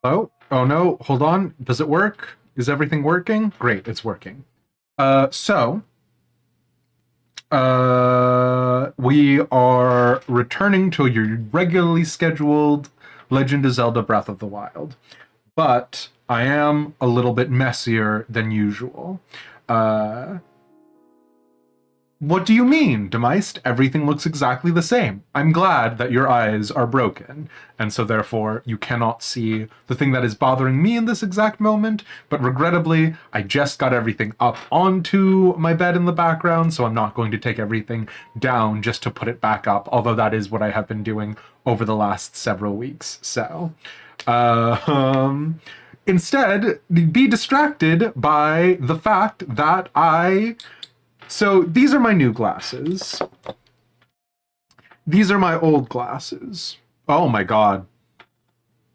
Oh, oh no, hold on. Does it work? Is everything working? Great, it's working. So, we are returning to your regularly scheduled Legend of Zelda Breath of the Wild. But I am a little bit messier than usual. Uh, What do you mean, Demeist? Everything looks exactly the same. I'm glad that your eyes are broken, and so therefore you cannot see the thing that is bothering me in this exact moment, but regrettably, I just got everything up onto my bed in the background, so I'm not going to take everything down just to put it back up, although that is what I have been doing over the last several weeks. So, uh, um, instead, be distracted by the fact that so these are my new glasses. These are my old glasses. Oh my god.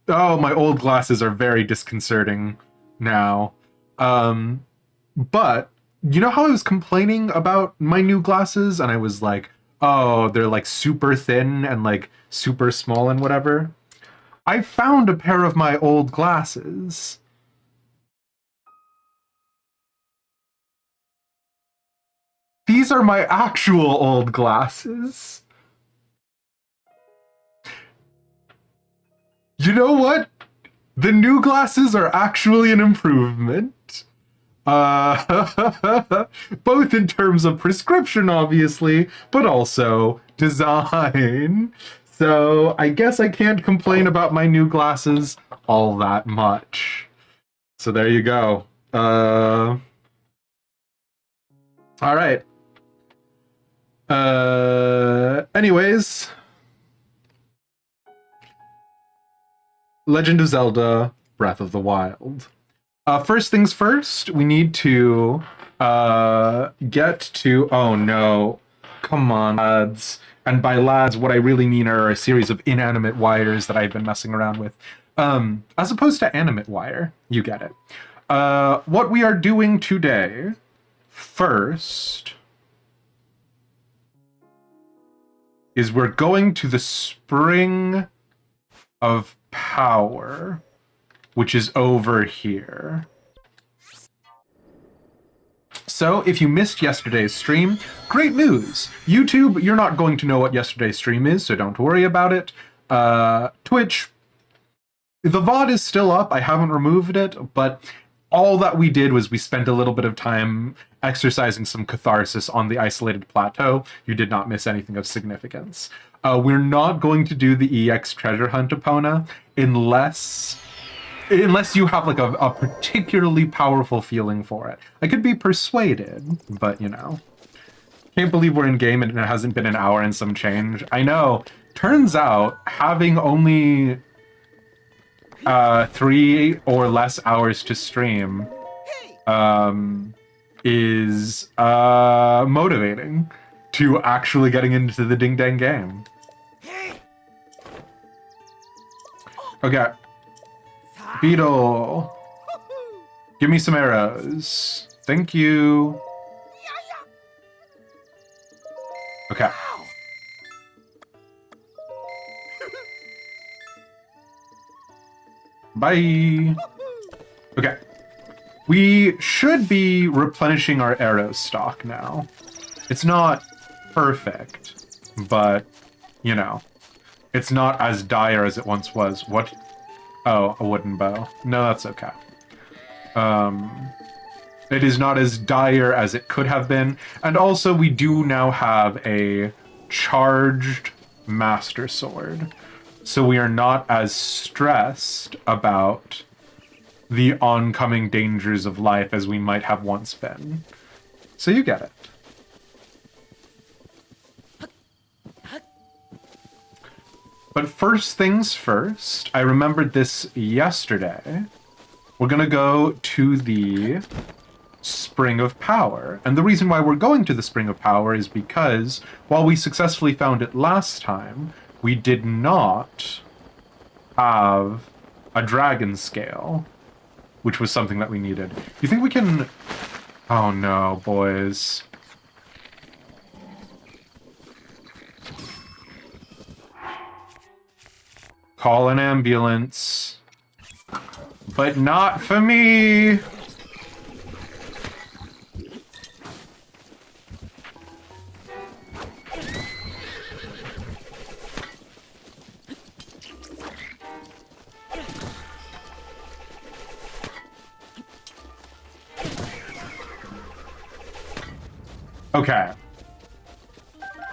Oh, my old glasses are very disconcerting now. But you know how I was complaining about my new glasses and I was like, "Oh, they're like super thin and like super small and whatever." I found a pair of my old glasses. These are my actual old glasses. You know what? The new glasses are actually an improvement. Both in terms of prescription, obviously, but also design. So I guess I can't complain about my new glasses all that much. So there you go. All right. Anyways, Legend of Zelda Breath of the Wild. First things first, we need to get to. Oh no. Come on, lads. And by lads, what I really mean are a series of inanimate wires that I've been messing around with. As opposed to animate wire. You get it. What we are doing today, first, is we're going to the Spring of Power, which is over here. So, if you missed yesterday's stream, great news! YouTube, you're not going to know what yesterday's stream is, so don't worry about it. Twitch, the VOD is still up, I haven't removed it, but all that we did was we spent a little bit of time exercising some catharsis on the isolated plateau. You did not miss anything of significance. We're not going to do the EX treasure hunt, Epona, unless you have like a particularly powerful feeling for it. I could be persuaded, but you know. Can't believe we're in game and it hasn't been an hour and some change. I know. Turns out having only 3 or less hours to stream is motivating to actually getting into the ding dang game. Okay. Beetle. Give me some arrows. Thank you. Okay. Bye. Okay. We should be replenishing our arrow stock now. It's not perfect, but, you know, it's not as dire as it once was. What? Oh, a wooden bow. No, that's okay. It is not as dire as it could have been. And also, we do now have a charged Master Sword. So we are not as stressed about the oncoming dangers of life as we might have once been. So you get it. But first things first, I remembered this yesterday. We're gonna go to the Spring of Power. And the reason why we're going to the Spring of Power is because while we successfully found it last time, we did not have a dragon scale, which was something that we needed. You think we can... Oh no, boys. Call an ambulance. But not for me. Okay.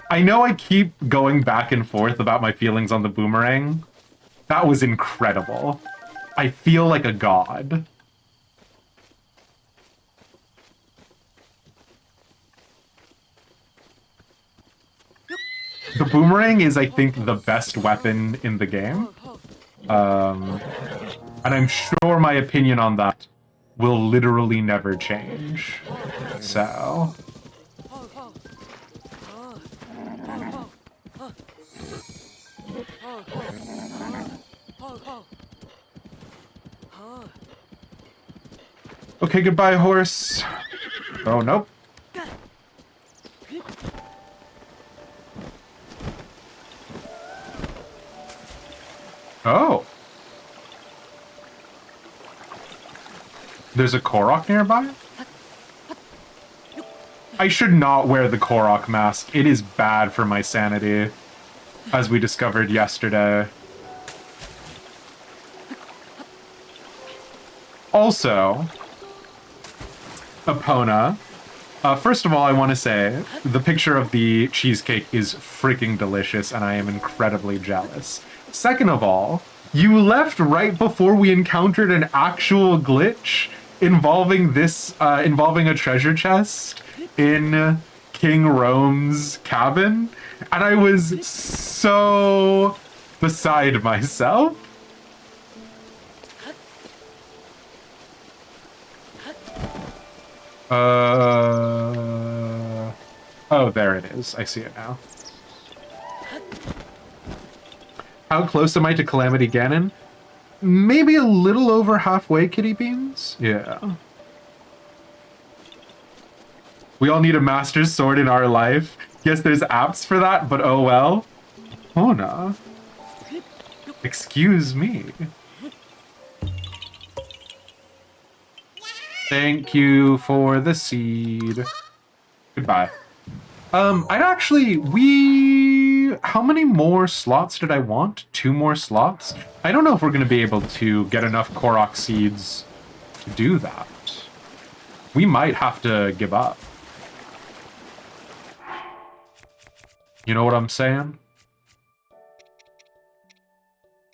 I know I keep going back and forth about my feelings on the boomerang. That was incredible. I feel like a god. The boomerang is, I think, the best weapon in the game. And I'm sure my opinion on that will literally never change. So... Okay, goodbye, horse. Oh, nope. Oh. There's a Korok nearby? I should not wear the Korok mask. It is bad for my sanity, as we discovered yesterday. Also, Epona, first of all, I want to say the picture of the cheesecake is freaking delicious, and I am incredibly jealous. Second of all, you left right before we encountered an actual glitch involving this, involving a treasure chest in King Rome's cabin, and I was so beside myself. Oh, there it is. I see it now. How close am I to Calamity Ganon? Maybe a little over halfway, Kitty Beans? Yeah. We all need a master's sword in our life. Guess there's apps for that, but oh well. Oh no. Excuse me. Thank you for the seed. Goodbye. I'd actually, how many more slots did I want? 2 more slots? I don't know if we're going to be able to get enough Korok seeds to do that. We might have to give up. You know what I'm saying?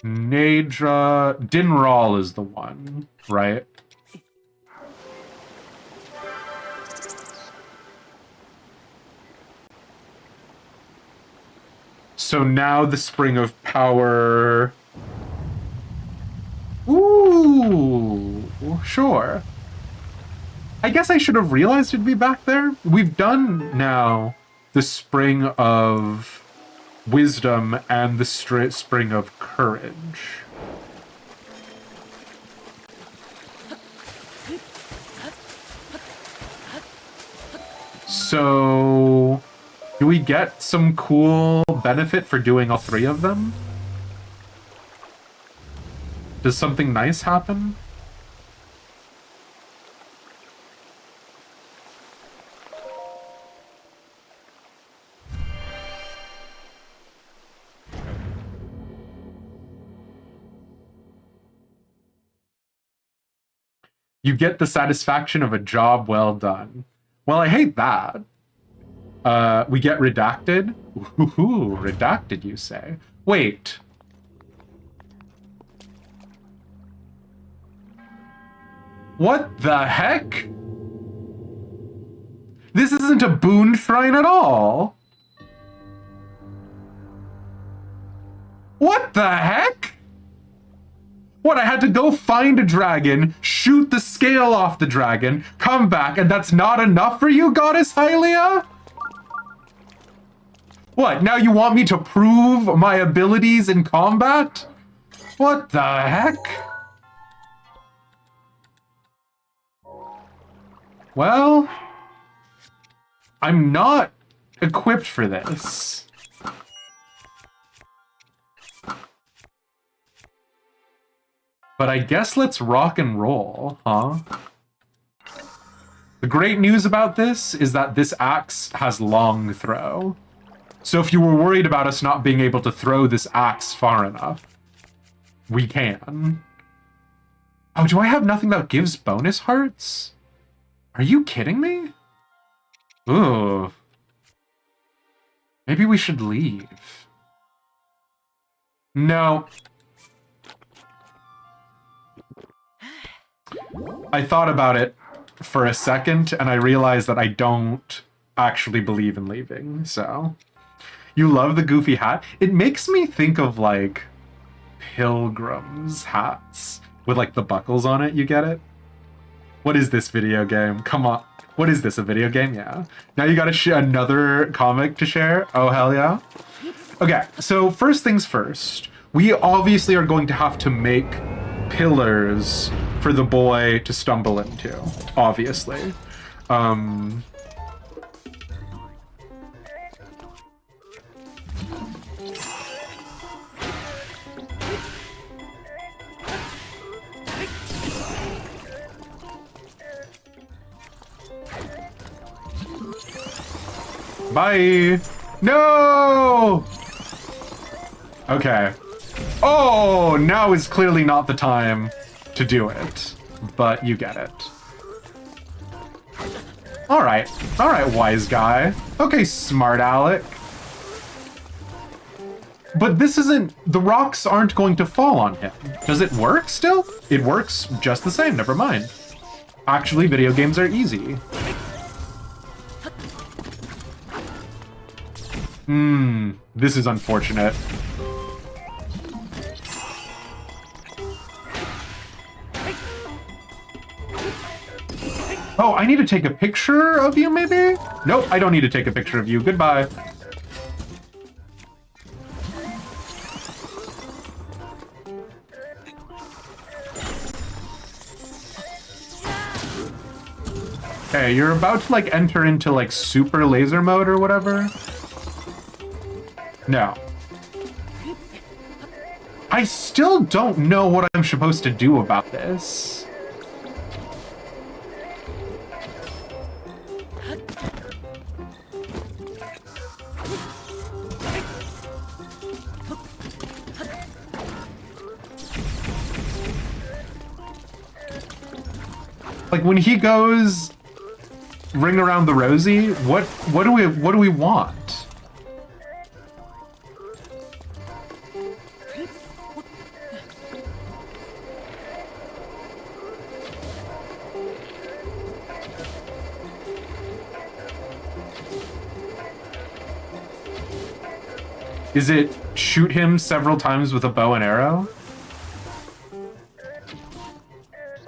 Nadra, Dinral is the one, right? So now the Spring of Power... Ooh, sure. I guess I should have realized it'd be back there. We've done now the Spring of Wisdom and the Spring of Courage. So... do we get some cool benefit for doing all 3 of them? Does something nice happen? You get the satisfaction of a job well done. Well, I hate that. We get redacted. Ooh, redacted, you say? Wait. What the heck? This isn't a boon shrine at all. What the heck? What, I had to go find a dragon, shoot the scale off the dragon, come back, and that's not enough for you, Goddess Hylia? What, now you want me to prove my abilities in combat? What the heck? Well, I'm not equipped for this. But I guess let's rock and roll, huh? The great news about this is that this axe has long throw. So if you were worried about us not being able to throw this axe far enough, we can. Oh, do I have nothing that gives bonus hearts? Are you kidding me? Ooh. Maybe we should leave. No. I thought about it for a second, and I realized that I don't actually believe in leaving, so... You love the goofy hat? It makes me think of, like, pilgrims' hats with, like, the buckles on it, you get it? What is this video game? Come on. What is this, a video game? Yeah. Now you gotta another comic to share? Oh, hell yeah. Okay, so first things first. We obviously are going to have to make pillars for the boy to stumble into, obviously. Bye! No! Okay. Oh, now is clearly not the time to do it, but you get it. Alright, wise guy. Okay, smart Alec. But this isn't... The rocks aren't going to fall on him. Does it work still? It works just the same, never mind. Actually, video games are easy. This is unfortunate. Oh, I need to take a picture of you, maybe? Nope, I don't need to take a picture of you. Goodbye. Okay, you're about to, like, enter into, like, super laser mode or whatever. No. I still don't know what I'm supposed to do about this. Like when he goes ring around the rosy, what do we want? Is it shoot him several times with a bow and arrow?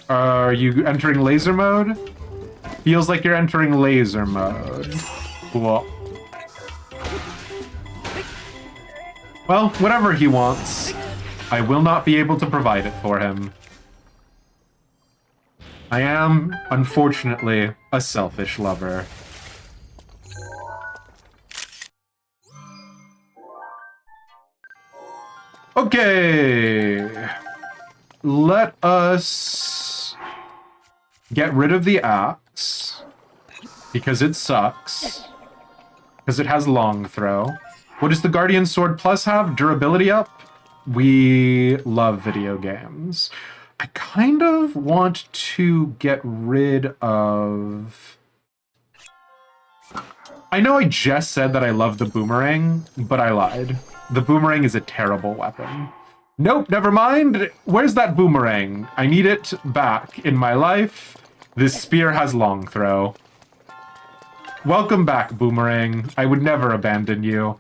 Are you entering laser mode? Feels like you're entering laser mode. Cool. Well, whatever he wants, I will not be able to provide it for him. I am, unfortunately, a selfish lover. Okay. Let us get rid of the axe, because it sucks. Because it has long throw. What does the Guardian Sword Plus have? Durability up? We love video games. I kind of want to get rid of... I know I just said that I love the boomerang, but I lied. The boomerang is a terrible weapon. Nope, never mind. Where's that boomerang? I need it back in my life. This spear has long throw. Welcome back, boomerang. I would never abandon you.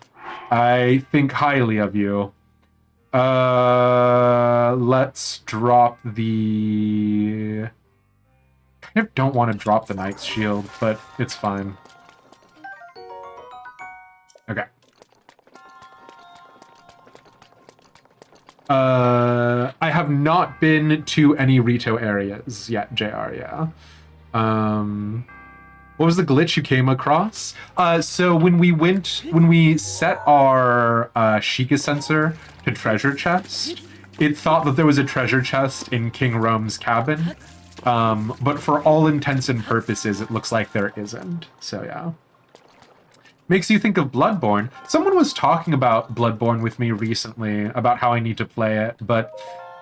I think highly of you. Let's drop the... I kind of don't want to drop the Knight's Shield, but it's fine. Okay. I have not been to any Rito areas yet, JR, yeah. What was the glitch you came across? So when we set our Sheikah sensor to treasure chest, it thought that there was a treasure chest in King Rome's cabin, but for all intents and purposes, it looks like there isn't. So yeah. Makes you think of Bloodborne. Someone was talking about Bloodborne with me recently, about how I need to play it, but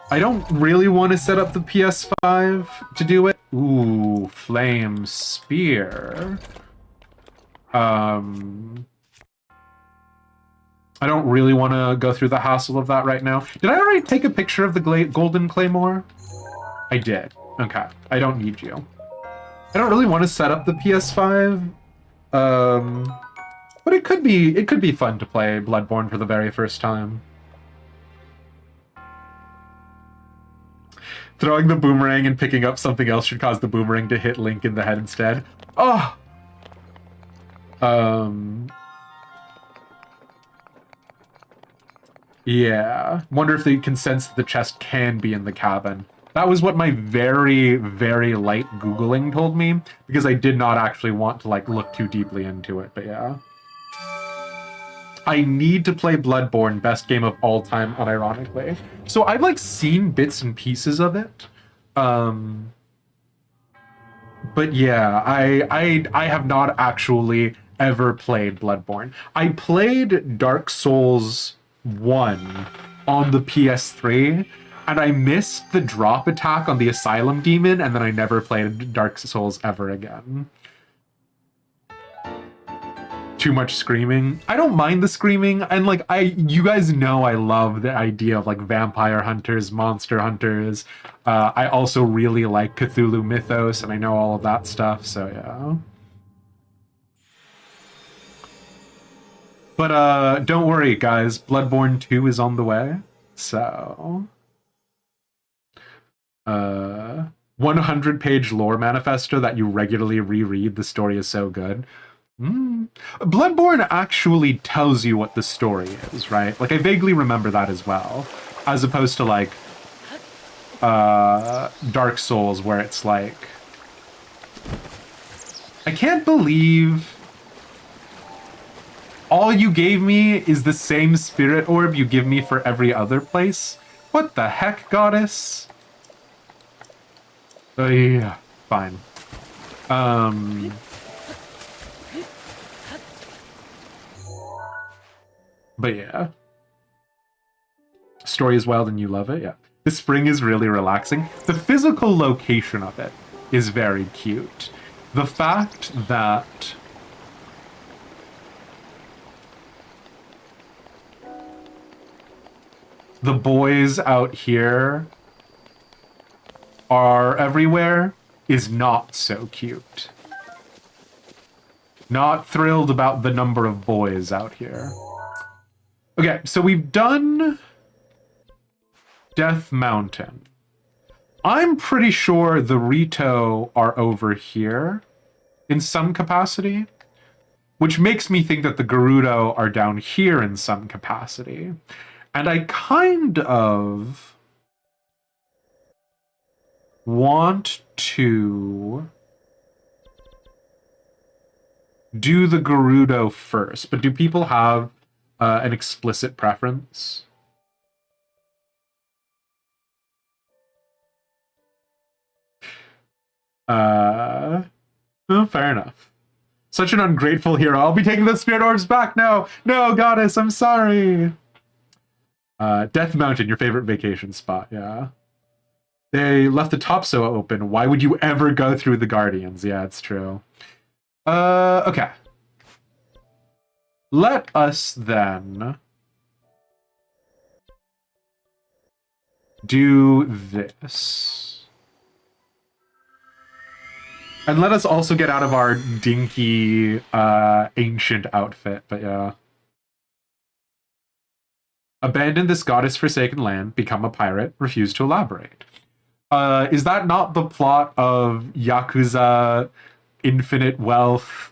I don't really want to set up the PS5 to do it. Ooh, Flame Spear. I don't really want to go through the hassle of that right now. Did I already take a picture of the Golden Claymore? I did. Okay. I don't need you. I don't really want to set up the PS5. But it could be fun to play Bloodborne for the very first time. Throwing the boomerang and picking up something else should cause the boomerang to hit Link in the head instead. Oh! Yeah. Wonder if they can sense that the chest can be in the cabin. That was what my very, very light Googling told me, because I did not actually want to, like, look too deeply into it, but yeah. I need to play Bloodborne, best game of all time, unironically. So I've, like, seen bits and pieces of it. But yeah, I have not actually ever played Bloodborne. I played Dark Souls 1 on the PS3, and I missed the drop attack on the Asylum Demon, and then I never played Dark Souls ever again. Too much screaming. I don't mind the screaming, and like you guys know I love the idea of like vampire hunters, monster hunters. I also really like Cthulhu mythos, and I know all of that stuff, so yeah. But don't worry, guys. Bloodborne 2 is on the way, so 100-page lore manifesto that you regularly reread. The story is so good. Bloodborne actually tells you what the story is, right? Like, I vaguely remember that as well. As opposed to, like, Dark Souls, where it's like... I can't believe... all you gave me is the same spirit orb you give me for every other place? What the heck, goddess? Yeah, fine. But yeah. Story is wild and you love it, yeah. The spring is really relaxing. The physical location of it is very cute. The fact that the boys out here are everywhere is not so cute. Not thrilled about the number of boys out here. Okay, so we've done Death Mountain. I'm pretty sure the Rito are over here in some capacity, which makes me think that the Gerudo are down here in some capacity. And I kind of want to do the Gerudo first, but do people have an explicit preference? Oh, fair enough. Such an ungrateful hero. I'll be taking the spirit orbs back now. No, goddess, I'm sorry. Death Mountain, your favorite vacation spot, yeah. They left the top so open. Why would you ever go through the Guardians? Yeah, it's true. Okay. Let us then do this. And let us also get out of our dinky, ancient outfit, but yeah. Abandon this goddess-forsaken land, become a pirate, refuse to elaborate. Is that not the plot of Yakuza Infinite Wealth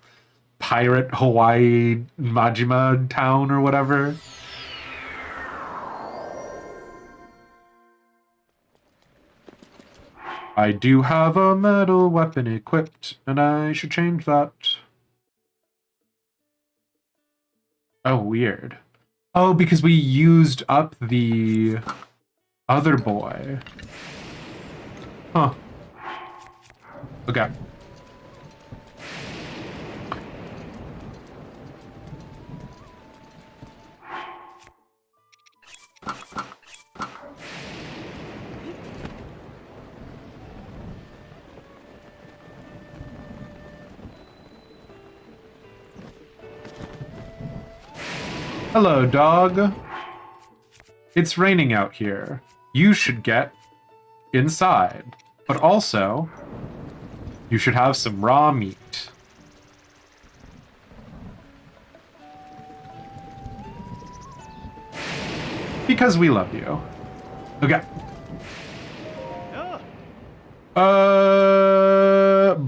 Pirate Hawaii Majima Town or whatever? I do have a metal weapon equipped, and I should change that. Oh, weird. Oh, because we used up the... Other boy. Huh. Okay. Hello, dog. It's raining out here. You should get inside. But also, you should have some raw meat. Because we love you. Okay.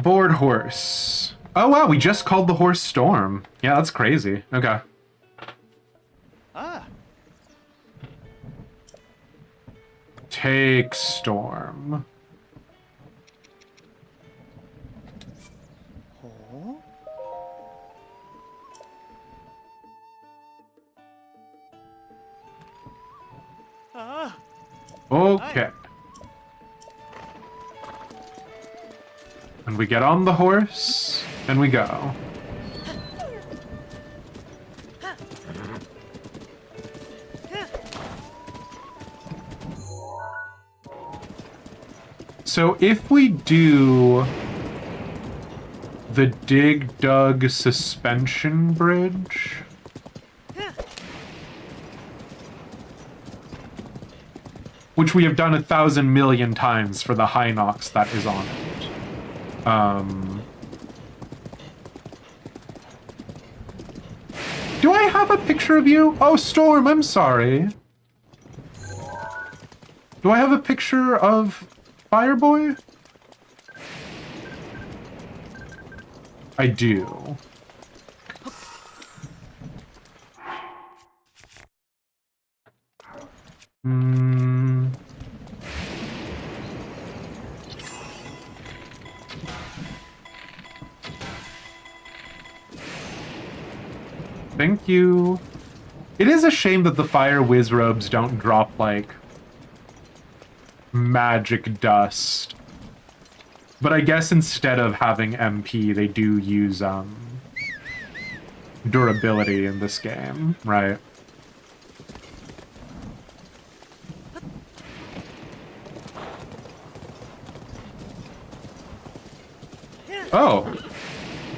Board horse. Oh wow, we just called the horse Storm. Yeah, that's crazy. Okay. Take Storm. Okay. And we get on the horse, and we go. So if we do the Dig Dug suspension bridge, which we have done 1,000 million times for the Hinox that is on it. Do I have a picture of you? Oh, Storm, I'm sorry. Do I have a picture of Fireboy? I do. Thank you. It is a shame that the fire whiz robes don't drop, like, magic dust. But I guess instead of having MP, they do use, durability in this game, right? Oh.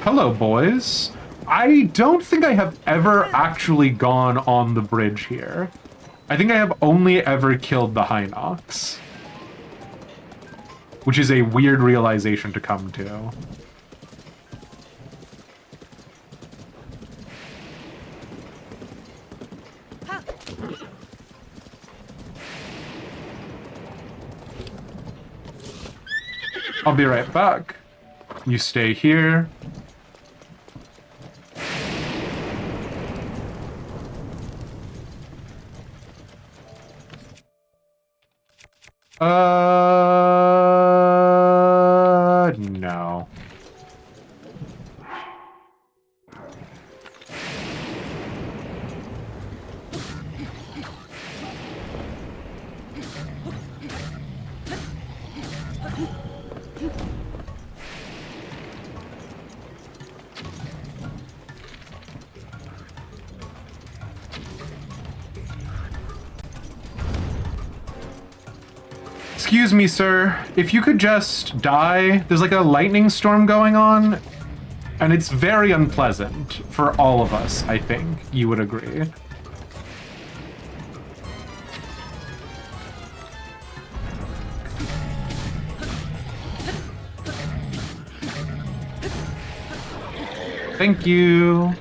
Hello, boys. I don't think I have ever actually gone on the bridge here. I think I have only ever killed the Hinox. Which is a weird realization to come to. I'll be right back. You stay here. No. Excuse me, sir. If you could just die. There's like a lightning storm going on, and it's very unpleasant for all of us, I think. You would agree. Thank you.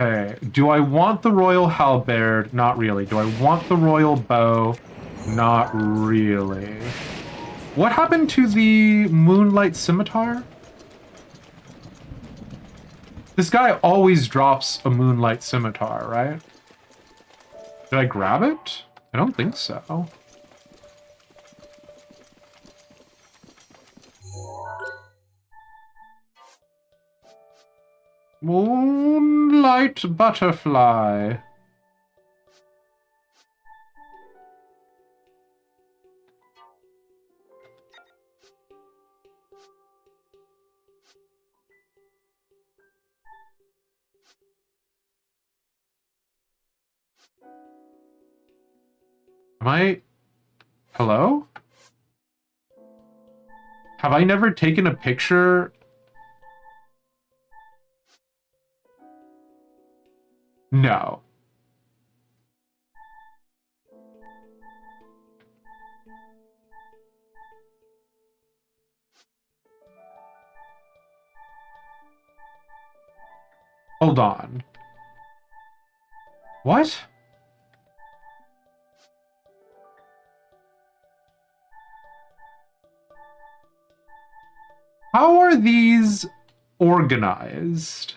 Okay, do I want the royal halberd? Not really. Do I want the royal bow? Not really. What happened to the moonlight scimitar? This guy always drops a moonlight scimitar, right? Did I grab it? I don't think so. Moonlight butterfly. Am I... Hello? Have I never taken a picture? No. Hold on. What? How are these organized?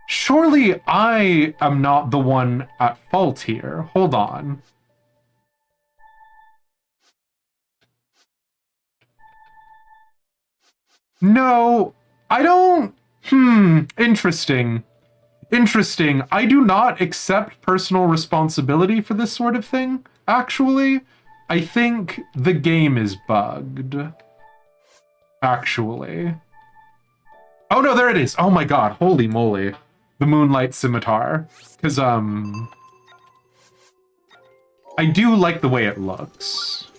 Surely I am not the one at fault here. Hold on. No, I don't... interesting. Interesting. I do not accept personal responsibility for this sort of thing, actually. I think the game is bugged. Actually. Oh no, there it is. Oh my god, holy moly. The Moonlight Scimitar. Because, I do like the way it looks.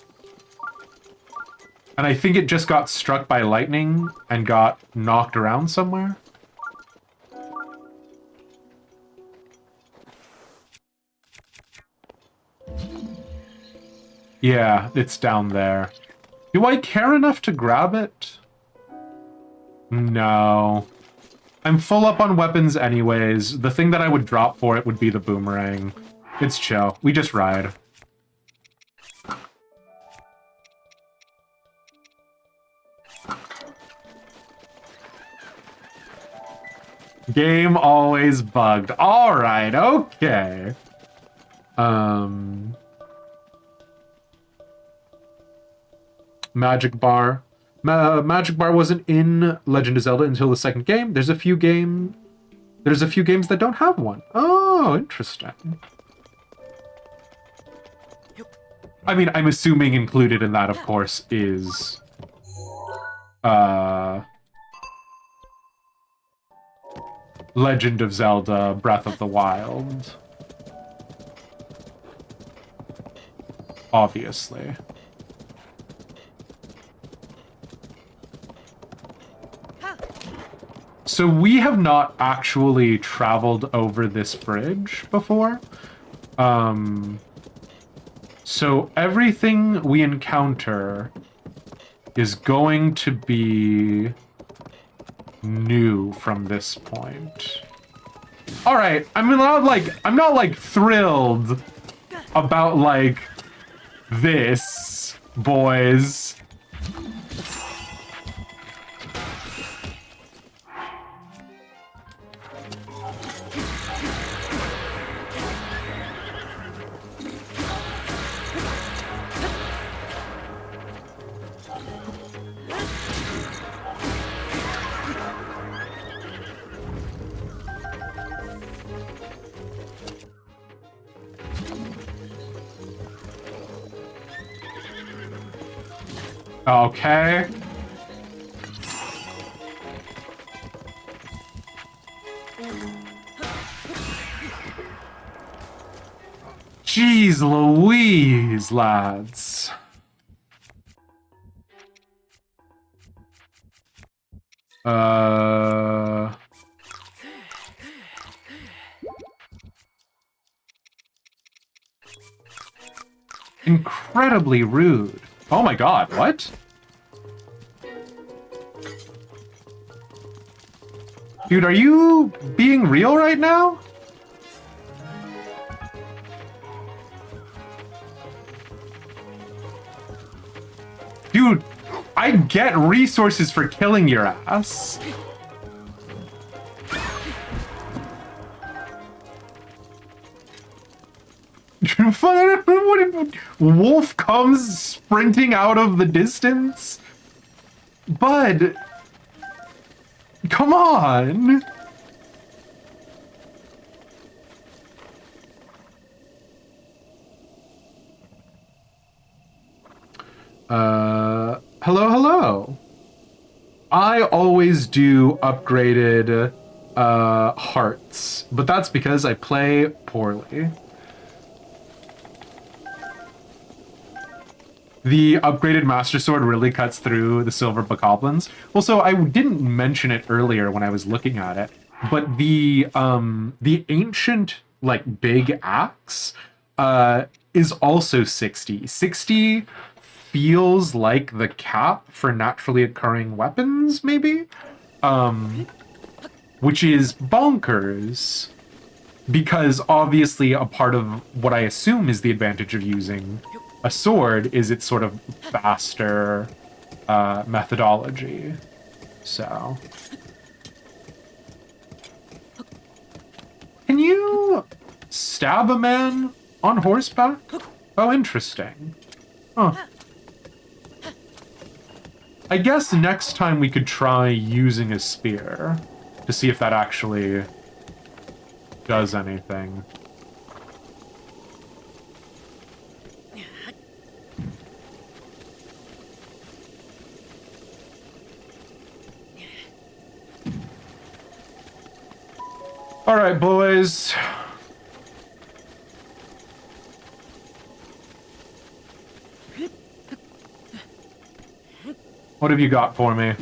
And I think it just got struck by lightning and got knocked around somewhere. Yeah, it's down there. Do I care enough to grab it? No. I'm full up on weapons anyways. The thing that I would drop for it would be the boomerang. It's chill. We just ride. Game always bugged. Alright, okay. Magic Bar. Magic Bar wasn't in Legend of Zelda until the second game. There's a few games that don't have one. Oh, interesting. I mean, I'm assuming included in that, of course, is Legend of Zelda Breath of the Wild. Obviously. So we have not actually traveled over this bridge before. So everything we encounter is going to be new from this point. All right, I'm not like thrilled about like this, boys. Okay. Jeez Louise, lads. Incredibly rude. Oh my god, what? Dude, are you being real right now? Dude, I get resources for killing your ass. Wolf comes sprinting out of the distance? Bud, come on. Hello, hello. I always do upgraded hearts, but that's because I play poorly. The upgraded Master Sword really cuts through the silver bokoblins. Well, so I didn't mention it earlier when I was looking at it, but the ancient like big axe is also 60. 60 feels like the cap for naturally occurring weapons, maybe? Which is bonkers. Because obviously a part of what I assume is the advantage of using a sword is its sort of faster methodology. So. Can you stab a man on horseback? Oh, interesting. Huh. I guess next time we could try using a spear to see if that actually does anything. All right, boys. What have you got for me?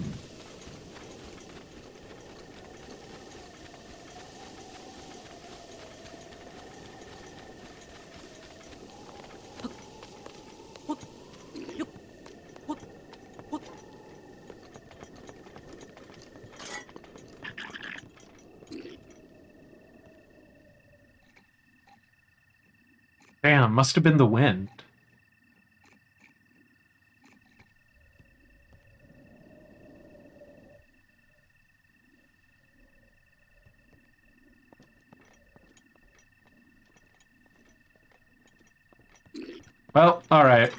Damn, must have been the wind. Well, all right.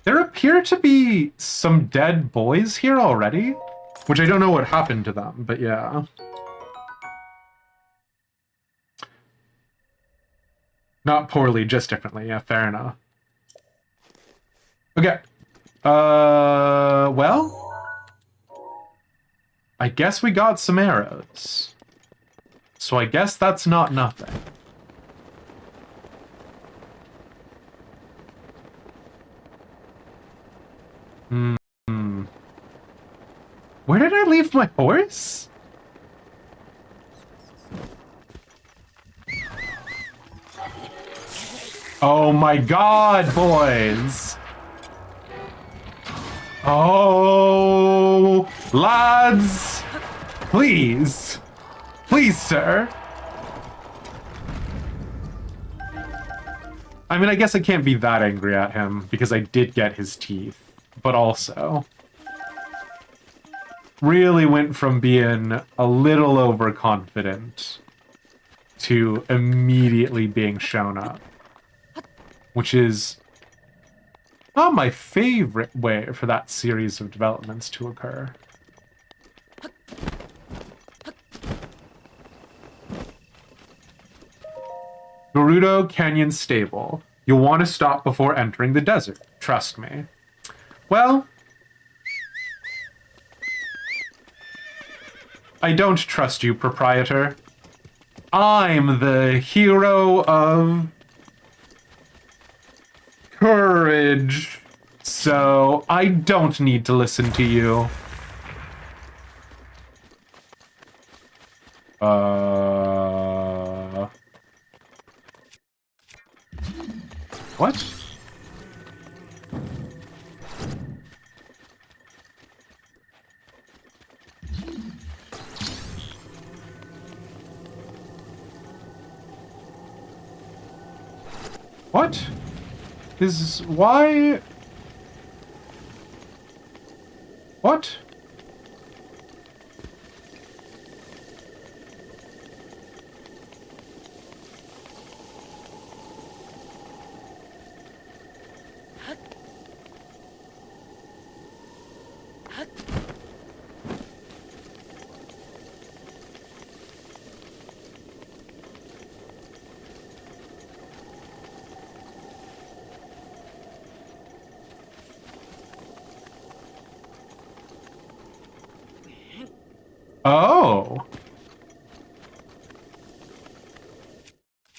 There appear to be some dead boys here already, which I don't know what happened to them, but yeah. Not poorly, just differently. Yeah, fair enough. Okay. Well, I guess we got some arrows. So I guess that's not nothing. Hmm. Where did I leave my horse? Oh my god, boys! Oh, lads! Please! Please, sir! I mean, I guess I can't be that angry at him, because I did get his teeth. But also, really went from being a little overconfident to immediately being shown up. Which is not my favorite way for that series of developments to occur. Gerudo Canyon Stable. You'll want to stop before entering the desert. Trust me. Well, I don't trust you, proprietor. I'm the hero of courage, so I don't need to listen to you. What? What? Why? What? Oh.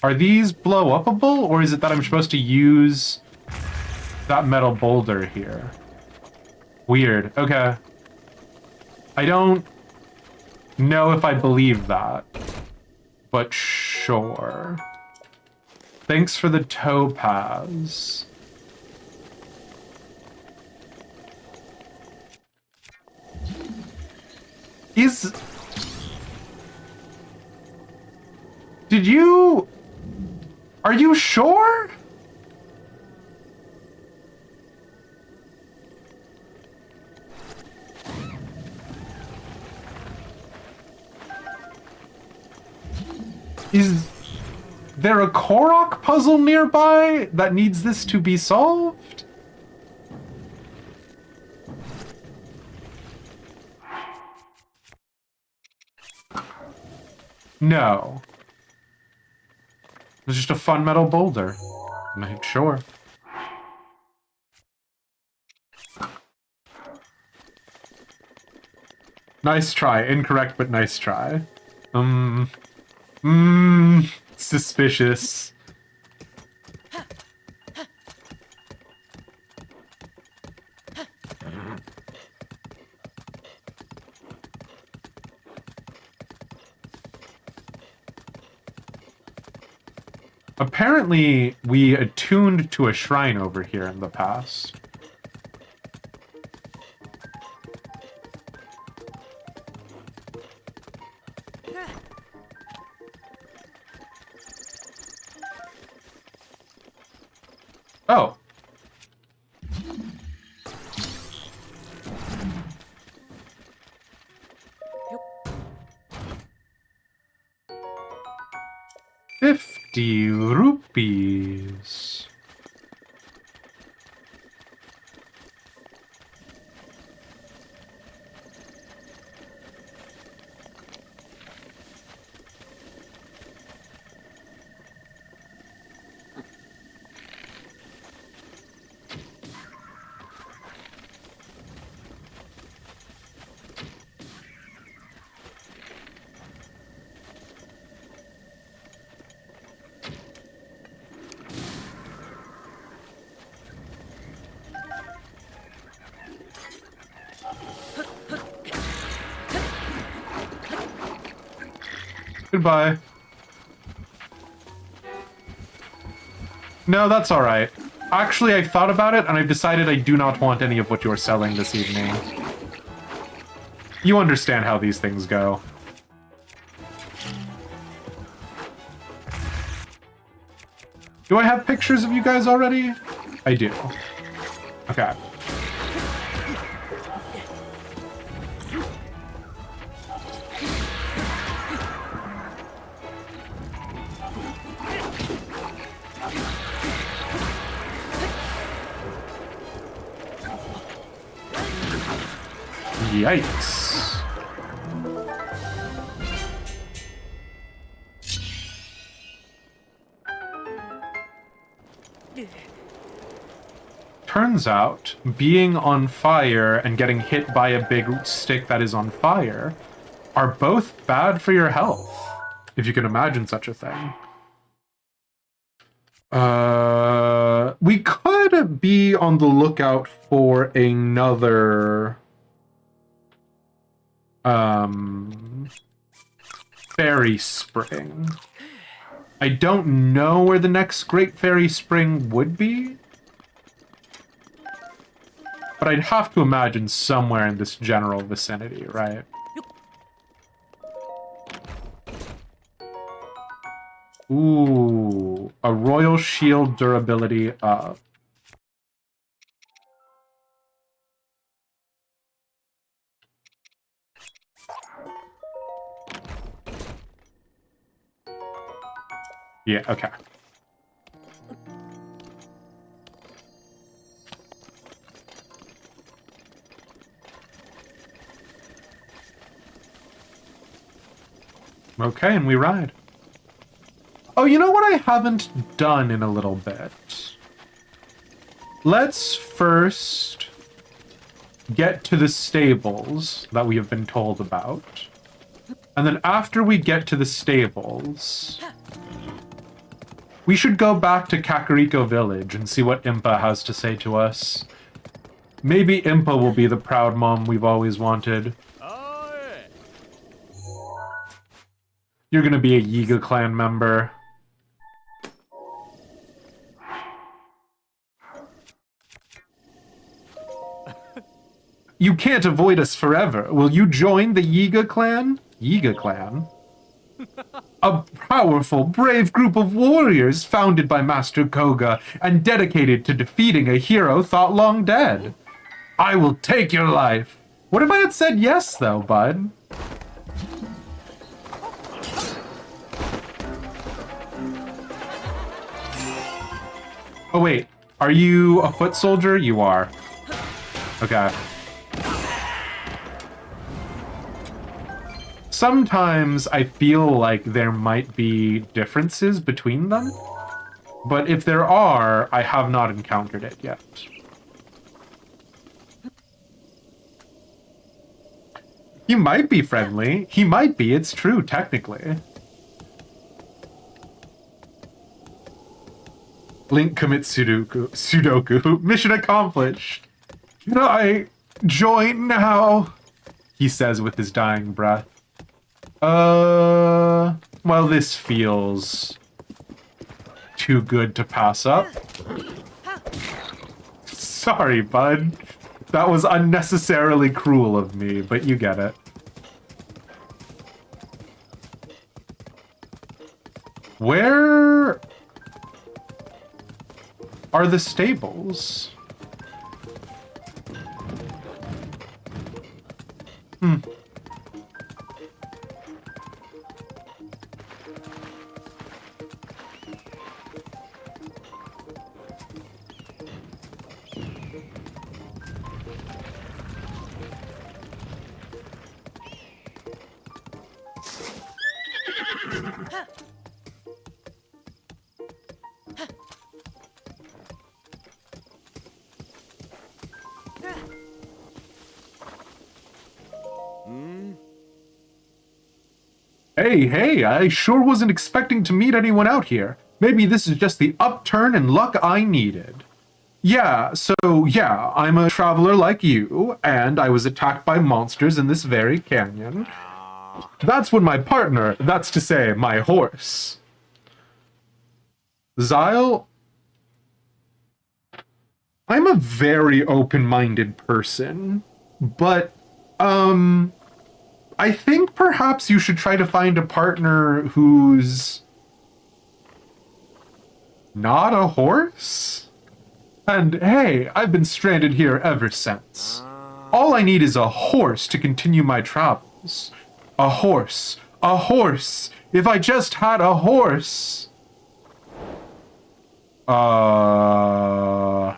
Are these blow-upable, or is it that I'm supposed to use that metal boulder here? Weird. Okay. I don't know if I believe that, but sure. Thanks for the topaz. Did you... Are you sure? Is there a Korok puzzle nearby that needs this to be solved? No. It's just a fun metal boulder. Sure. Nice try. Incorrect, but nice try. Suspicious. Apparently, we attuned to a shrine over here in the past. Oh. Yep. 50 rupees. Goodbye. No, that's alright. Actually, I thought about it, and I've decided I do not want any of what you're selling this evening. You understand how these things go. Do I have pictures of you guys already? I do. Okay. Yikes. Turns out, being on fire and getting hit by a big stick that is on fire are both bad for your health, if you can imagine such a thing. We could be on the lookout for another fairy spring. I don't know where the next great fairy spring would be, but I'd have to imagine somewhere in this general vicinity, right? Ooh, a a royal shield durability up. Yeah, okay. Okay, and we ride. Oh, you know what I haven't done in a little bit? Let's first get to the stables that we have been told about. And then after we get to the stables, we should go back to Kakariko Village and see what Impa has to say to us. Maybe Impa will be the proud mom we've always wanted. You're gonna be a Yiga clan member. You can't avoid us forever. Will you join the Yiga clan? Yiga clan? A powerful, brave group of warriors founded by Master Koga and dedicated to defeating a hero thought long dead. I will take your life. What if I had said yes, though, bud? Oh, wait. Are you a foot soldier? You are. Okay. Sometimes I feel like there might be differences between them, but if there are, I have not encountered it yet. He might be friendly. He might be. It's true, technically. Link commits Sudoku. Mission accomplished. Can I join now? He says with his dying breath. Well, this feels too good to pass up. Sorry, bud. That was unnecessarily cruel of me, but you get it. Where are the stables? Hey, I sure wasn't expecting to meet anyone out here. Maybe this is just the upturn and luck I needed. Yeah, I'm a traveler like you, and I was attacked by monsters in this very canyon. That's when my partner, that's to say, my horse. Zyle, I'm a very open-minded person, but, I think perhaps you should try to find a partner who's not a horse? And hey, I've been stranded here ever since. All I need is a horse to continue my travels. A horse. A horse. If I just had a horse. So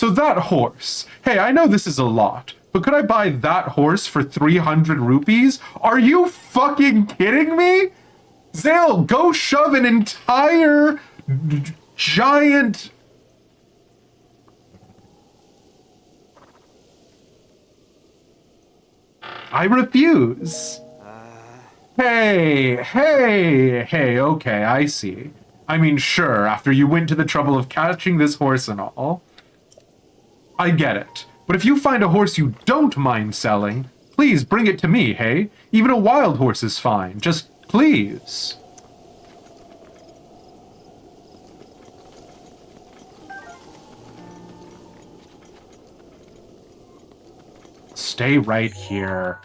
that horse. Hey, I know this is a lot, but could I buy that horse for 300 rupees? Are you fucking kidding me? Zale, go shove an entire giant... I refuse. Hey, okay, I see. I mean, sure, after you went to the trouble of catching this horse and all. I get it. But if you find a horse you don't mind selling, please bring it to me, hey? Even a wild horse is fine. Just please. Stay right here.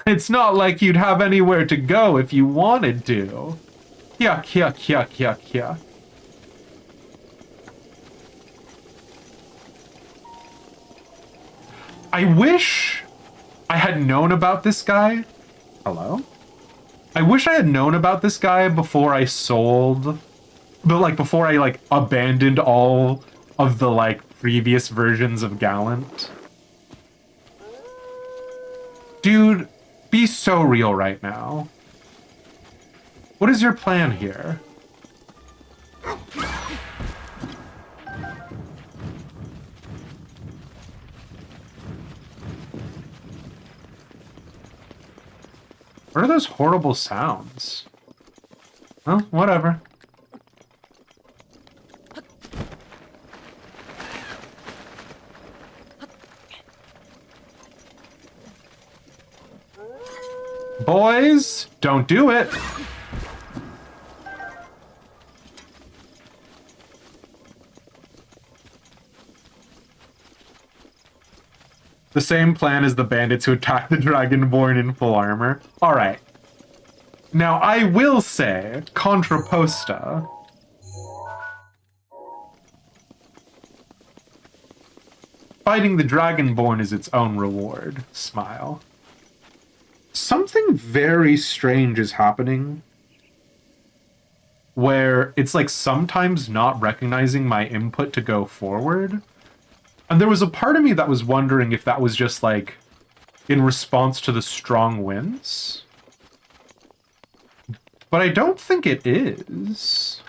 It's not like you'd have anywhere to go if you wanted to. Yuck, yuck, yuck, yuck, yuck. I wish I had known about this guy. Hello? I wish I had known about this guy before I sold, but like before I like abandoned all of the like previous versions of Gallant. Dude, be so real right now. What is your plan here? What are those horrible sounds? Well, whatever. Boys, don't do it. The same plan as the bandits who attacked the Dragonborn in full armor. Alright. Now, I will say, contraposta. Fighting the Dragonborn is its own reward. Smile. Something very strange is happening. Where it's like sometimes not recognizing my input to go forward. And there was a part of me that was wondering if that was just like in response to the strong winds. But I don't think it is.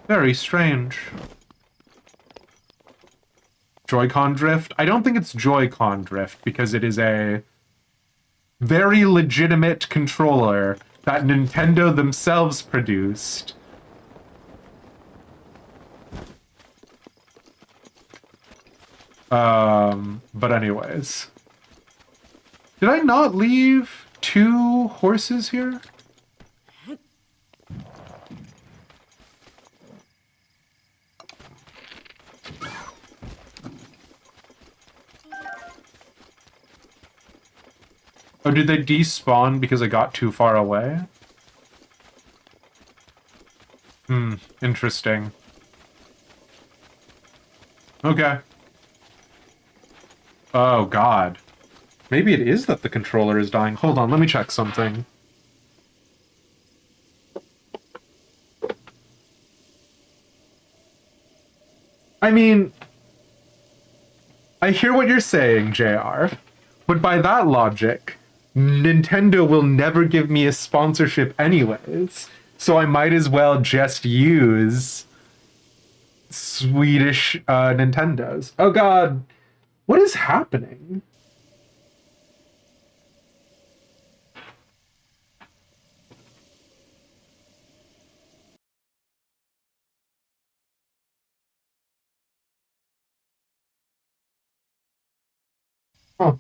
Very strange. Joy-Con drift? I don't think it's Joy-Con drift because it is a very legitimate controller that Nintendo themselves produced. But anyways. Did I not leave 2 horses here? Oh, did they despawn because I got too far away? Interesting. Okay. Oh, God. Maybe it is that the controller is dying. Hold on, let me check something. I mean, I hear what you're saying, JR, but by that logic, Nintendo will never give me a sponsorship anyways, so I might as well just use Swedish Nintendos. Oh God, what is happening? Oh.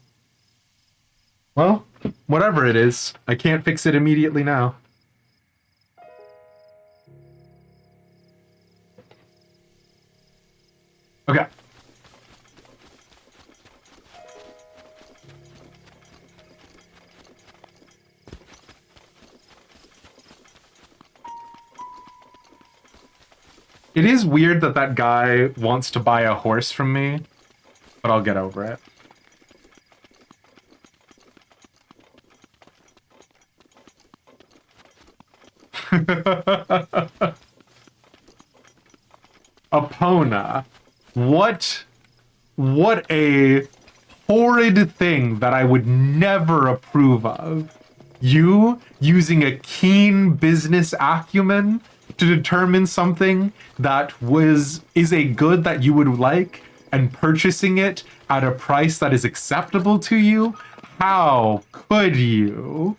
Well, whatever it is, I can't fix it immediately now. Okay. It is weird that that guy wants to buy a horse from me, but I'll get over it. Epona. What a horrid thing that I would never approve of. You using a keen business acumen to determine something that is a good that you would like and purchasing it at a price that is acceptable to you? How could you?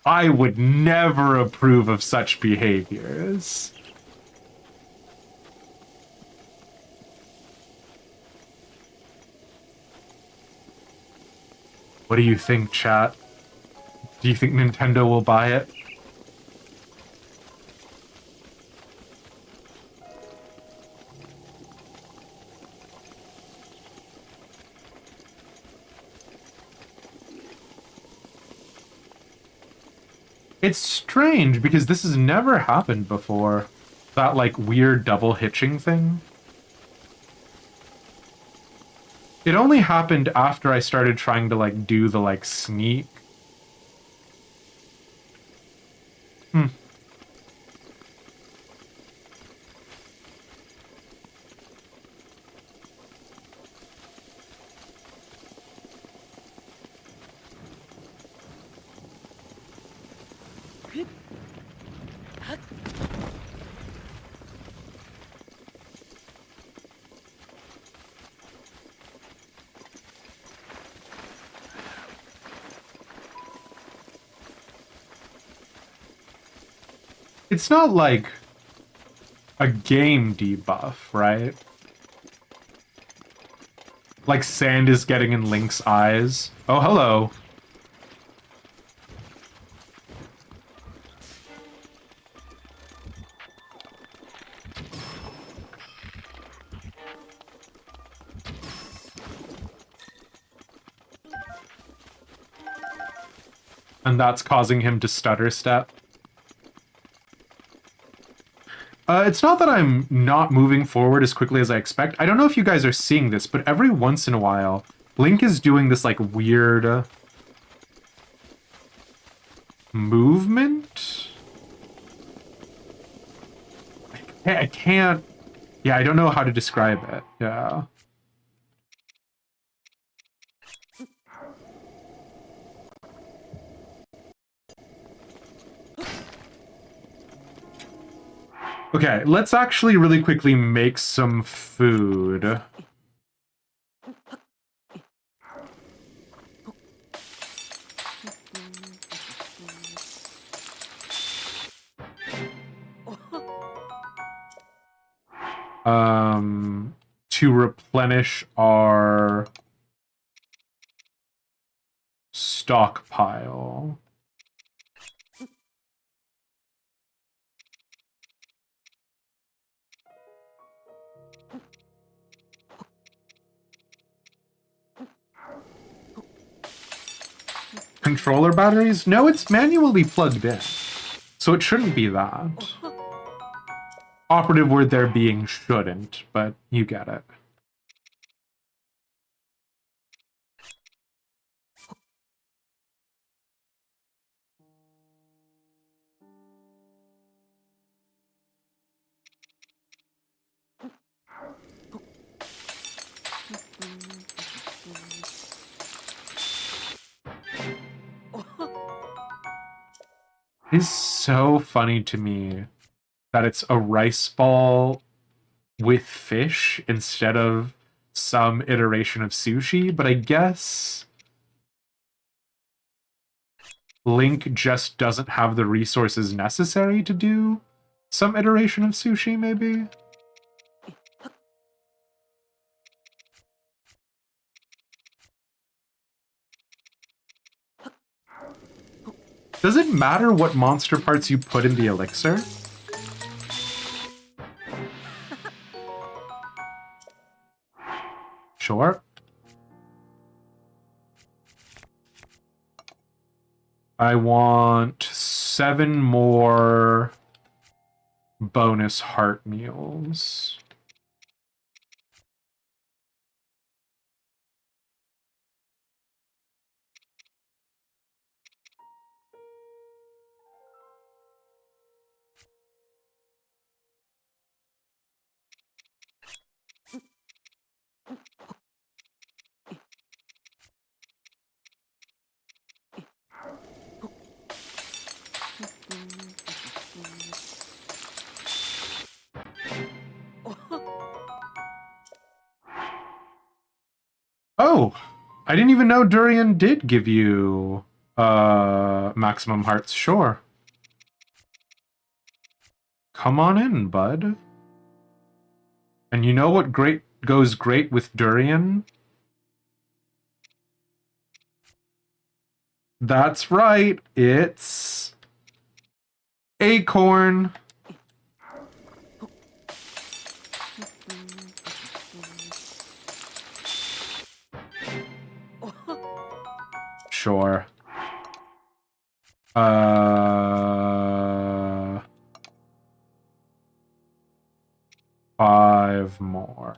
I would never approve of such behaviors. What do you think, chat? Do you think Nintendo will buy it? It's strange because this has never happened before. That, like, weird double hitching thing. It only happened after I started trying to, like, do the, like, sneak. Hmm. It's not like a game debuff, right? Like sand is getting in Link's eyes. Oh, hello. And that's causing him to stutter step. It's not that I'm not moving forward as quickly as I expect. I don't know if you guys are seeing this, but every once in a while, Link is doing this, like, weird movement? I can't... Yeah, I don't know how to describe it. Yeah. Okay, let's actually really quickly make some food. To replenish our stockpile. Controller batteries? No, it's manually plugged in. So it shouldn't be that. Operative word there being shouldn't, but you get it. It's so funny to me that it's a rice ball with fish instead of some iteration of sushi, but I guess Link just doesn't have the resources necessary to do some iteration of sushi, maybe? Does it matter what monster parts you put in the elixir? Sure. I want 7 more bonus heart meals. Oh, I didn't even know Durian did give you maximum hearts. Sure. Come on in, bud. And you know what great goes great with Durian? That's right. It's acorn. Sure. 5 more.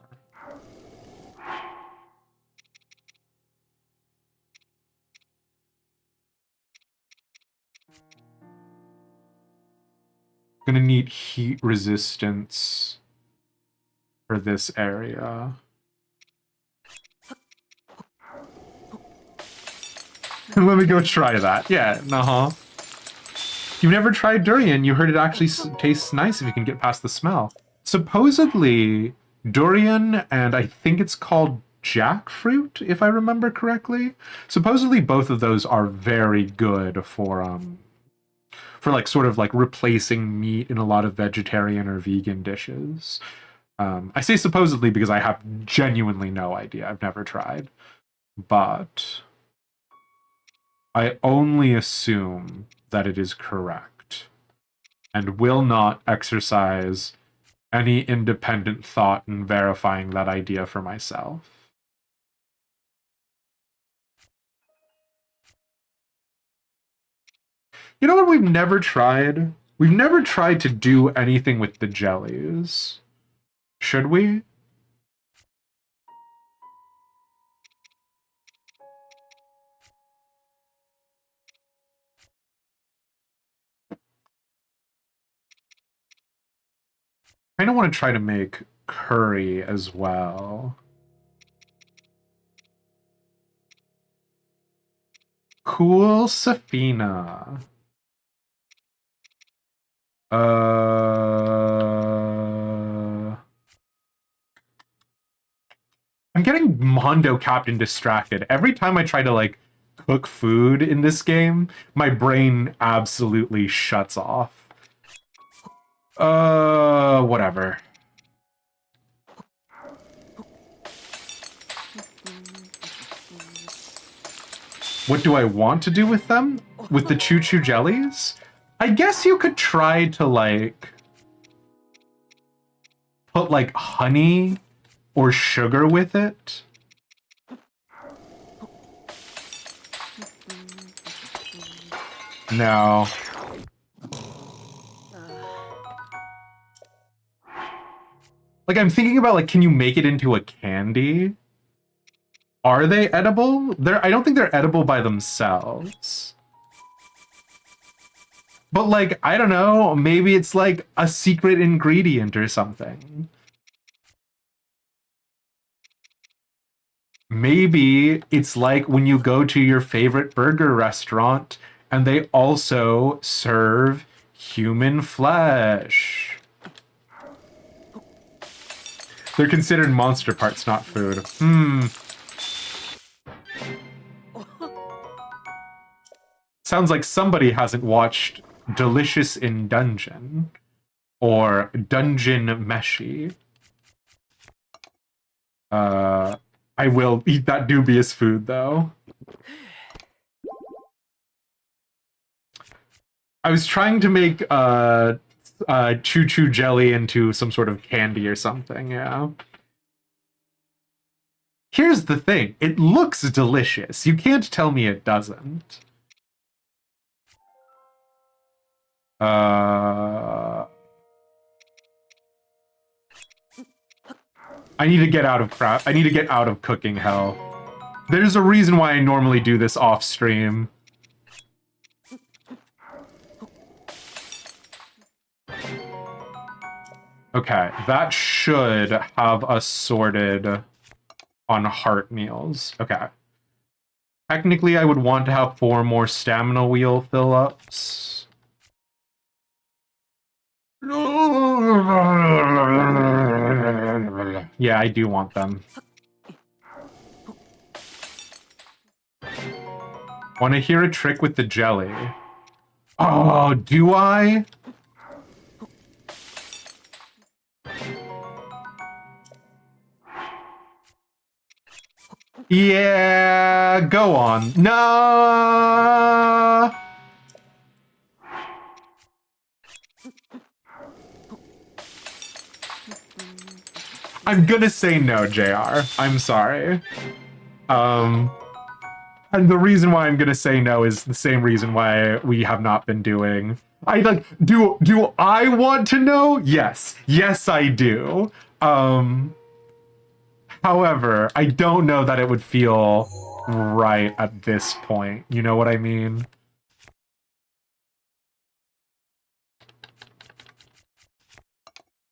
Gonna need heat resistance for this area. Let me go try that. Yeah, You've never tried durian. You heard it actually tastes nice if you can get past the smell. Supposedly, durian, and I think it's called jackfruit, if I remember correctly. Supposedly, both of those are very good for like sort of like replacing meat in a lot of vegetarian or vegan dishes. I say supposedly because I have genuinely no idea. I've never tried. But I only assume that it is correct and will not exercise any independent thought in verifying that idea for myself. You know what we've never tried? We've never tried to do anything with the jellies. Should we? I don't want to try to make curry as well. Cool Safina. I'm getting Mondo Captain distracted. Every time I try to, like, cook food in this game, my brain absolutely shuts off. Whatever. What do I want to do with them? With the choo-choo jellies? I guess you could try to, like, put, like, honey or sugar with it. No. Like, I'm thinking about, like, can you make it into a candy? Are they edible? I don't think they're edible by themselves. But, like, I don't know, maybe it's, like, a secret ingredient or something. Maybe it's like when you go to your favorite burger restaurant and they also serve human flesh. They're considered monster parts, not food. Sounds like somebody hasn't watched Delicious in Dungeon or Dungeon Meshi. I will eat that dubious food, though. I was trying to make choo-choo jelly into some sort of candy or something, yeah. Here's the thing. It looks delicious. You can't tell me it doesn't. I need to get out of crap. I need to get out of cooking hell. There's a reason why I normally do this off stream. Okay, that should have us sorted on heart meals. Okay. Technically, I would want to have 4 more stamina wheel fill-ups. Yeah, I do want them. Want to hear a trick with the jelly? Oh, do I? Yeah, go on. No. I'm gonna say no, JR. I'm sorry. And the reason why I'm gonna say no is the same reason why we have not been doing. Do I want to know? Yes. Yes, I do. Um, However, I don't know that it would feel right at this point. You know what I mean?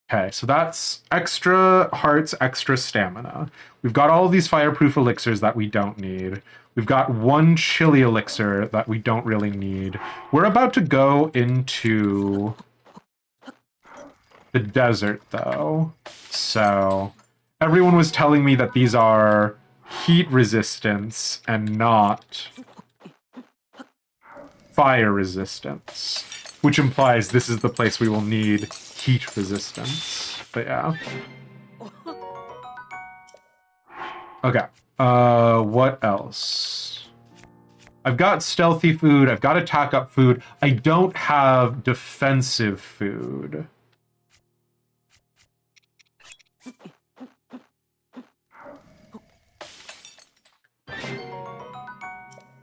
Okay, so that's extra hearts, extra stamina. We've got all these fireproof elixirs that we don't need. We've got one chili elixir that we don't really need. We're about to go into the desert, though. So everyone was telling me that these are heat resistance and not fire resistance, which implies this is the place we will need heat resistance. But yeah. Okay. What else? I've got stealthy food. I've got attack up food. I don't have defensive food.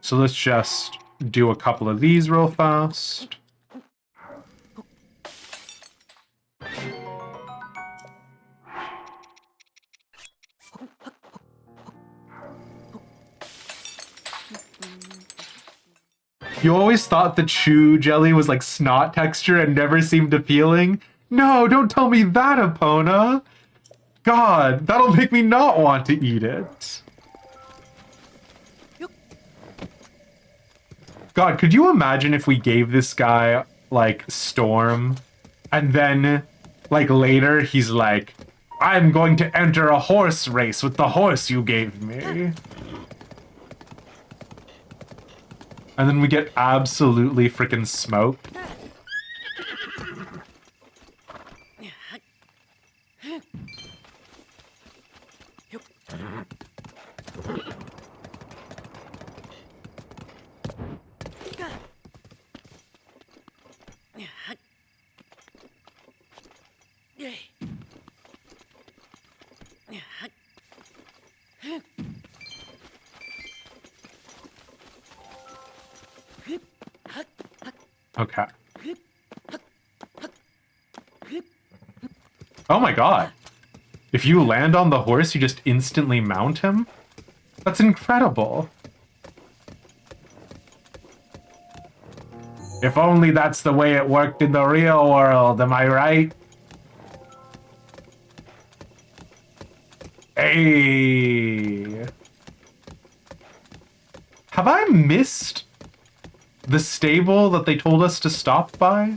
So let's just do a couple of these real fast. You always thought the chew jelly was like snot texture and never seemed appealing? No, don't tell me that, Epona! God, that'll make me not want to eat it. God, could you imagine if we gave this guy, like, Storm, and then, like, later he's like, I'm going to enter a horse race with the horse you gave me. And then we get absolutely freaking smoked. Okay. Oh my god. If you land on the horse, you just instantly mount him? That's incredible. If only that's the way it worked in the real world, am I right? Hey. Have I missed the stable that they told us to stop by?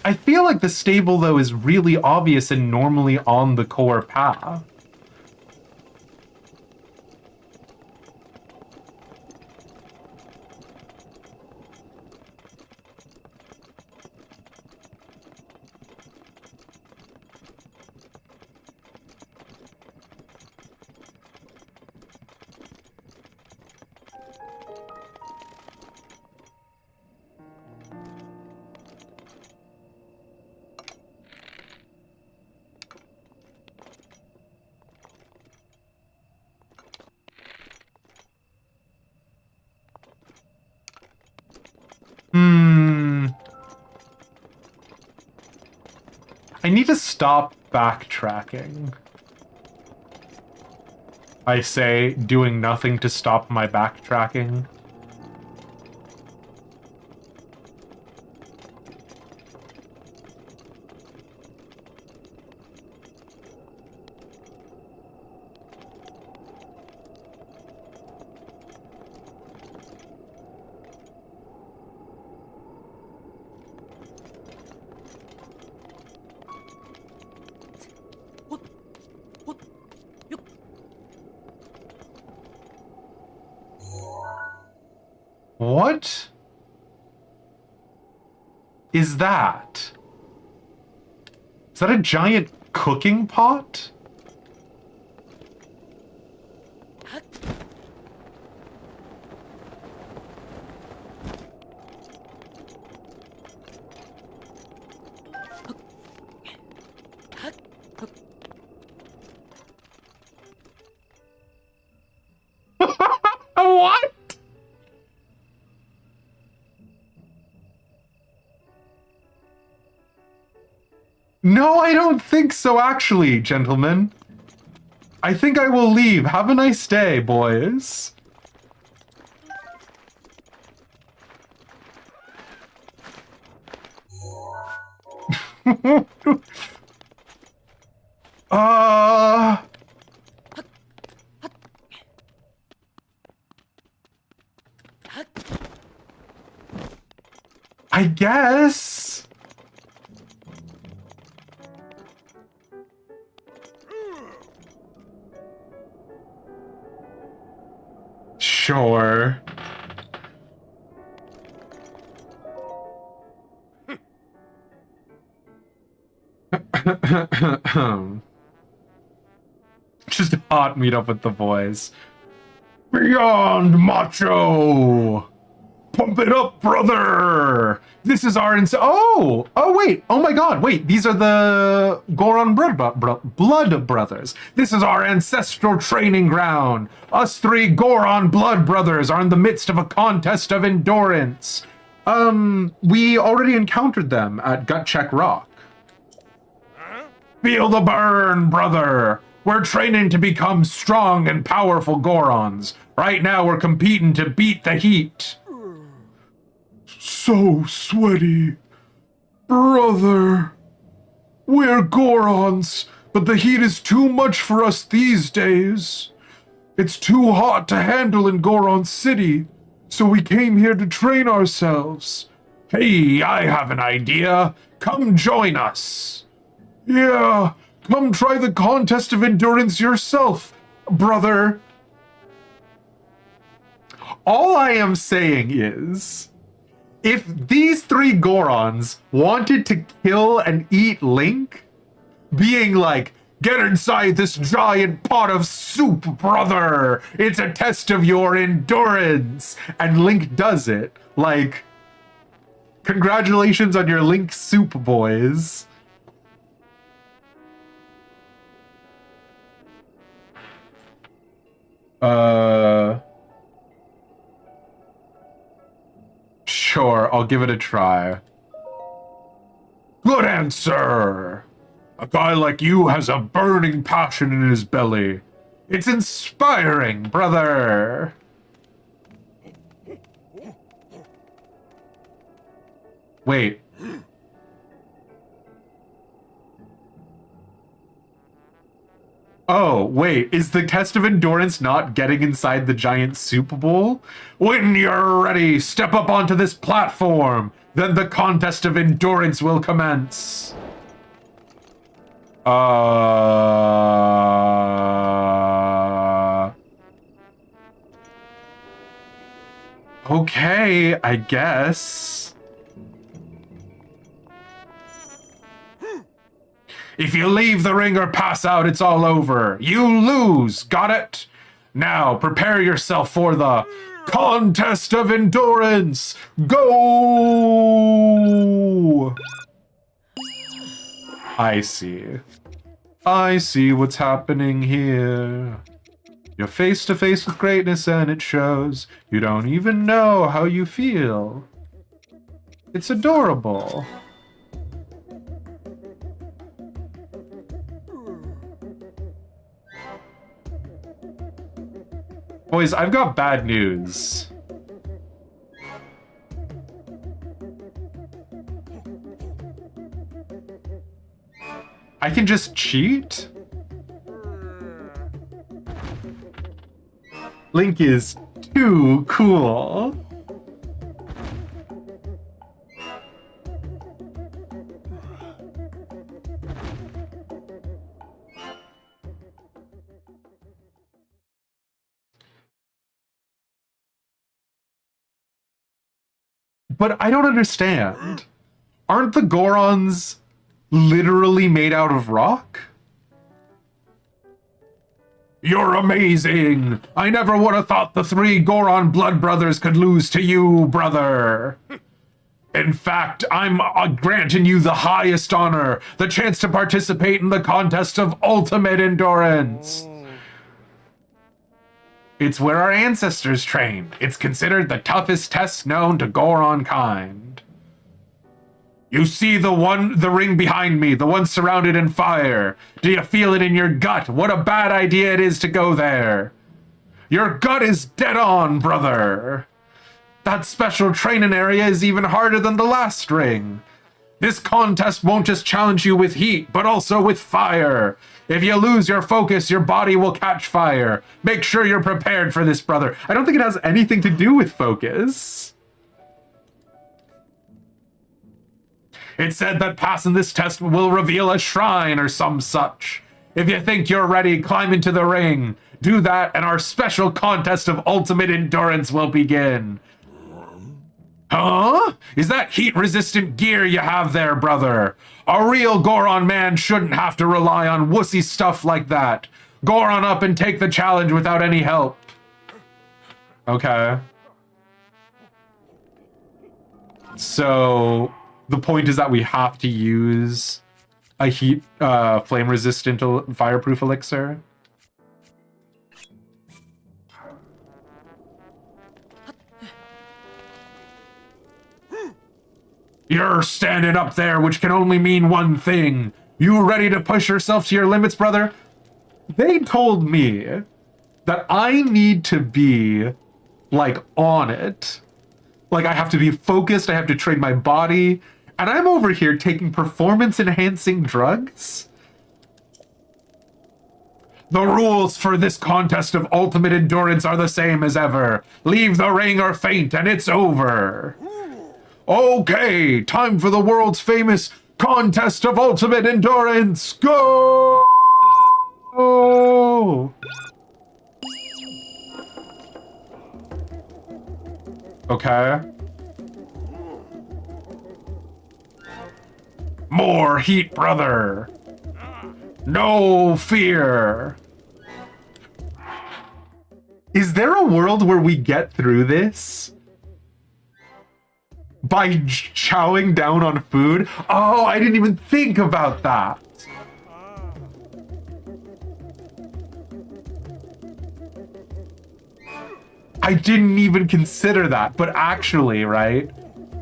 I feel like the stable, though, is really obvious and normally on the core path. I need to stop backtracking. I say, doing nothing to stop my backtracking. What is that? Is that a giant cooking pot? What? No, I don't think so, actually, gentlemen. I think I will leave. Have a nice day, boys. uh... I guess. Sure. Just hot meet up with the boys. Beyond macho! Pump it up, brother! This is our oh wait, oh my god, wait, these are the Goron blood brothers. This is our ancestral training ground. Us three Goron blood brothers are in the midst of a contest of endurance. We already encountered them at Gut Check Rock. Feel the burn, brother! We're training to become strong and powerful Gorons. Right now we're competing to beat the heat. So sweaty. Brother. We're Gorons, but the heat is too much for us these days. It's too hot to handle in Goron City, so we came here to train ourselves. Hey, I have an idea. Come join us. Yeah, come try the contest of endurance yourself, brother. All I am saying is, if these three Gorons wanted to kill and eat Link, being like, get inside this giant pot of soup, brother! It's a test of your endurance! And Link does it. Like, congratulations on your Link soup, boys. Sure, I'll give it a try. Good answer! A guy like you has a burning passion in his belly. It's inspiring, brother! Wait. Oh, wait, is the test of endurance not getting inside the giant soup bowl? When you're ready, step up onto this platform. Then the contest of endurance will commence. Okay, I guess. If you leave the ring or pass out, it's all over. You lose. Got it? Now, prepare yourself for the contest of endurance. Go! I see. I see what's happening here. You're face to face with greatness and it shows. You don't even know how you feel. It's adorable. Boys, I've got bad news. I can just cheat? Link is too cool. But I don't understand. Aren't the Gorons literally made out of rock? You're amazing! I never would have thought the three Goron blood brothers could lose to you, brother! In fact, I'm granting you the highest honor, the chance to participate in the contest of ultimate endurance. It's where our ancestors trained. It's considered the toughest test known to Goron kind. You see the ring behind me, the one surrounded in fire. Do you feel it in your gut? What a bad idea it is to go there. Your gut is dead on, brother. That special training area is even harder than the last ring. This contest won't just challenge you with heat, but also with fire. If you lose your focus, your body will catch fire. Make sure you're prepared for this, brother. I don't think it has anything to do with focus. It said that passing this test will reveal a shrine or some such. If you think you're ready, climb into the ring. Do that, and our special contest of ultimate endurance will begin. Huh? Is that heat-resistant gear you have there, brother? A real Goron man shouldn't have to rely on wussy stuff like that. Goron up and take the challenge without any help. Okay. So, the point is that we have to use a heat, flame-resistant fireproof elixir. You're standing up there, which can only mean one thing. You ready to push yourself to your limits, brother? They told me that I need to be, like, on it. Like, I have to be focused, I have to train my body, and I'm over here taking performance-enhancing drugs? The rules for this contest of ultimate endurance are the same as ever. Leave the ring or faint, and it's over. Okay, time for the world's famous contest of ultimate endurance. Go! Okay. More heat, brother. No fear. Is there a world where we get through this by chowing down on food? Oh, I didn't even think about that. I didn't even consider that, but actually, right?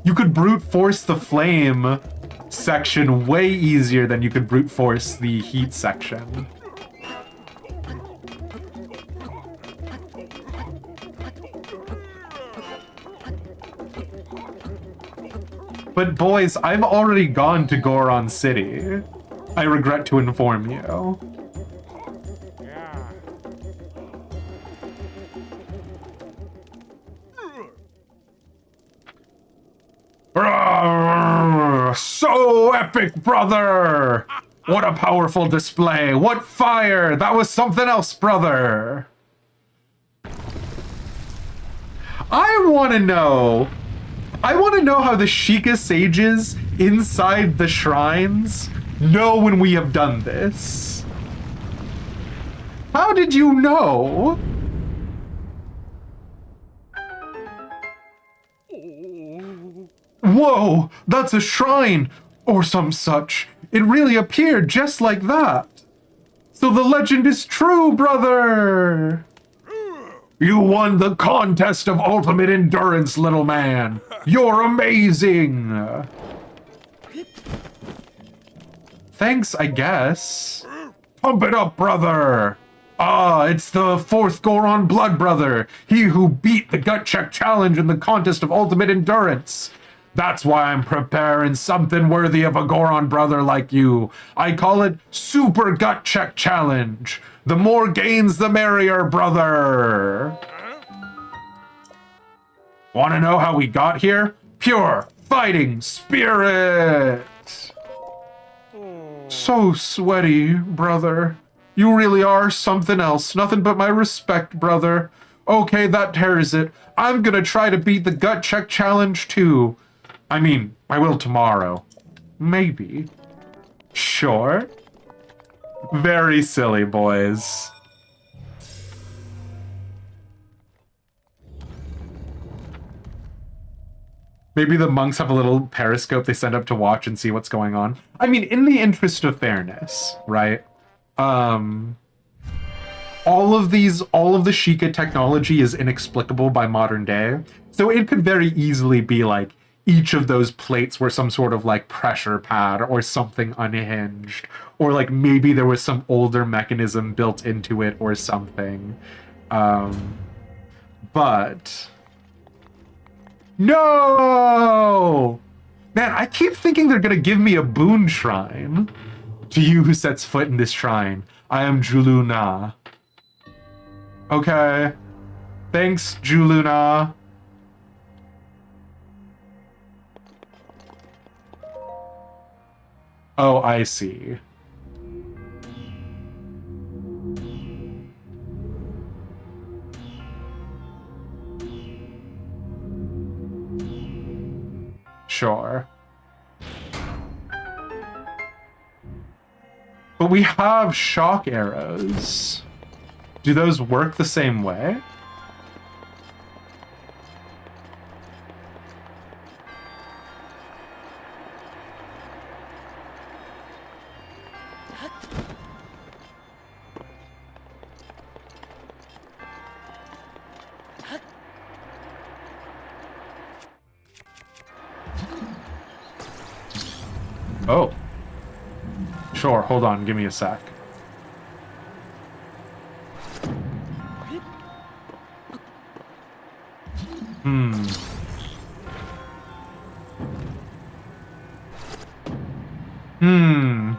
You could brute force the flame section way easier than you could brute force the heat section. But boys, I've already gone to Goron City. I regret to inform you. So epic, brother! What a powerful display! What fire! That was something else, brother! I want to know how the Sheikah sages inside the shrines know when we have done this. How did you know? Whoa, that's a shrine, or some such. It really appeared just like that. So the legend is true, brother! You won the contest of ultimate endurance, little man. You're amazing. Thanks, I guess. Pump it up, brother. Ah, it's the fourth Goron blood brother. He who beat the gut check challenge in the contest of ultimate endurance. That's why I'm preparing something worthy of a Goron brother like you. I call it Super Gut Check Challenge. The more gains, the merrier, brother. Want to know how we got here? Pure fighting spirit. So sweaty, brother. You really are something else. Nothing but my respect, brother. Okay, that tears it. I'm gonna try to beat the gut check challenge too. I mean, I will tomorrow. Maybe. Sure. Very silly, boys. Maybe the monks have a little periscope they send up to watch and see what's going on. I mean, in the interest of fairness, right? All of the Sheikah technology is inexplicable by modern day. So it could very easily be like, each of those plates were some sort of like pressure pad or something unhinged, or like maybe there was some older mechanism built into it or something. But no, man, I keep thinking they're gonna give me a boon shrine. To you who sets foot in this shrine, I am Juluna. Okay, thanks, Juluna. Oh, I see. Sure. But we have shock arrows. Do those work the same way? Oh. Sure, hold on, give me a sec. Hmm. Hmm.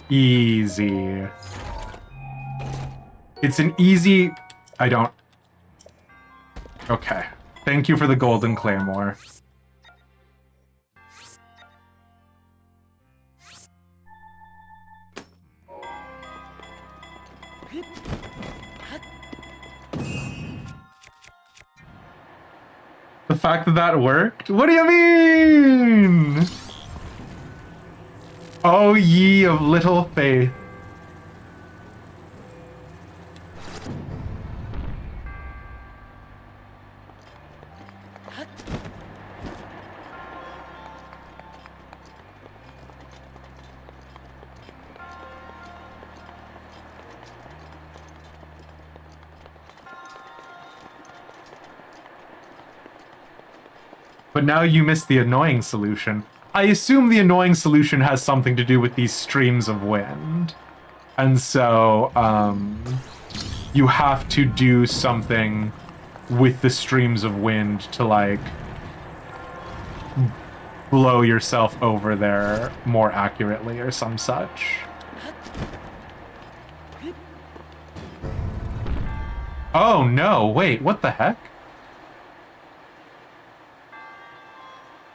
Easy. It's an easy... I don't... Okay. Thank you for the golden claymore. The fact that that worked? What do you mean? Oh, ye of little faith. But now you missed the annoying solution. I assume the annoying solution has something to do with these streams of wind. And so, you have to do something with the streams of wind to, like, blow yourself over there more accurately or some such. Oh no, wait, what the heck?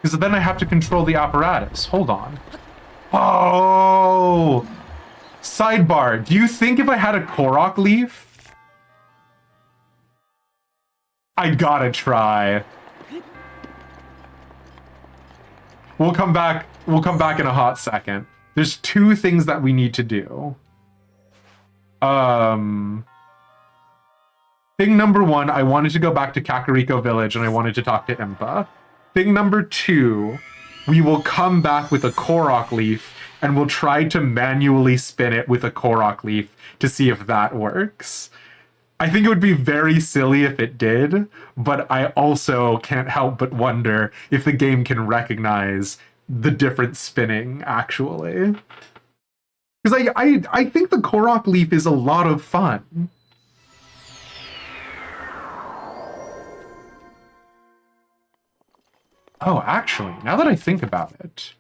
Because then I have to control the apparatus. Hold on. Oh! Sidebar, do you think if I had a Korok leaf? I gotta try. We'll come back in a hot second. There's two things that we need to do. Thing number one, I wanted to go back to Kakariko Village and I wanted to talk to Impa. Thing number two, we will come back with a Korok leaf and we'll try to manually spin it with a Korok leaf to see if that works. I think it would be very silly if it did, but I also can't help but wonder if the game can recognize the different spinning, actually. Because I think the Korok leaf is a lot of fun. Oh, actually, now that I think about it,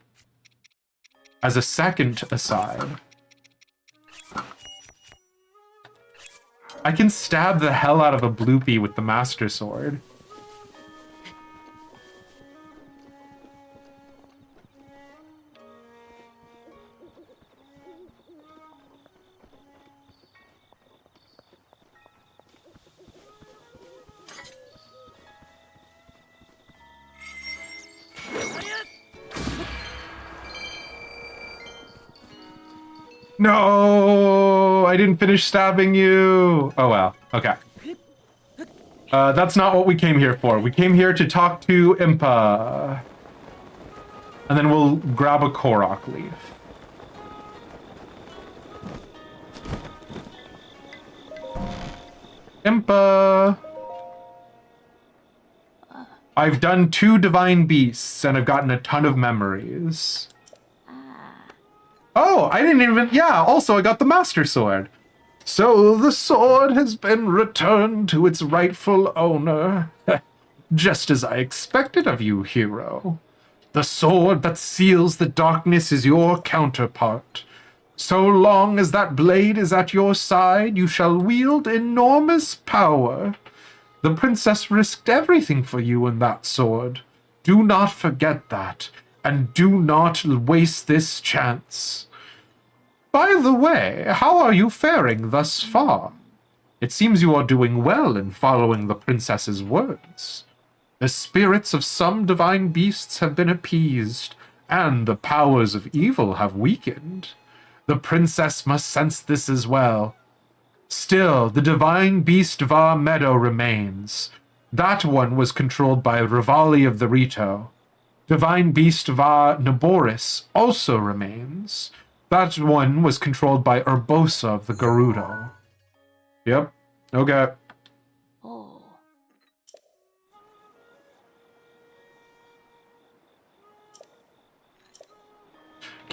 as a second aside, I can stab the hell out of a Bloopy with the Master Sword. No, I didn't finish stabbing you. Oh well, okay. That's not what we came here for. We came here to talk to Impa. And then we'll grab a Korok leaf. Impa! I've done 2 divine beasts, and I've gotten a ton of memories. Oh, I didn't even... Yeah, also I got the Master Sword. So the sword has been returned to its rightful owner. Just as I expected of you, hero. The sword that seals the darkness is your counterpart. So long as that blade is at your side, you shall wield enormous power. The princess risked everything for you in that sword. Do not forget that, and do not waste this chance. By the way, how are you faring thus far? It seems you are doing well in following the princess's words. The spirits of some divine beasts have been appeased, and the powers of evil have weakened. The princess must sense this as well. Still, the divine beast Var Meadow remains. That one was controlled by Rivali of the Rito. Divine beast Var Naboris also remains. That one was controlled by Urbosa of the Gerudo. Yep. Okay.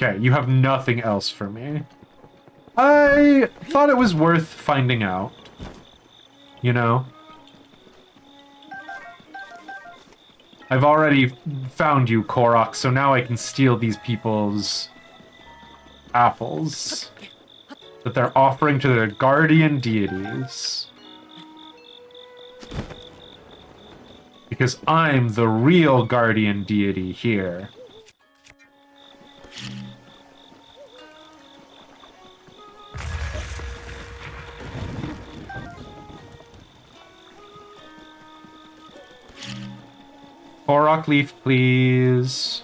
Okay, you have nothing else for me. I thought it was worth finding out. You know? I've already found you, Korok, so now I can steal these people's apples that they're offering to their guardian deities. Because I'm the real guardian deity here. Korok leaf, please.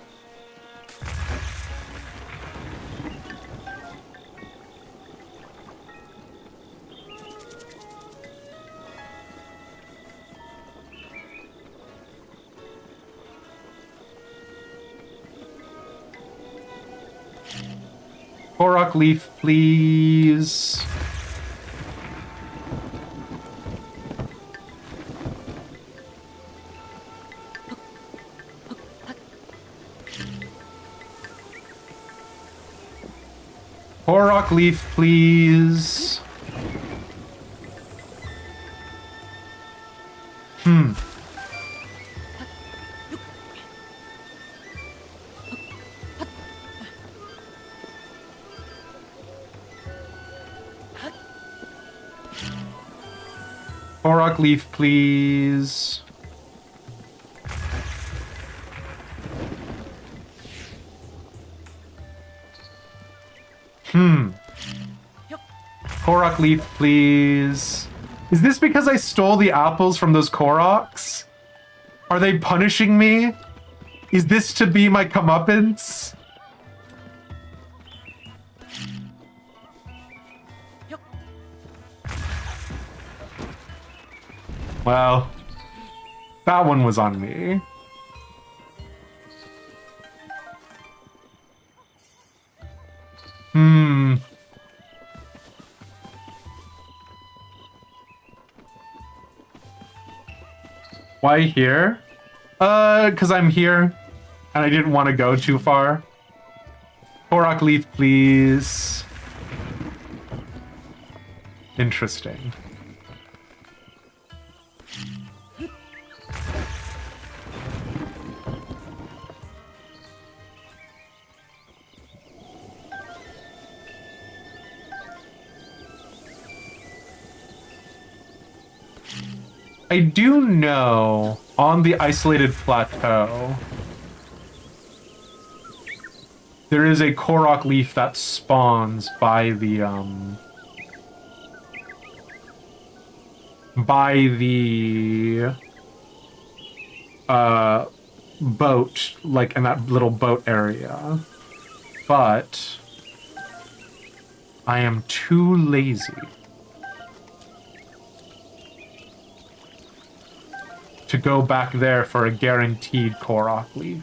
Korok leaf, please. Korok leaf, please. Korok leaf, please. Korok leaf, please. Is this because I stole the apples from those Koroks? Are they punishing me? Is this to be my comeuppance? Well, that one was on me. Why here? Because I'm here, and I didn't want to go too far. Korok leaf, please. Interesting. I do know on the isolated plateau there is a Korok leaf that spawns by the boat, like in that little boat area. But I am too lazy to go back there for a guaranteed Korok leaf.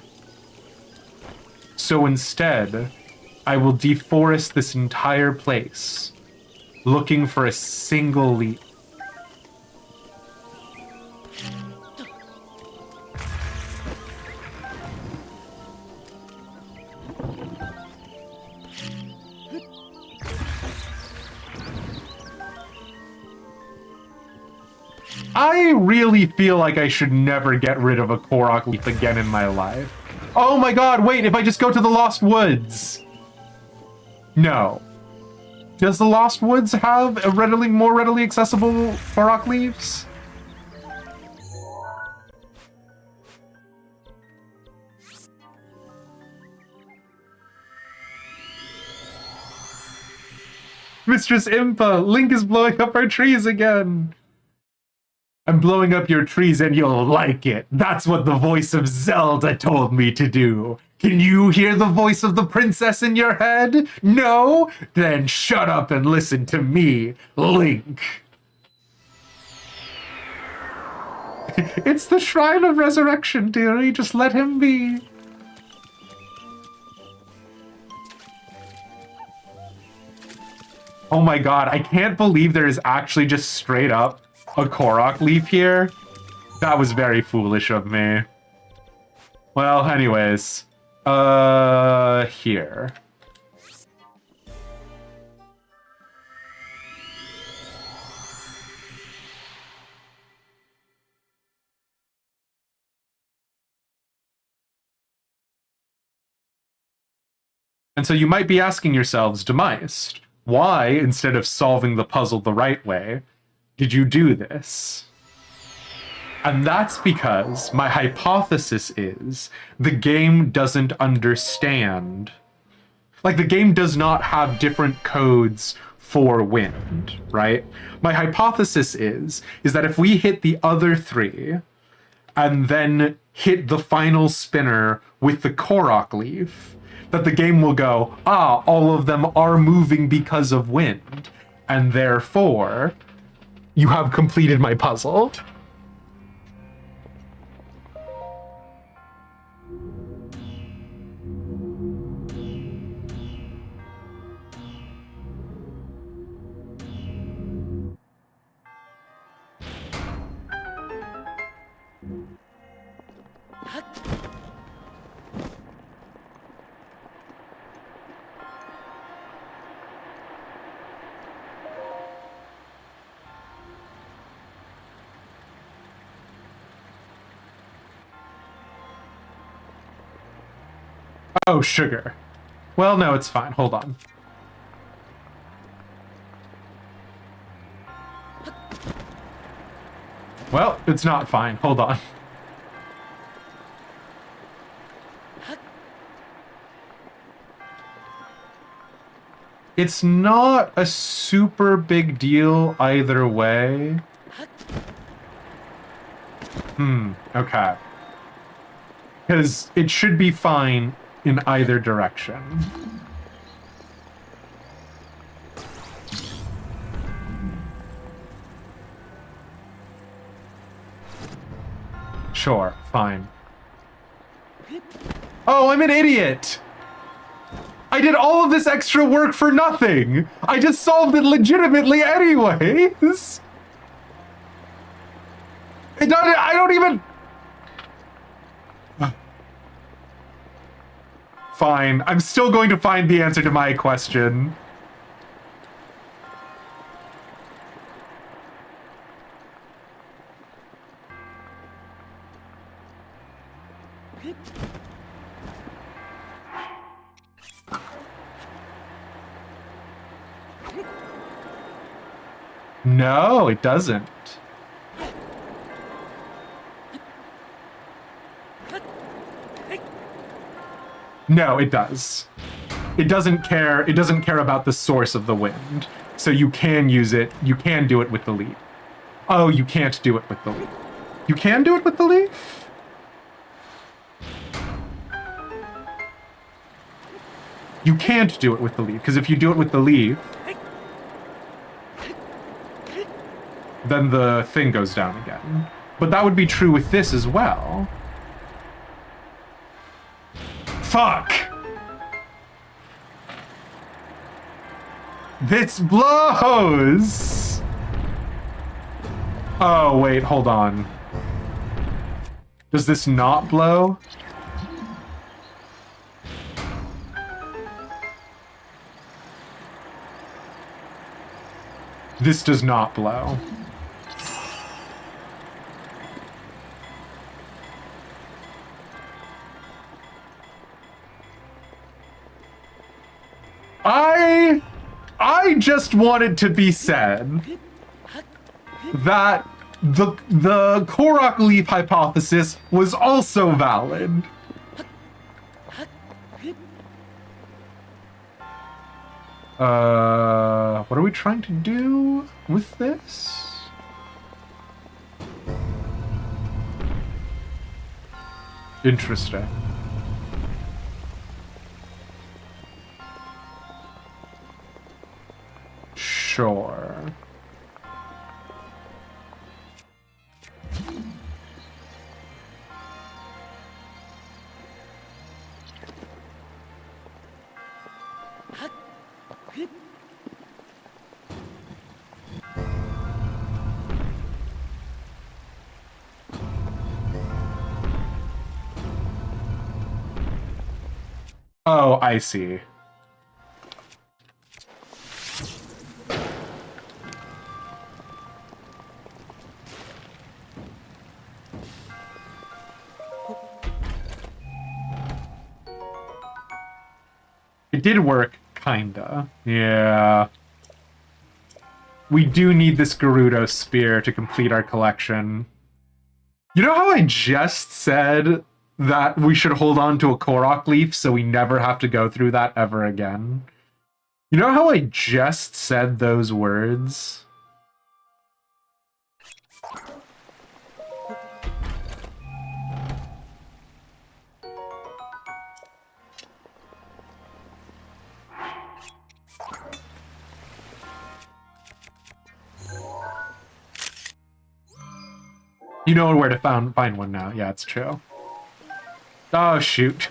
So instead, I will deforest this entire place, looking for a single leaf. I really feel like I should never get rid of a Korok leaf again in my life. Oh my god, wait, if I just go to the Lost Woods? No. Does the Lost Woods have a more readily accessible Korok leaves? Mistress Impa, Link is blowing up our trees again. I'm blowing up your trees and you'll like it. That's what the voice of Zelda told me to do. Can you hear the voice of the princess in your head? No? Then shut up and listen to me, Link. It's the Shrine of Resurrection, dearie. Just let him be. Oh my god, I can't believe there is actually just straight up a Korok leaf here. That was very foolish of me. Well, anyways. Here. And so you might be asking yourselves, Demised, why, instead of solving the puzzle the right way, did you do this? And that's because my hypothesis is the game doesn't understand. Like, the game does not have different codes for wind, right? My hypothesis is that if we hit the other three and then hit the final spinner with the Korok leaf, that the game will go, ah, all of them are moving because of wind, and therefore you have completed my puzzle. Oh, sugar. Well, no, it's fine. Hold on. Well, it's not fine. Hold on. It's not a super big deal either way. Okay. Because it should be fine in either direction. Sure, fine. Oh, I'm an idiot! I did all of this extra work for nothing! I just solved it legitimately anyways! I don't even... Fine, I'm still going to find the answer to my question. No, it doesn't. No, it does. It doesn't care about the source of the wind. So you can use it, you can do it with the leaf. Oh, you can't do it with the leaf. You can do it with the leaf? You can't do it with the leaf, because if you do it with the leaf, then the thing goes down again. But that would be true with this as well. Fuck! This blows! Oh, wait, hold on. Does this not blow? This does not blow. I just wanted to be said that the Korok leaf hypothesis was also valid. What are we trying to do with this? Interesting. Sure. Oh, I see. It did work, kinda. Yeah. We do need this Gerudo spear to complete our collection. You know how I just said that we should hold on to a Korok leaf so we never have to go through that ever again? You know how I just said those words? You know where to find one now. Yeah, it's true. Oh, shoot.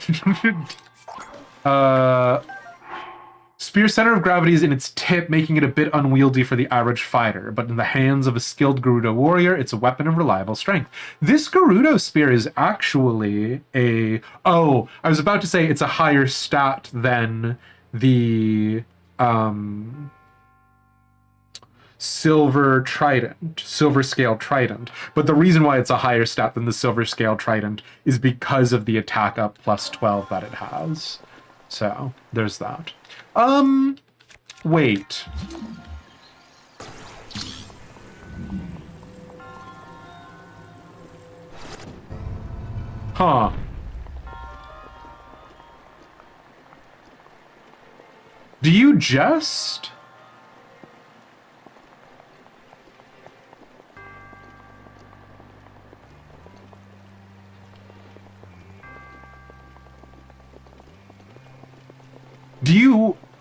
Spear's center of gravity is in its tip, making it a bit unwieldy for the average fighter, but in the hands of a skilled Gerudo warrior, it's a weapon of reliable strength. This Gerudo spear is actually a... Oh, I was about to say it's a higher stat than the... Silver Trident, Silver Scale Trident. But the reason why it's a higher stat than the Silver Scale Trident is because of the attack up plus 12 that it has. So, there's that. Wait. Huh. Do you just...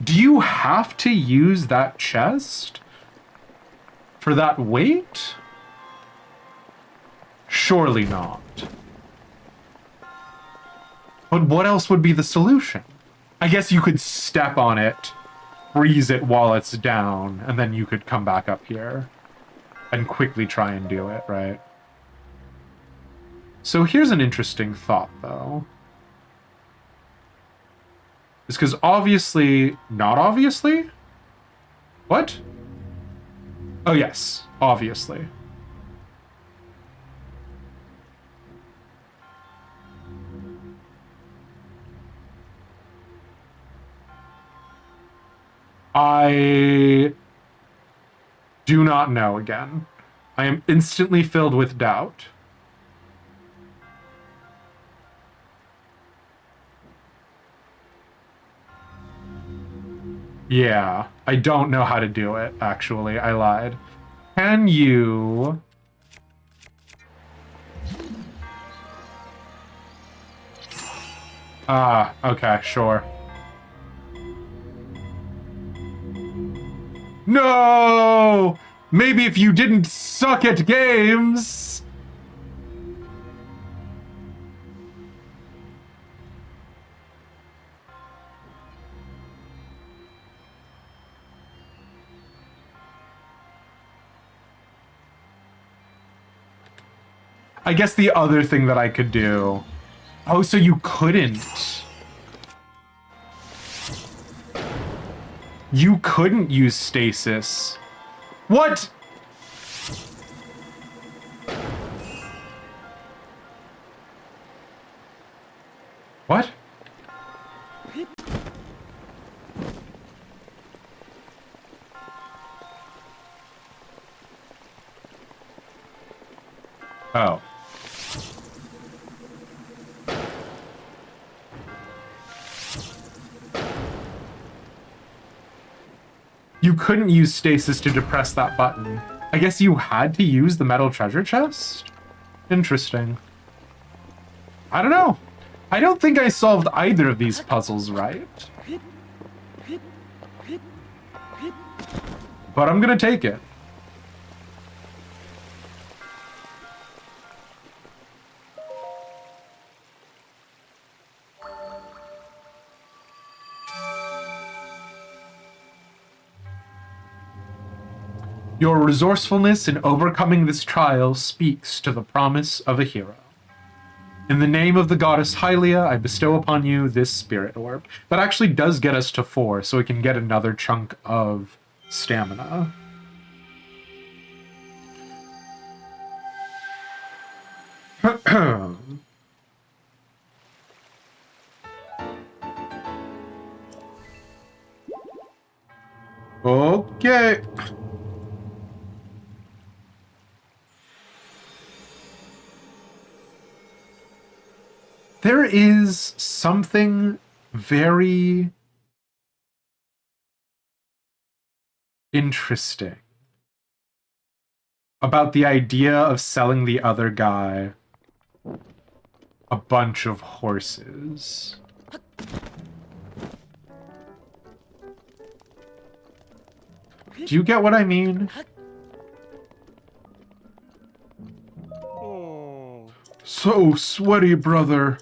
Do you have to use that chest for that weight? Surely not. But what else would be the solution? I guess you could step on it, freeze it while it's down, and then you could come back up here and quickly try and do it, right? So here's an interesting thought, though. Is because obviously... Not obviously? What? Oh, yes. Obviously. I do not know again. I am instantly filled with doubt. Yeah, I don't know how to do it, actually. I lied. Can you... Ah, okay, sure. No! Maybe if you didn't suck at games! I guess the other thing that I could do... Oh, so you couldn't. You couldn't use stasis. What? What? Oh. You couldn't use stasis to depress that button. I guess you had to use the metal treasure chest? Interesting. I don't know. I don't think I solved either of these puzzles right. But I'm gonna take it. Your resourcefulness in overcoming this trial speaks to the promise of a hero. In the name of the goddess Hylia, I bestow upon you this spirit orb. That actually does get us to 4, so we can get another chunk of stamina. Okay. There is something very interesting about the idea of selling the other guy a bunch of horses. Do you get what I mean? So sweaty, brother.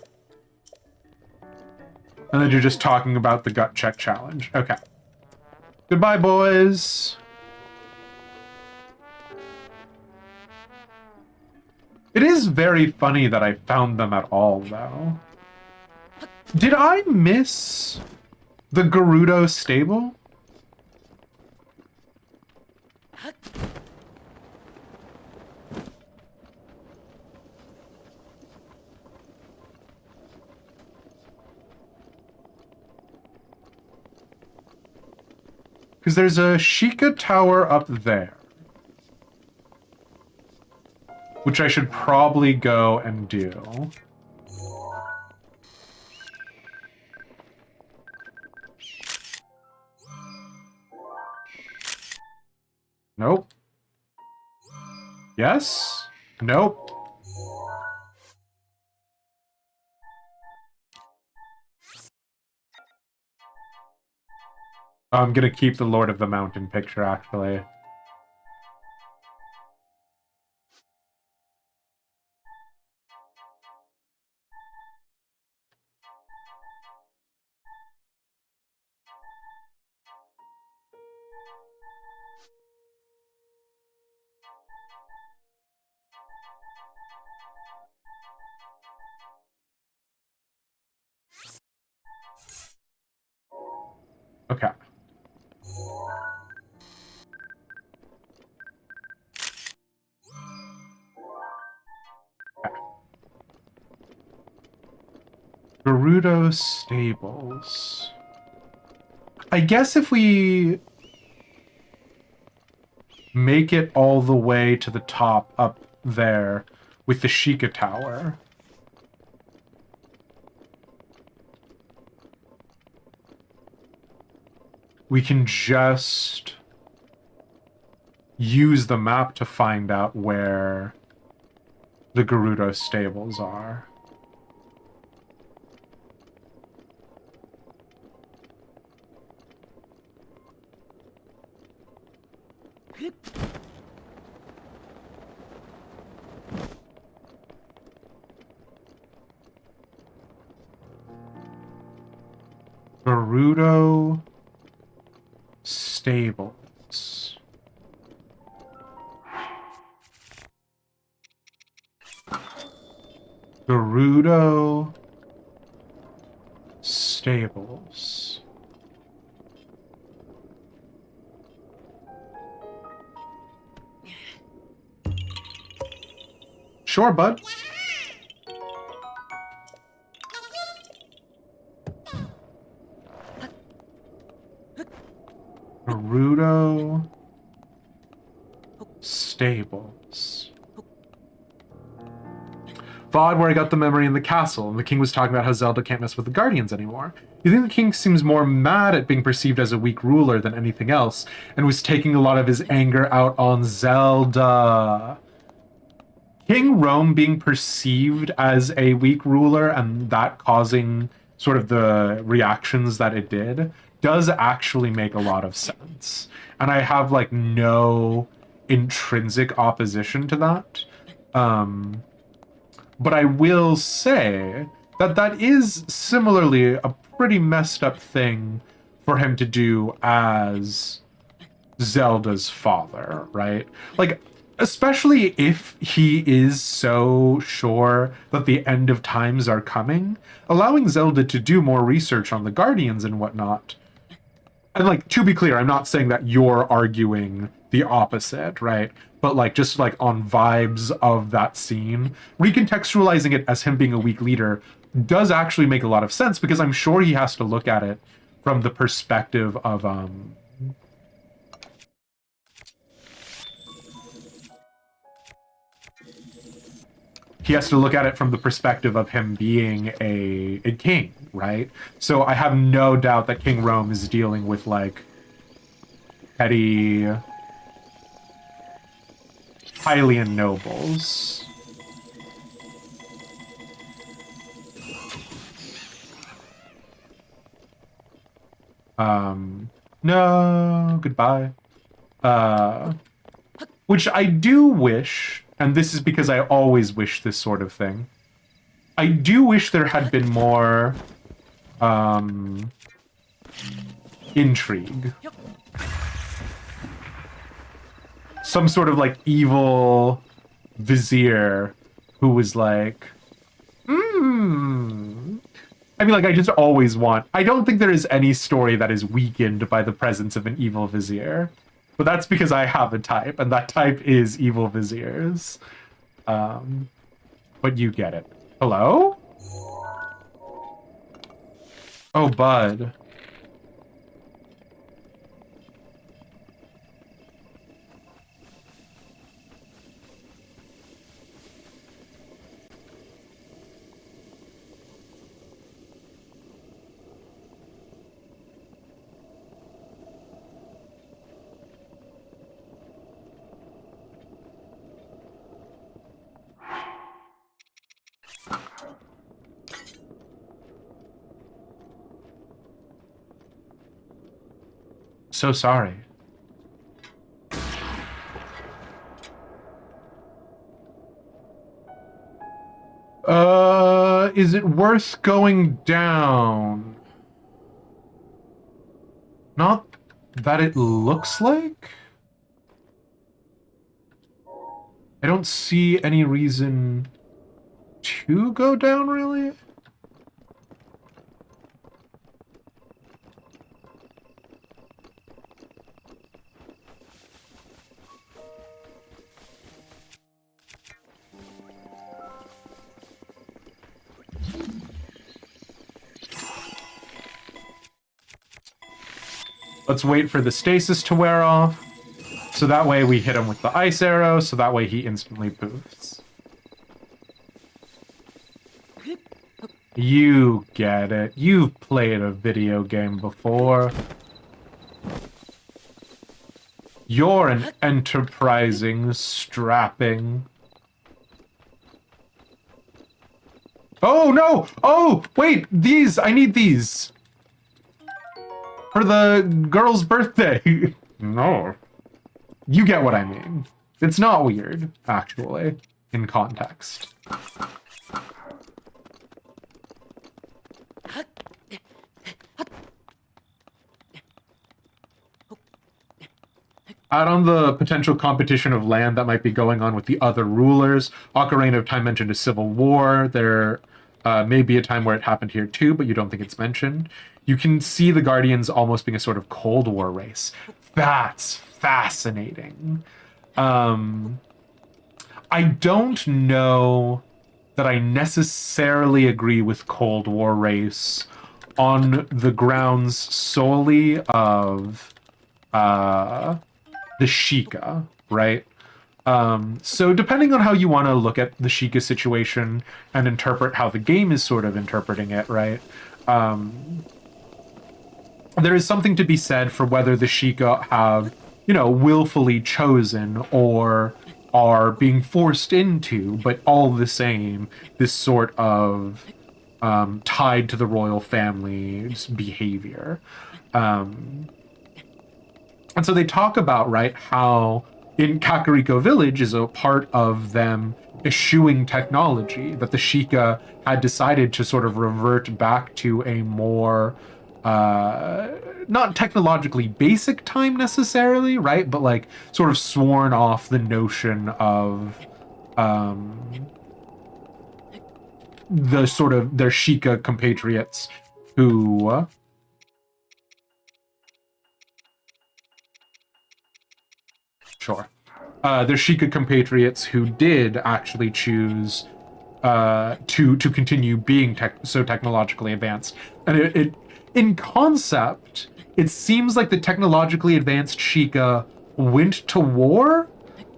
And then you're just talking about the gut check challenge. Okay. Goodbye, boys. It is very funny that I found them at all, though. Did I miss the Gerudo stable? Because there's a Sheikah tower up there, which I should probably go and do. Nope. Yes? Nope. I'm gonna keep the Lord of the Mountain picture, actually. Okay. Gerudo Stables. I guess if we make it all the way to the top up there with the Sheikah Tower, we can just use the map to find out where the Gerudo Stables are. Gerudo Stables. Gerudo Stables. Sure, bud. Gerudo Stables. Vod, where I got the memory in the castle, and the king was talking about how Zelda can't mess with the Guardians anymore. You think the king seems more mad at being perceived as a weak ruler than anything else, and was taking a lot of his anger out on Zelda. King Rome being perceived as a weak ruler and that causing sort of the reactions that it did does actually make a lot of sense. And I have like no intrinsic opposition to that. But I will say that that is similarly a pretty messed up thing for him to do as Zelda's father, right? Like, especially if he is so sure that the end of times are coming, allowing Zelda to do more research on the Guardians and whatnot. And like, to be clear, I'm not saying that you're arguing the opposite, right? But like, just like on vibes of that scene, recontextualizing it as him being a weak leader does actually make a lot of sense, because I'm sure he has to look at it from the perspective of he has to look at it from the perspective of him being a king, right? So I have no doubt that King Rome is dealing with like petty Hylian nobles. No, goodbye. Which I do wish, and this is because I always wish this sort of thing. I do wish there had been more intrigue. Some sort of like evil vizier who was like, I mean, like, I just always want. I don't think there is any story that is weakened by the presence of an evil vizier. But that's because I have a type, and that type is evil viziers. But you get it. Hello? Oh, bud. So sorry. Is it worth going down? Not that it looks like? I don't see any reason to go down, really? Let's wait for the stasis to wear off. So that way we hit him with the ice arrow, so that way he instantly poofs. You get it. You've played a video game before. You're an enterprising, strapping... Oh, no! Oh, wait! These! I need these! For the girl's birthday! No. You get what I mean. It's not weird, actually, in context. Out on the potential competition of land that might be going on with the other rulers, Ocarina of Time mentioned a civil war. There may be a time where it happened here too, but you don't think it's mentioned. You can see the Guardians almost being a sort of Cold War race. That's fascinating. I don't know that I necessarily agree with Cold War race on the grounds solely of the Sheikah, right? So depending on how you want to look at the Sheikah situation and interpret how the game is sort of interpreting it, right? There is something to be said for whether the Sheikah have, willfully chosen or are being forced into, but all the same, this sort of tied to the royal family's behavior. And so they talk about, right, how in Kakariko Village is a part of them eschewing technology, that the Sheikah had decided to sort of revert back to a more not technologically basic time necessarily, right? But like sort of sworn off the notion of the sort of their Sheikah compatriots who sure. Their Sheikah compatriots who did actually choose to continue being so technologically advanced, and it in concept, it seems like the technologically advanced Sheikah went to war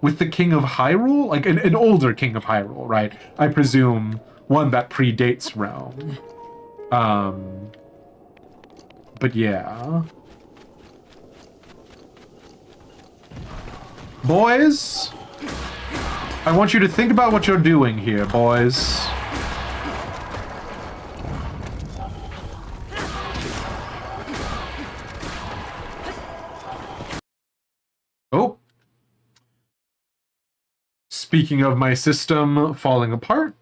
with the King of Hyrule, like an older King of Hyrule, right? I presume one that predates Rome. But yeah. Boys, I want you to think about what you're doing here, boys. Oh. Speaking of my system falling apart,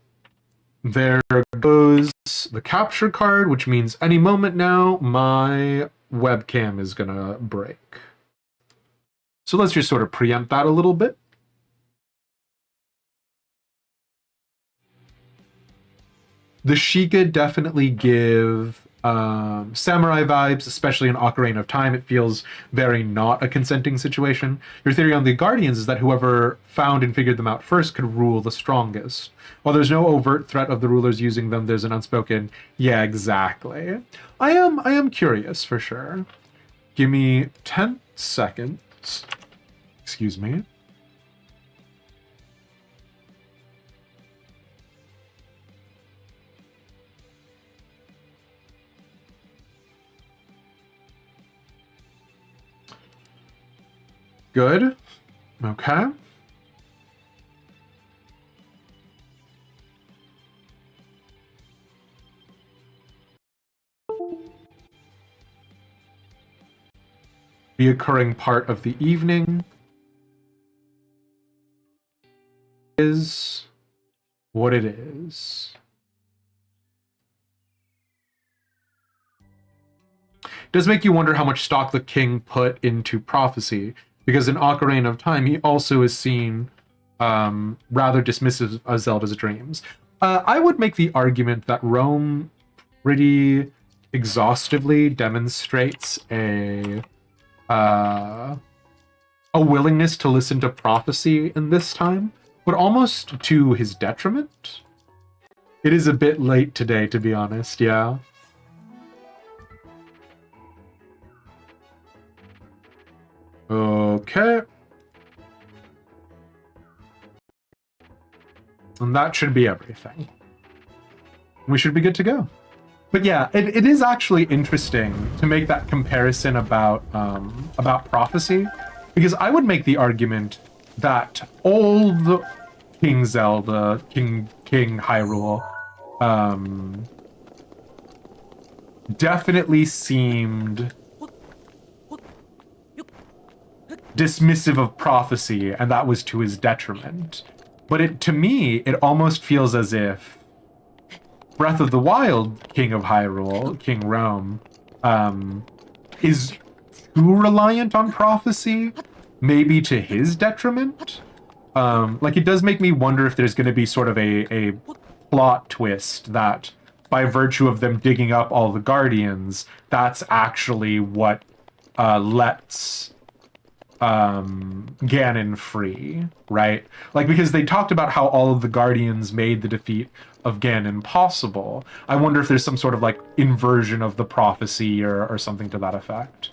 there goes the capture card, which means any moment now, my webcam is gonna break. So let's just sort of preempt that a little bit. The Sheikah definitely give samurai vibes, especially in Ocarina of Time. It feels very not a consenting situation. Your theory on the Guardians is that whoever found and figured them out first could rule the strongest. While there's no overt threat of the rulers using them, there's an unspoken, yeah, exactly. I am curious for sure. Give me 10 seconds. Excuse me. Good. Okay. Reoccurring part of the evening is what it is. It does make you wonder how much stock the king put into prophecy, because in Ocarina of Time, he also is seen rather dismissive of Zelda's dreams. I would make the argument that Rome pretty exhaustively demonstrates a willingness to listen to prophecy in this time, but almost to his detriment. It is a bit late today, to be honest, yeah. Okay. And that should be everything. We should be good to go. But yeah, it is actually interesting to make that comparison about prophecy, because I would make the argument that old King Zelda, King Hyrule, definitely seemed dismissive of prophecy, and that was to his detriment. But to me, it almost feels as if Breath of the Wild, King of Hyrule, King Rome, is too reliant on prophecy, maybe to his detriment. Like, it does make me wonder if there's going to be sort of a plot twist that by virtue of them digging up all the Guardians, that's actually what lets Ganon free, right? Like, because they talked about how all of the Guardians made the defeat of Ganon possible. I wonder if there's some sort of, like, inversion of the prophecy or something to that effect.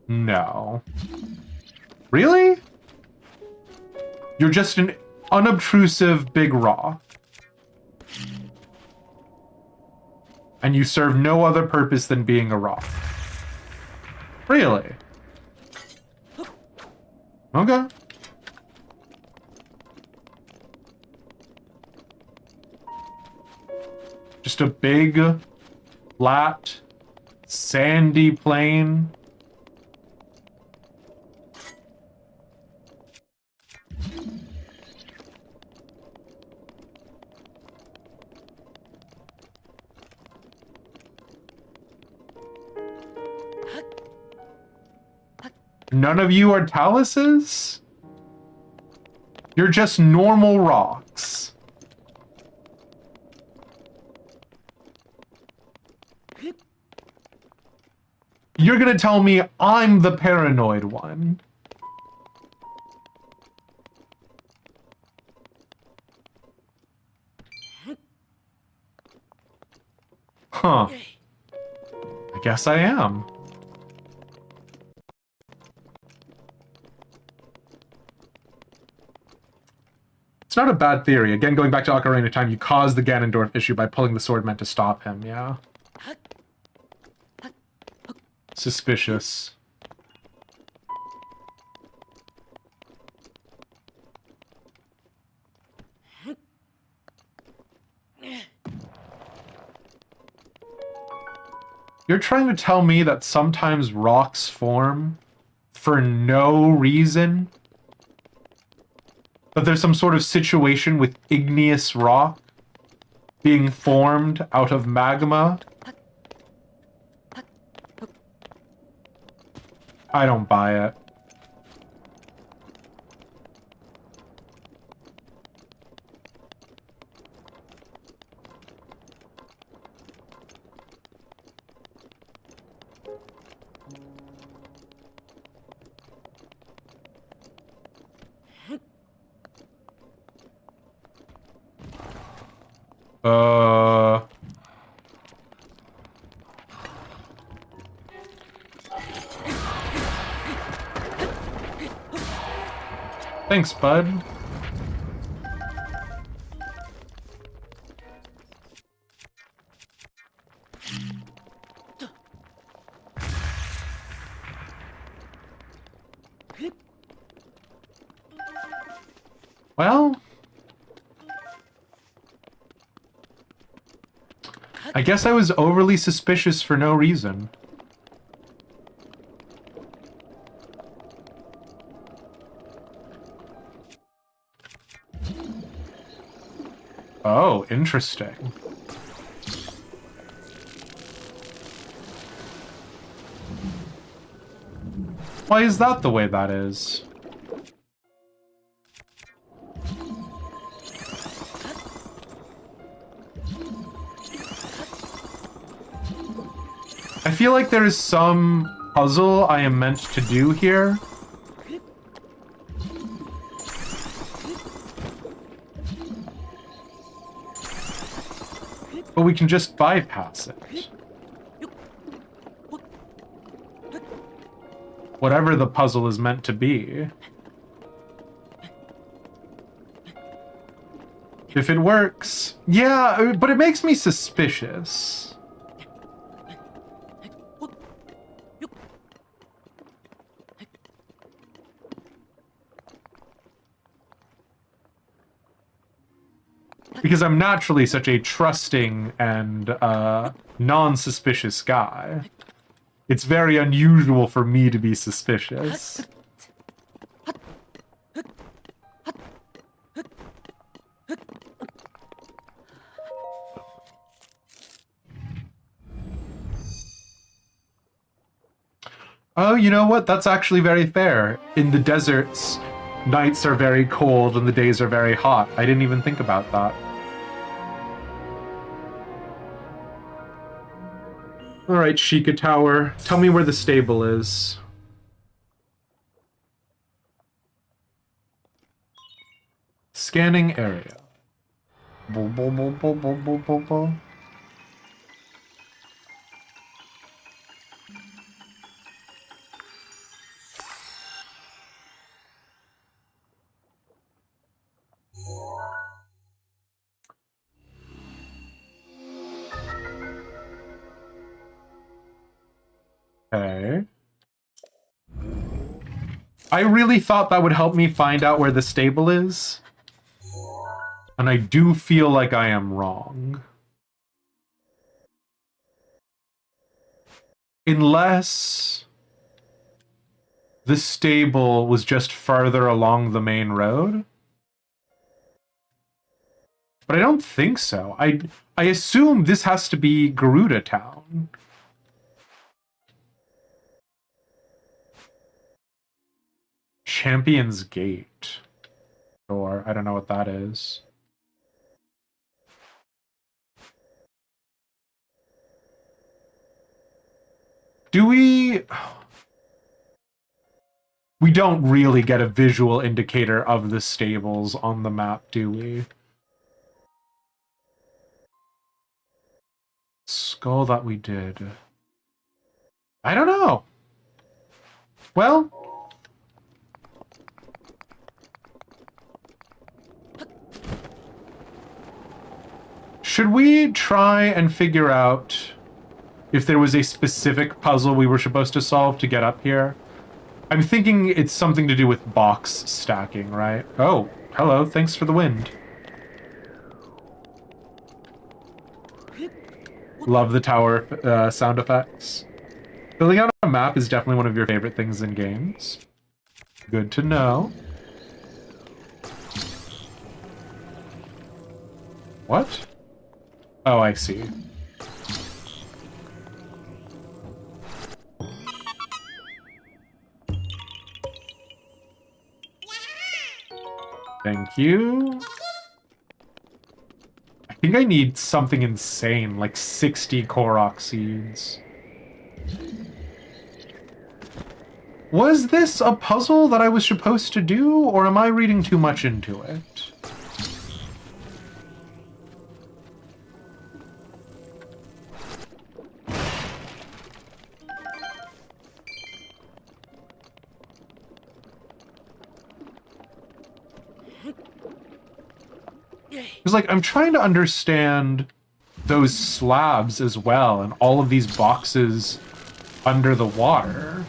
No. Really? You're just an unobtrusive big rock. And you serve no other purpose than being a rock. Really? Okay. Just a big, flat, sandy plain. None of you are Taluses? You're just normal rocks. You're gonna tell me I'm the paranoid one. Huh. I guess I am. It's not a bad theory. Again, going back to Ocarina of Time, you caused the Ganondorf issue by pulling the sword meant to stop him, yeah? Suspicious. You're trying to tell me that sometimes rocks form for no reason? That there's some sort of situation with igneous rock being formed out of magma? I don't buy it. Thanks, bud. Well, I guess I was overly suspicious for no reason. Oh, interesting. Why is that the way that is? I feel like there is some puzzle I am meant to do here. But we can just bypass it. Whatever the puzzle is meant to be. If it works. Yeah, but it makes me suspicious. Because I'm naturally such a trusting and non-suspicious guy. It's very unusual for me to be suspicious. Oh, you know what? That's actually very fair. In the deserts, nights are very cold and the days are very hot. I didn't even think about that. All right, Sheikah Tower. Tell me where the stable is. Scanning area. Bo, bo, bo, bo, bo, bo, bo, bo. Okay. I really thought that would help me find out where the stable is. And I do feel like I am wrong. Unless the stable was just farther along the main road. But I don't think so. I assume this has to be Garuda Town. Champion's Gate. Or I don't know what that is. Do we... We don't really get a visual indicator of the stables on the map, do we? Skull that we did. I don't know. Well... Should we try and figure out if there was a specific puzzle we were supposed to solve to get up here? I'm thinking it's something to do with box stacking, right? Oh, hello, thanks for the wind. Love the tower sound effects. Filling out a map is definitely one of your favorite things in games. Good to know. What? Oh, I see. Thank you. I think I need something insane, like 60 Korok seeds. Was this a puzzle that I was supposed to do, or am I reading too much into it? Because, like, I'm trying to understand those slabs as well, and all of these boxes under the water.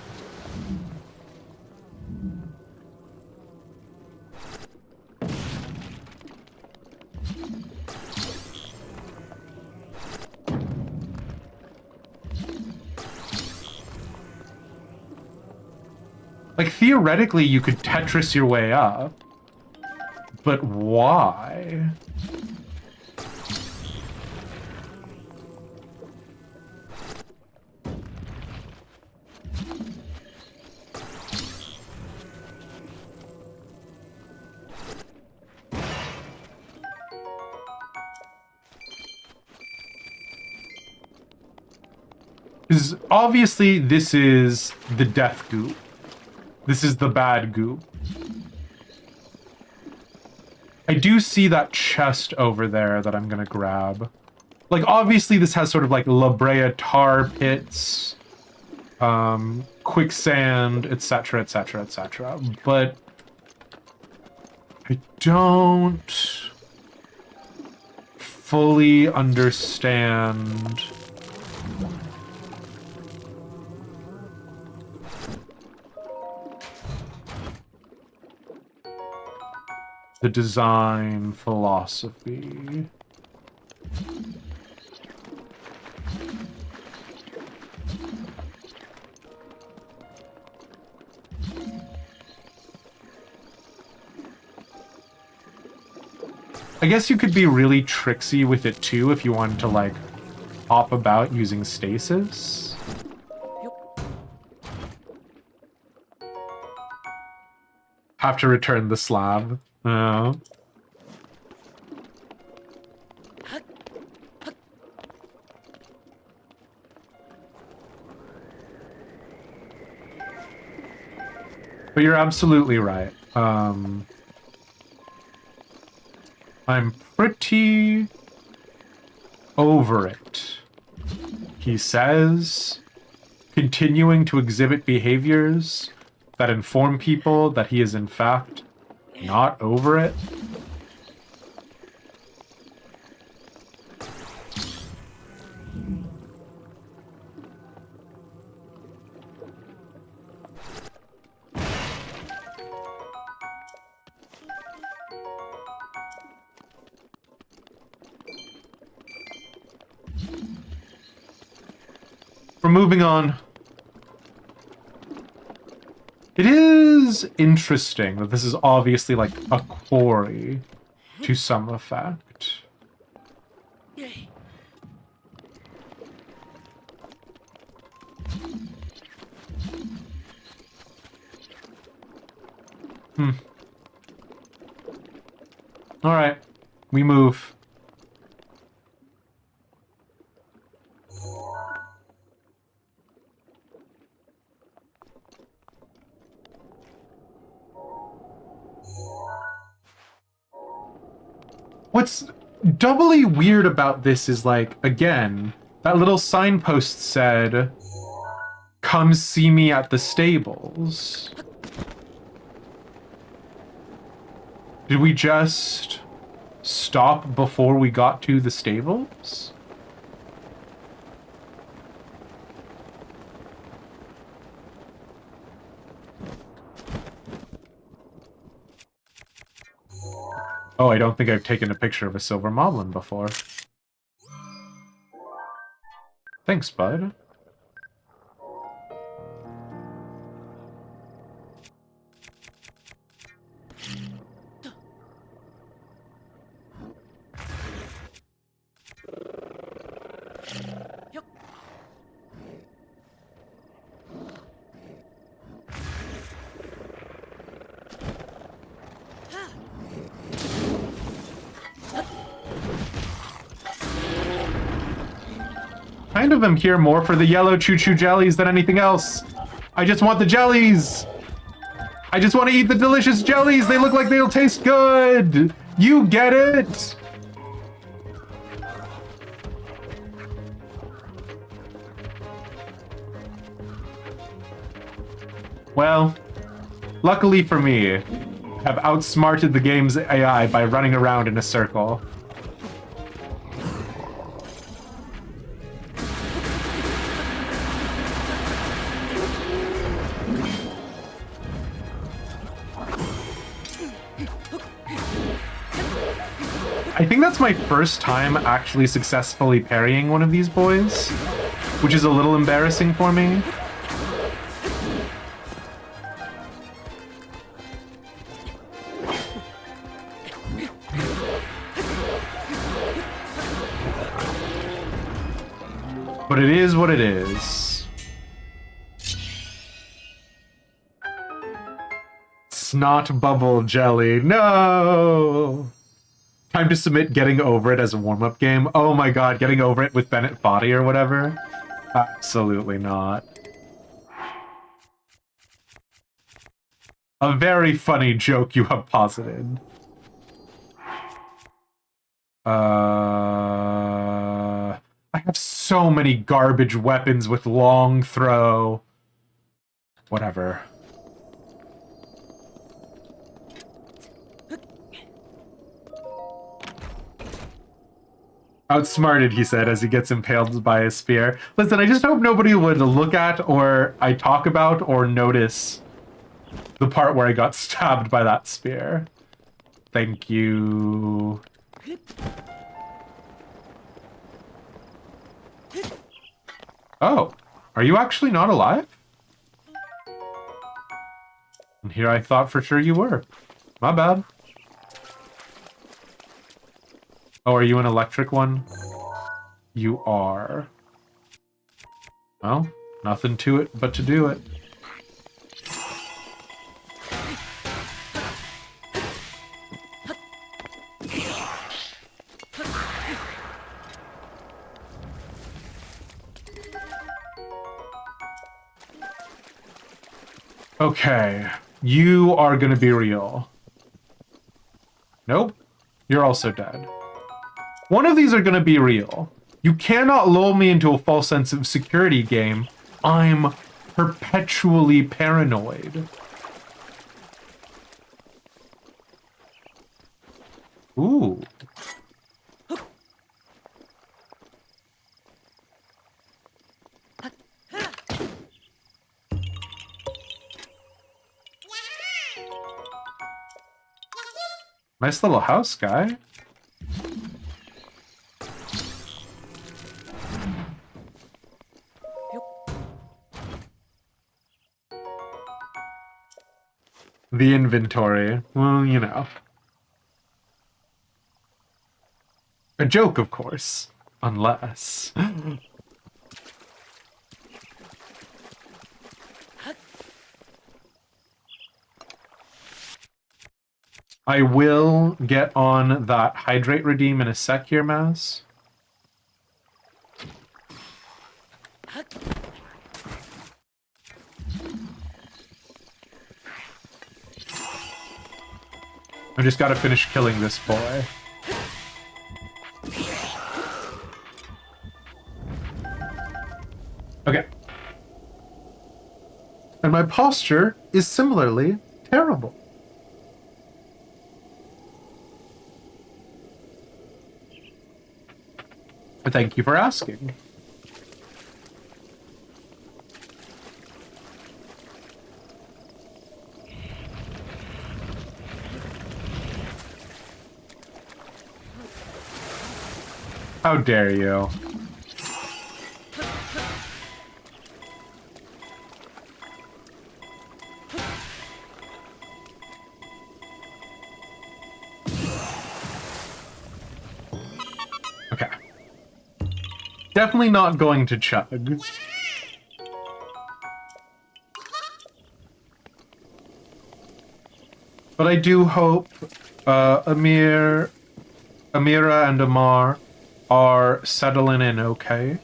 Like, theoretically, you could Tetris your way up. But why? Because obviously this is the death goop. This is the bad goop. I do see that chest over there that I'm gonna grab. Like, obviously this has sort of like La Brea tar pits, quicksand, etc., etc., etc. But I don't fully understand the design philosophy. I guess you could be really tricksy with it too if you wanted to, like, hop about using stasis. have to return the slab. Oh. But you're absolutely right. I'm pretty over it. He says, continuing to exhibit behaviors that inform people that he is in fact not over it. We're moving on. It is interesting that this is obviously like a quarry to some effect. All right, we move. What's doubly weird about this is, like, again, that little signpost said, "Come see me at the stables." Did we just stop before we got to the stables? Oh, I don't think I've taken a picture of a silver moblin before. Thanks, bud. Kind of am here more for the yellow choo-choo jellies than anything else. I just want the jellies. I just want to eat the delicious jellies. They look like they'll taste good. You get it? Well, luckily for me, I have outsmarted the game's AI by running around in a circle. I think that's my first time actually successfully parrying one of these boys, which is a little embarrassing for me. But it is what it is. Snot bubble jelly. No! Time to submit Getting Over It as a warm-up game. Oh my god, Getting Over It with Bennett Foddy or whatever? Absolutely not. A very funny joke you have posited. I have so many garbage weapons with long throw. Whatever. Outsmarted, he said, as he gets impaled by a spear. Listen, I just hope nobody would look at, or I talk about, or notice the part where I got stabbed by that spear. Thank you. Oh, are you actually not alive? And here I thought for sure you were. My bad. Oh, are you an electric one? You are. Well, nothing to it but to do it. Okay. You are gonna be real. Nope. You're also dead. One of these are gonna be real. You cannot lull me into a false sense of security game. I'm perpetually paranoid. Ooh. Nice little house, guy. The inventory. Well, you know. A joke, of course. Unless... I will get on that hydrate redeem in a sec here, Maz. I just gotta finish killing this boy. Okay. And my posture is similarly terrible. Thank you for asking. How dare you? Okay. Definitely not going to chug. But I do hope Amira and Amar are settling in okay.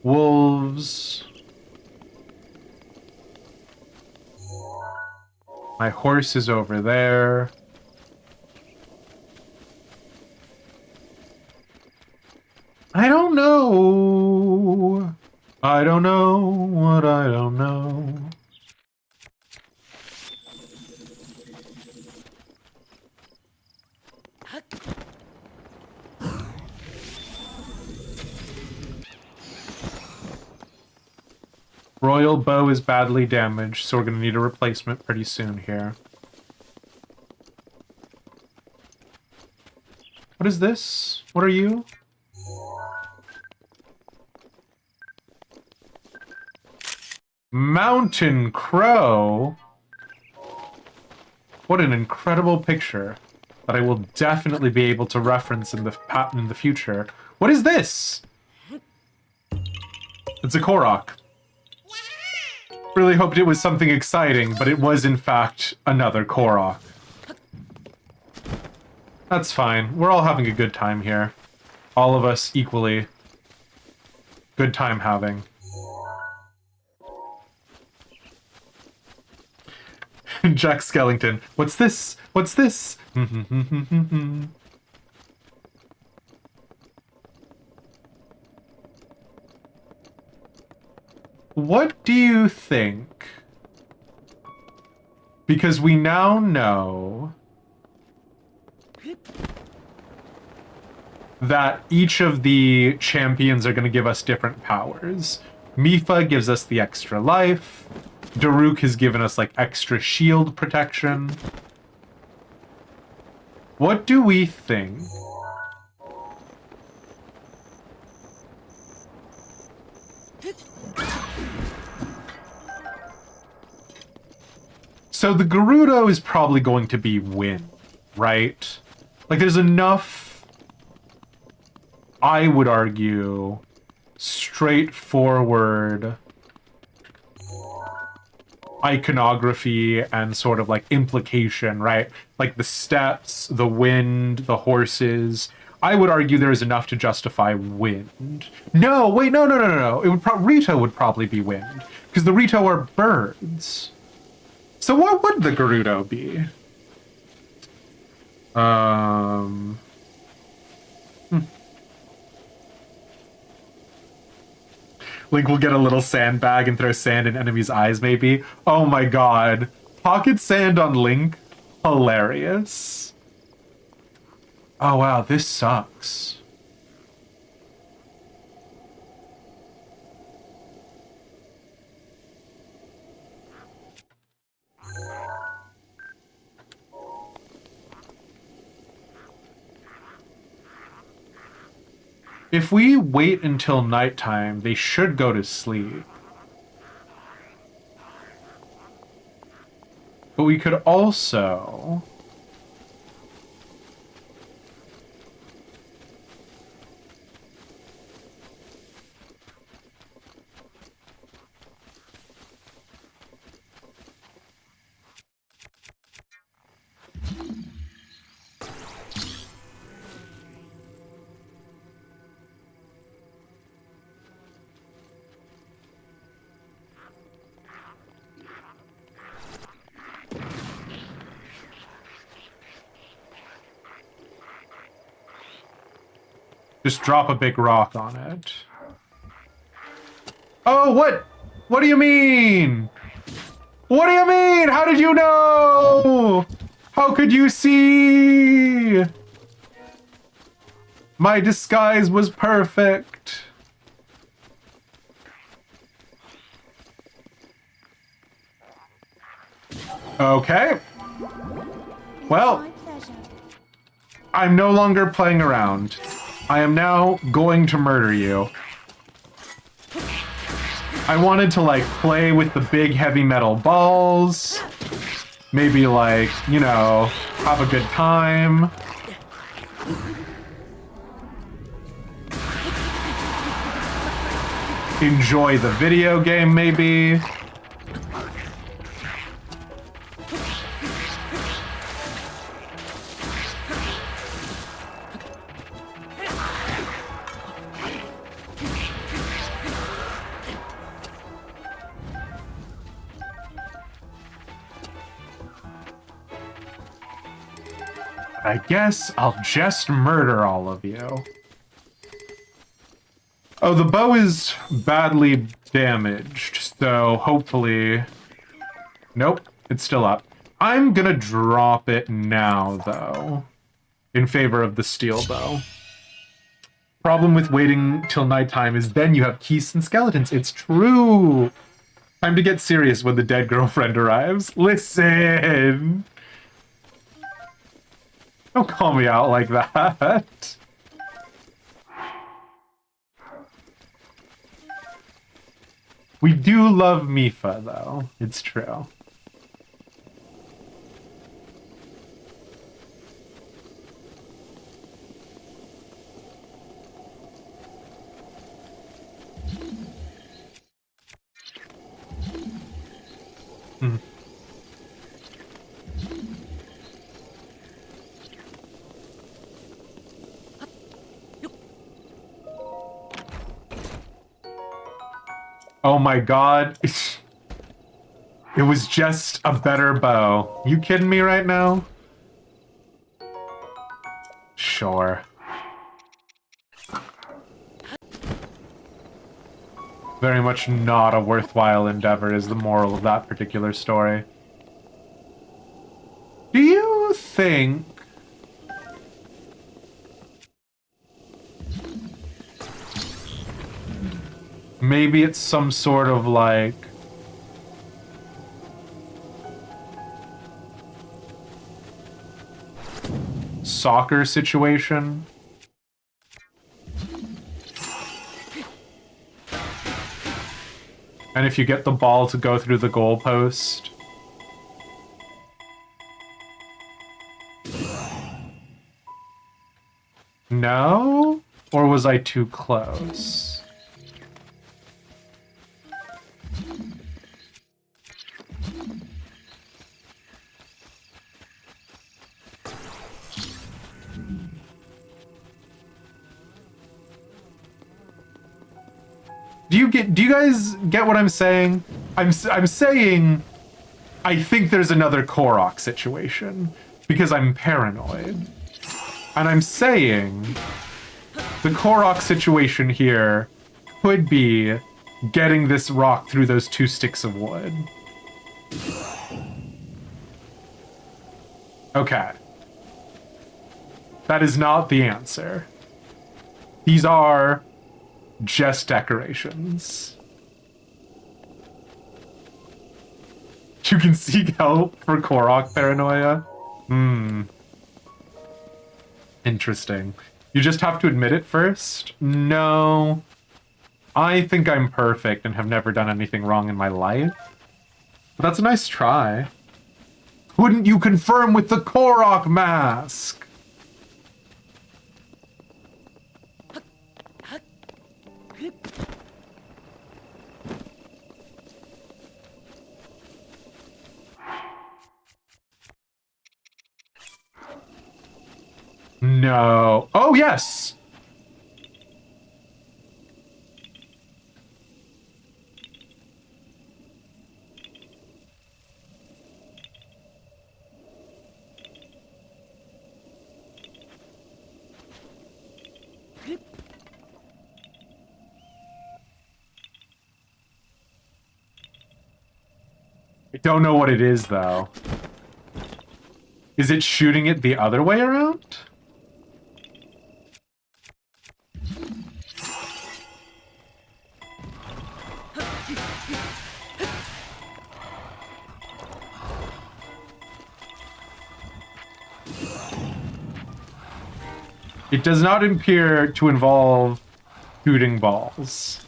Wolves. My horse is over there. I don't know. I don't know what I don't know. Royal bow is badly damaged, so we're gonna need a replacement pretty soon here. What is this? What are you? Mountain Crow? What an incredible picture that I will definitely be able to reference in the future. What is this? It's a Korok. Really hoped it was something exciting, but it was in fact another Korok. That's fine. We're all having a good time here. All of us equally. Good time having. Jack Skellington. What's this? What's this? What do you think? Because we now know that each of the champions are going to give us different powers. Mifa gives us the extra life. Daruk has given us, like, extra shield protection. What do we think? So the Gerudo is probably going to be win, right? Like, there's enough, I would argue, straightforward iconography and sort of like implication, right? Like the steps, the wind, the horses. I would argue there is enough to justify wind. No, wait, no, no, no, no, no. It would Rito would probably be wind because the Rito are birds. So what would the Gerudo be? Link will get a little sandbag and throw sand in enemies' eyes, maybe. Oh my god. Pocket sand on Link? Hilarious. Oh wow, this sucks. If we wait until nighttime, they should go to sleep. But we could also... just drop a big rock on it. Oh, what? What do you mean? What do you mean? How did you know? How could you see? My disguise was perfect. Okay. Well, I'm no longer playing around. I am now going to murder you. I wanted to, like, play with the big heavy metal balls. Maybe, like, you know, have a good time. Enjoy the video game, maybe. I guess I'll just murder all of you. Oh, the bow is badly damaged, so hopefully... Nope, it's still up. I'm gonna drop it now, though, in favor of the steel bow. Problem with waiting till nighttime is then you have keys and skeletons. It's true! Time to get serious when the dead girlfriend arrives. Listen! Don't call me out like that. We do love Mifa, though. It's true. Hmm. Oh my god. It was just a better bow. You kidding me right now? Sure. Very much not a worthwhile endeavor is the moral of that particular story. Do you think... maybe it's some sort of, like... soccer situation? And if you get the ball to go through the goalpost... No? Or was I too close? do you guys get what I'm saying? I'm saying I think there's another Korok situation because I'm paranoid. And I'm saying the Korok situation here could be getting this rock through those 2 sticks of wood. Okay. That is not the answer. These are just decorations. You can seek help for Korok paranoia? Interesting. You just have to admit it first? No. I think I'm perfect and have never done anything wrong in my life. But that's a nice try. Couldn't you confirm with the Korok mask? No. Oh, yes! I don't know what it is, though. Is it shooting it the other way around? It does not appear to involve shooting balls.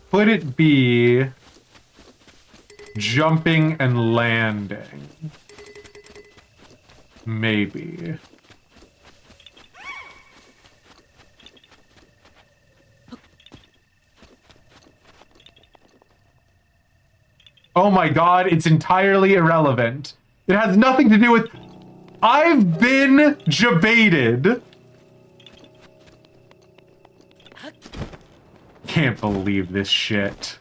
Could it be jumping and landing? Maybe. Oh my god, it's entirely irrelevant. It has nothing to do with... I've been jebaited. Can't believe this shit.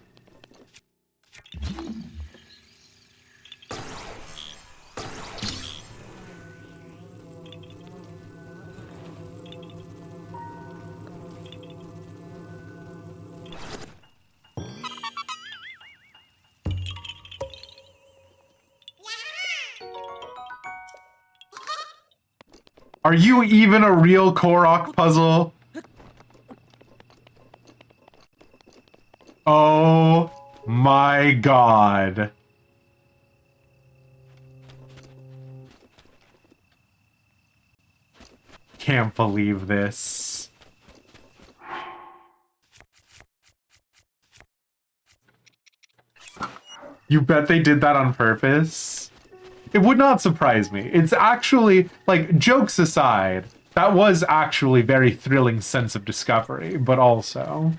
Are you even a real Korok puzzle? Oh my god. Can't believe this. You bet they did that on purpose? It would not surprise me. It's actually, like, jokes aside, that was actually very thrilling sense of discovery, but also...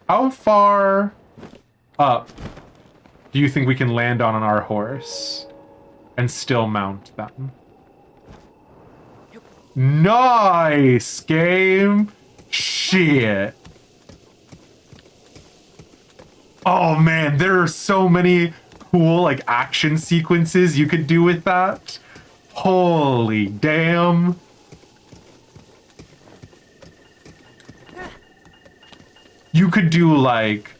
How far up do you think we can land on our horse and still mount them? Nice, game! Shit! Oh man, there are so many cool, like, action sequences you could do with that. Holy damn. You could do, like...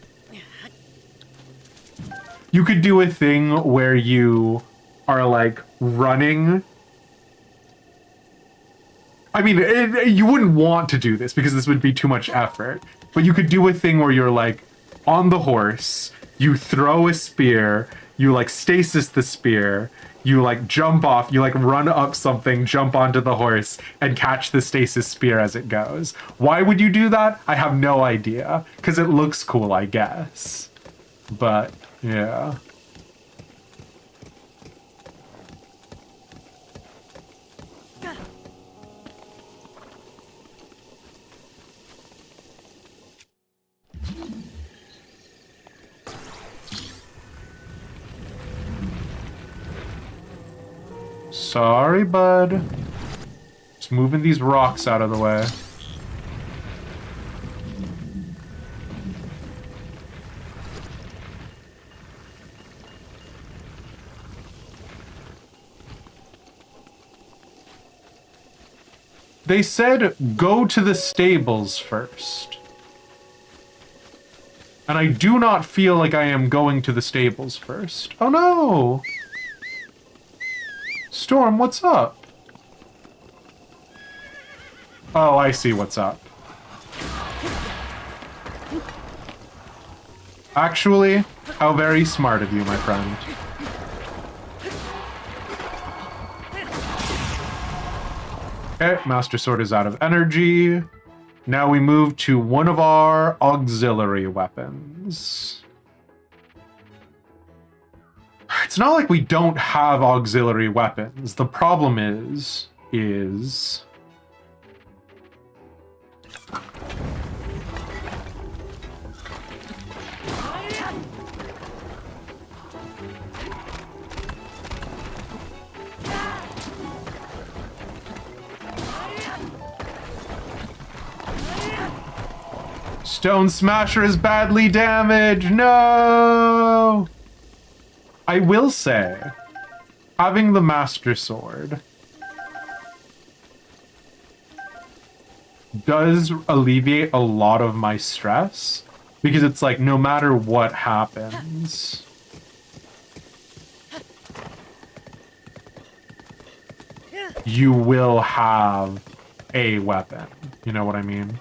You could do a thing where you are, like, running. I mean, you wouldn't want to do this because this would be too much effort. But you could do a thing where you're, like, on the horse, You throw a spear, you like stasis the spear, you like jump off, you like run up something, jump onto the horse, and catch the stasis spear as it goes. Why would you do that? I have no idea. Because it looks cool, I guess. But, yeah. Sorry, bud. Just moving these rocks out of the way. They said go to the stables first. And I do not feel like I am going to the stables first. Oh no! Storm, what's up? Oh, I see what's up. Actually, how very smart of you, my friend. Okay, Master Sword is out of energy. Now we move to one of our auxiliary weapons. It's not like we don't have auxiliary weapons. The problem is... Stone Smasher is badly damaged! No! I will say, having the Master Sword does alleviate a lot of my stress, because it's like, no matter what happens, you will have a weapon. You know what I mean?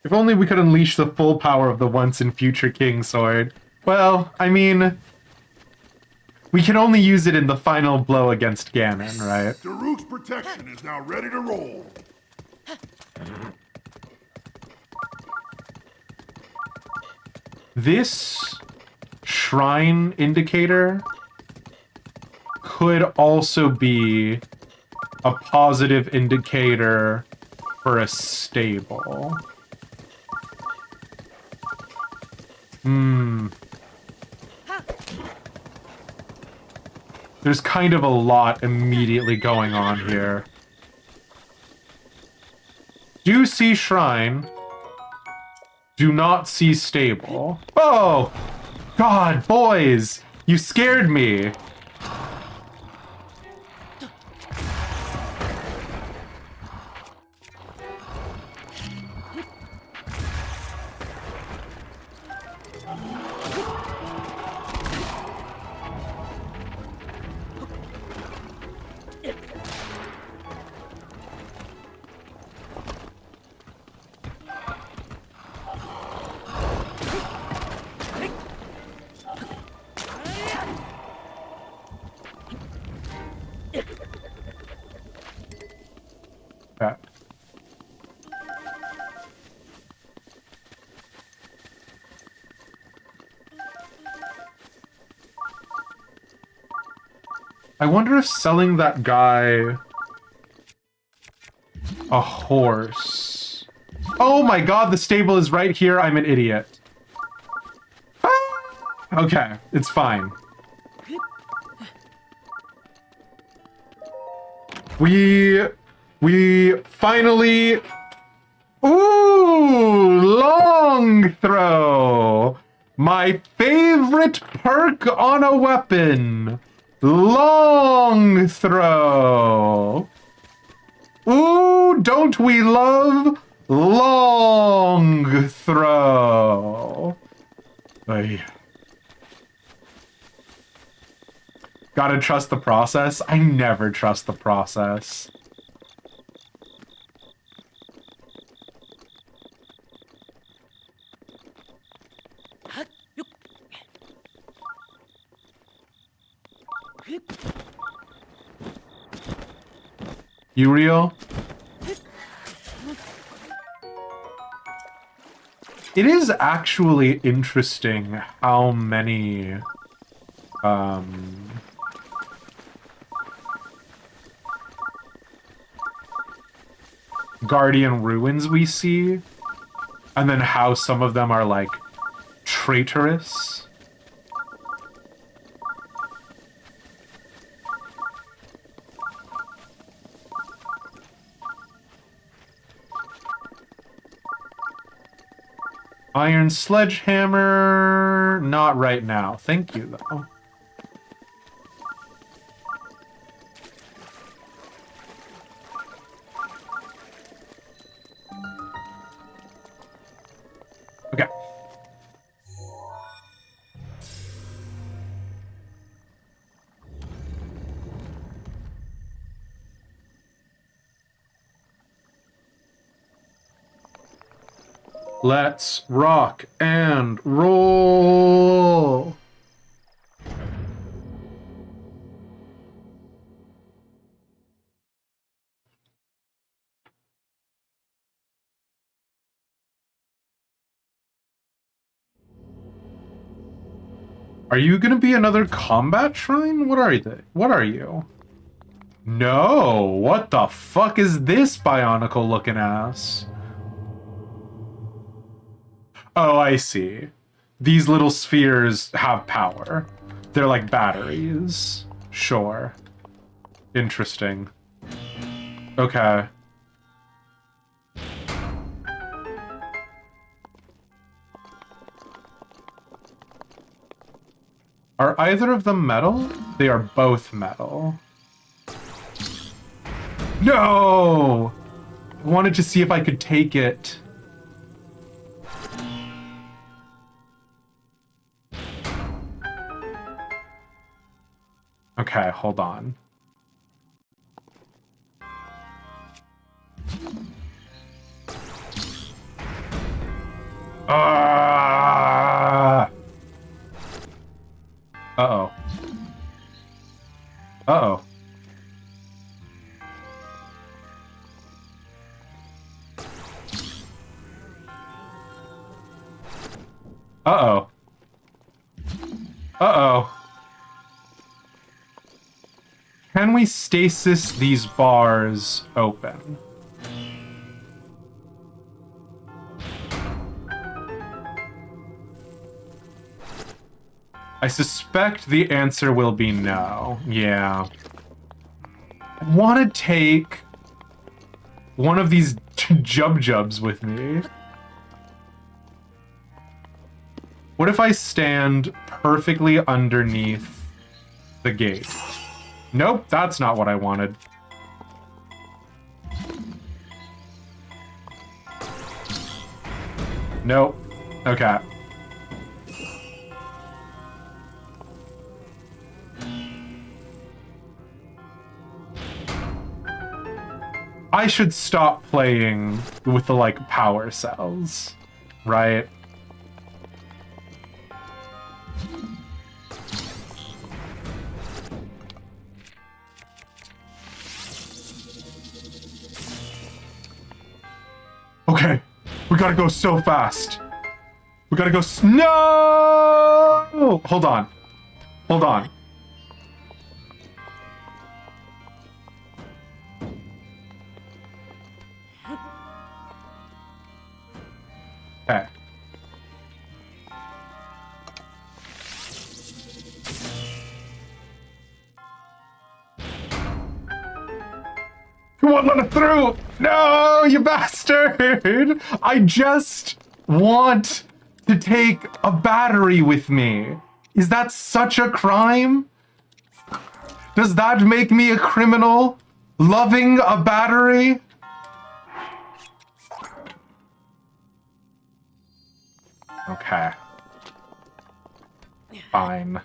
If only we could unleash the full power of the once and future King Sword. Well, I mean, we can only use it in the final blow against Ganon, right? Daruk's protection is now ready to roll. This shrine indicator could also be a positive indicator for a stable. There's kind of a lot immediately going on here. Do see shrine. Do not see stable. Oh! God, boys! You scared me! Okay. I wonder if selling that guy a horse. Oh my god, the stable is right here. I'm an idiot. Ah! Okay, it's fine. We finally... Ooh, long throw. My favorite perk on a weapon. Long throw. Ooh, don't we love long throw? Ay. Gotta trust the process. I never trust the process. You real? It is actually interesting how many Guardian ruins we see, and then how some of them are like traitorous. Iron sledgehammer, not right now. Thank you, though. Okay. Let's rock and roll. Are you gonna be another combat shrine? What are they? What are you? No, what the fuck is this bionicle looking ass? Oh, I see. These little spheres have power. They're like batteries. Sure. Interesting. Okay. Are either of them metal? They are both metal. No! I wanted to see if I could take it. Okay, hold on. Uh-oh. Uh-oh. Uh-oh. Uh-oh. Can we stasis these bars open? I suspect the answer will be no. Yeah. I want to take one of these jubs with me. What if I stand perfectly underneath the gate? Nope, that's not what I wanted. Nope. Okay. I should stop playing with the, like, power cells, right? Okay, we gotta go so fast. We gotta go no! Hold on. Hold on. Okay. Come on, let it through! No, you bastard! I just want to take a battery with me? Is that such a crime? Does that make me a criminal? Loving a battery? Okay. Fine.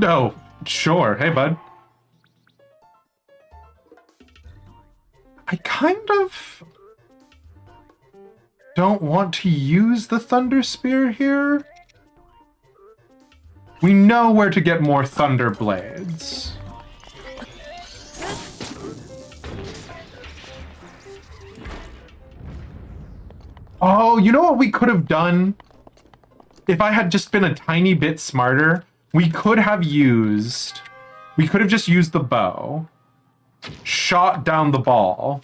No, sure. Hey, bud. I kind of don't want to use the Thunder Spear here. We know where to get more Thunder Blades. Oh, you know what we could have done? If I had just been a tiny bit smarter, we could have just used the bow, shot down the ball,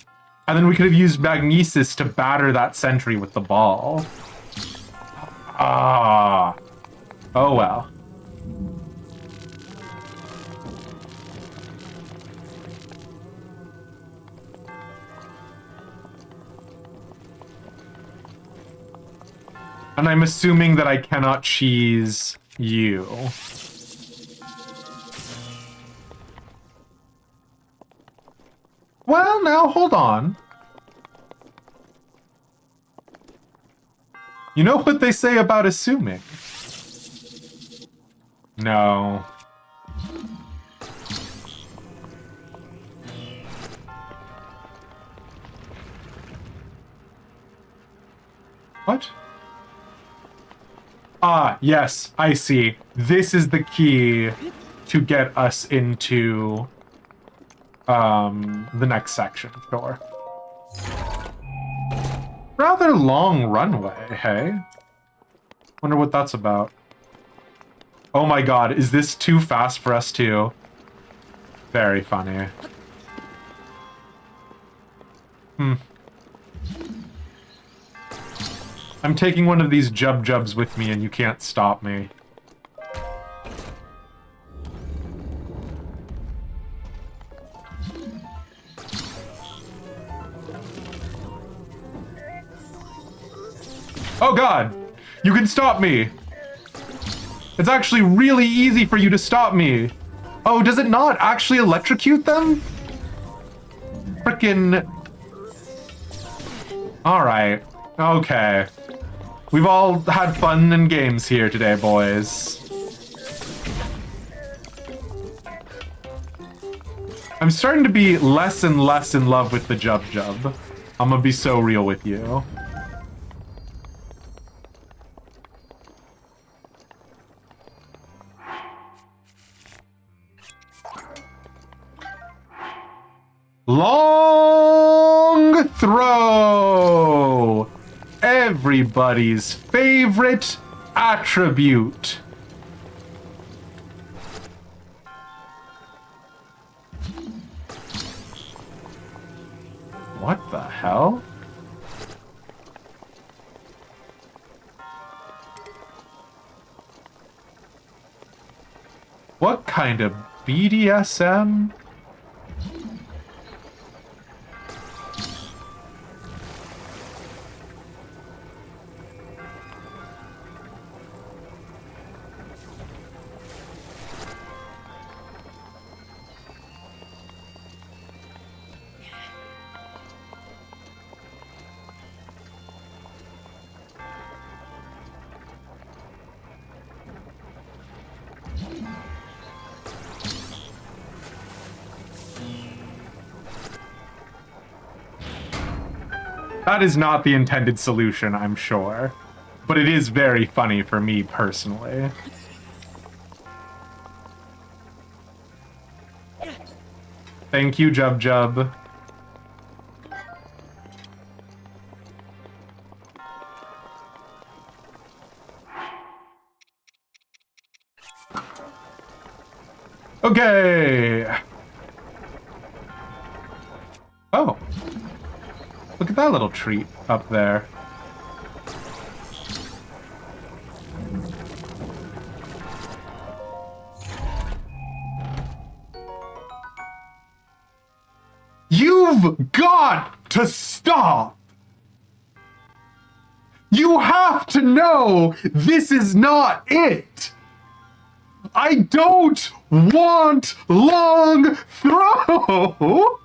and then we could have used Magnesis to batter that sentry with the ball. Ah. Oh well. And I'm assuming that I cannot cheese you. Well, now, hold on. You know what they say about assuming? No. What? Ah, yes, I see. This is the key to get us into the next section, sure. Rather long runway, hey? Wonder what that's about. Oh my god, is this too fast for us too? Very funny. I'm taking one of these jubs with me and you can't stop me. Oh god! You can stop me! It's actually really easy for you to stop me! Oh, does it not actually electrocute them? Frickin'... Alright. Okay. We've all had fun and games here today, boys. I'm starting to be less and less in love with the Jub. I'm gonna be so real with you. Long throw! Everybody's favorite attribute. What the hell? What kind of BDSM? That is not the intended solution, I'm sure. But it is very funny for me personally. Thank you, Jub. Okay. at that little treat up there. You've got to stop! You have to know this is not it! I don't want long throw!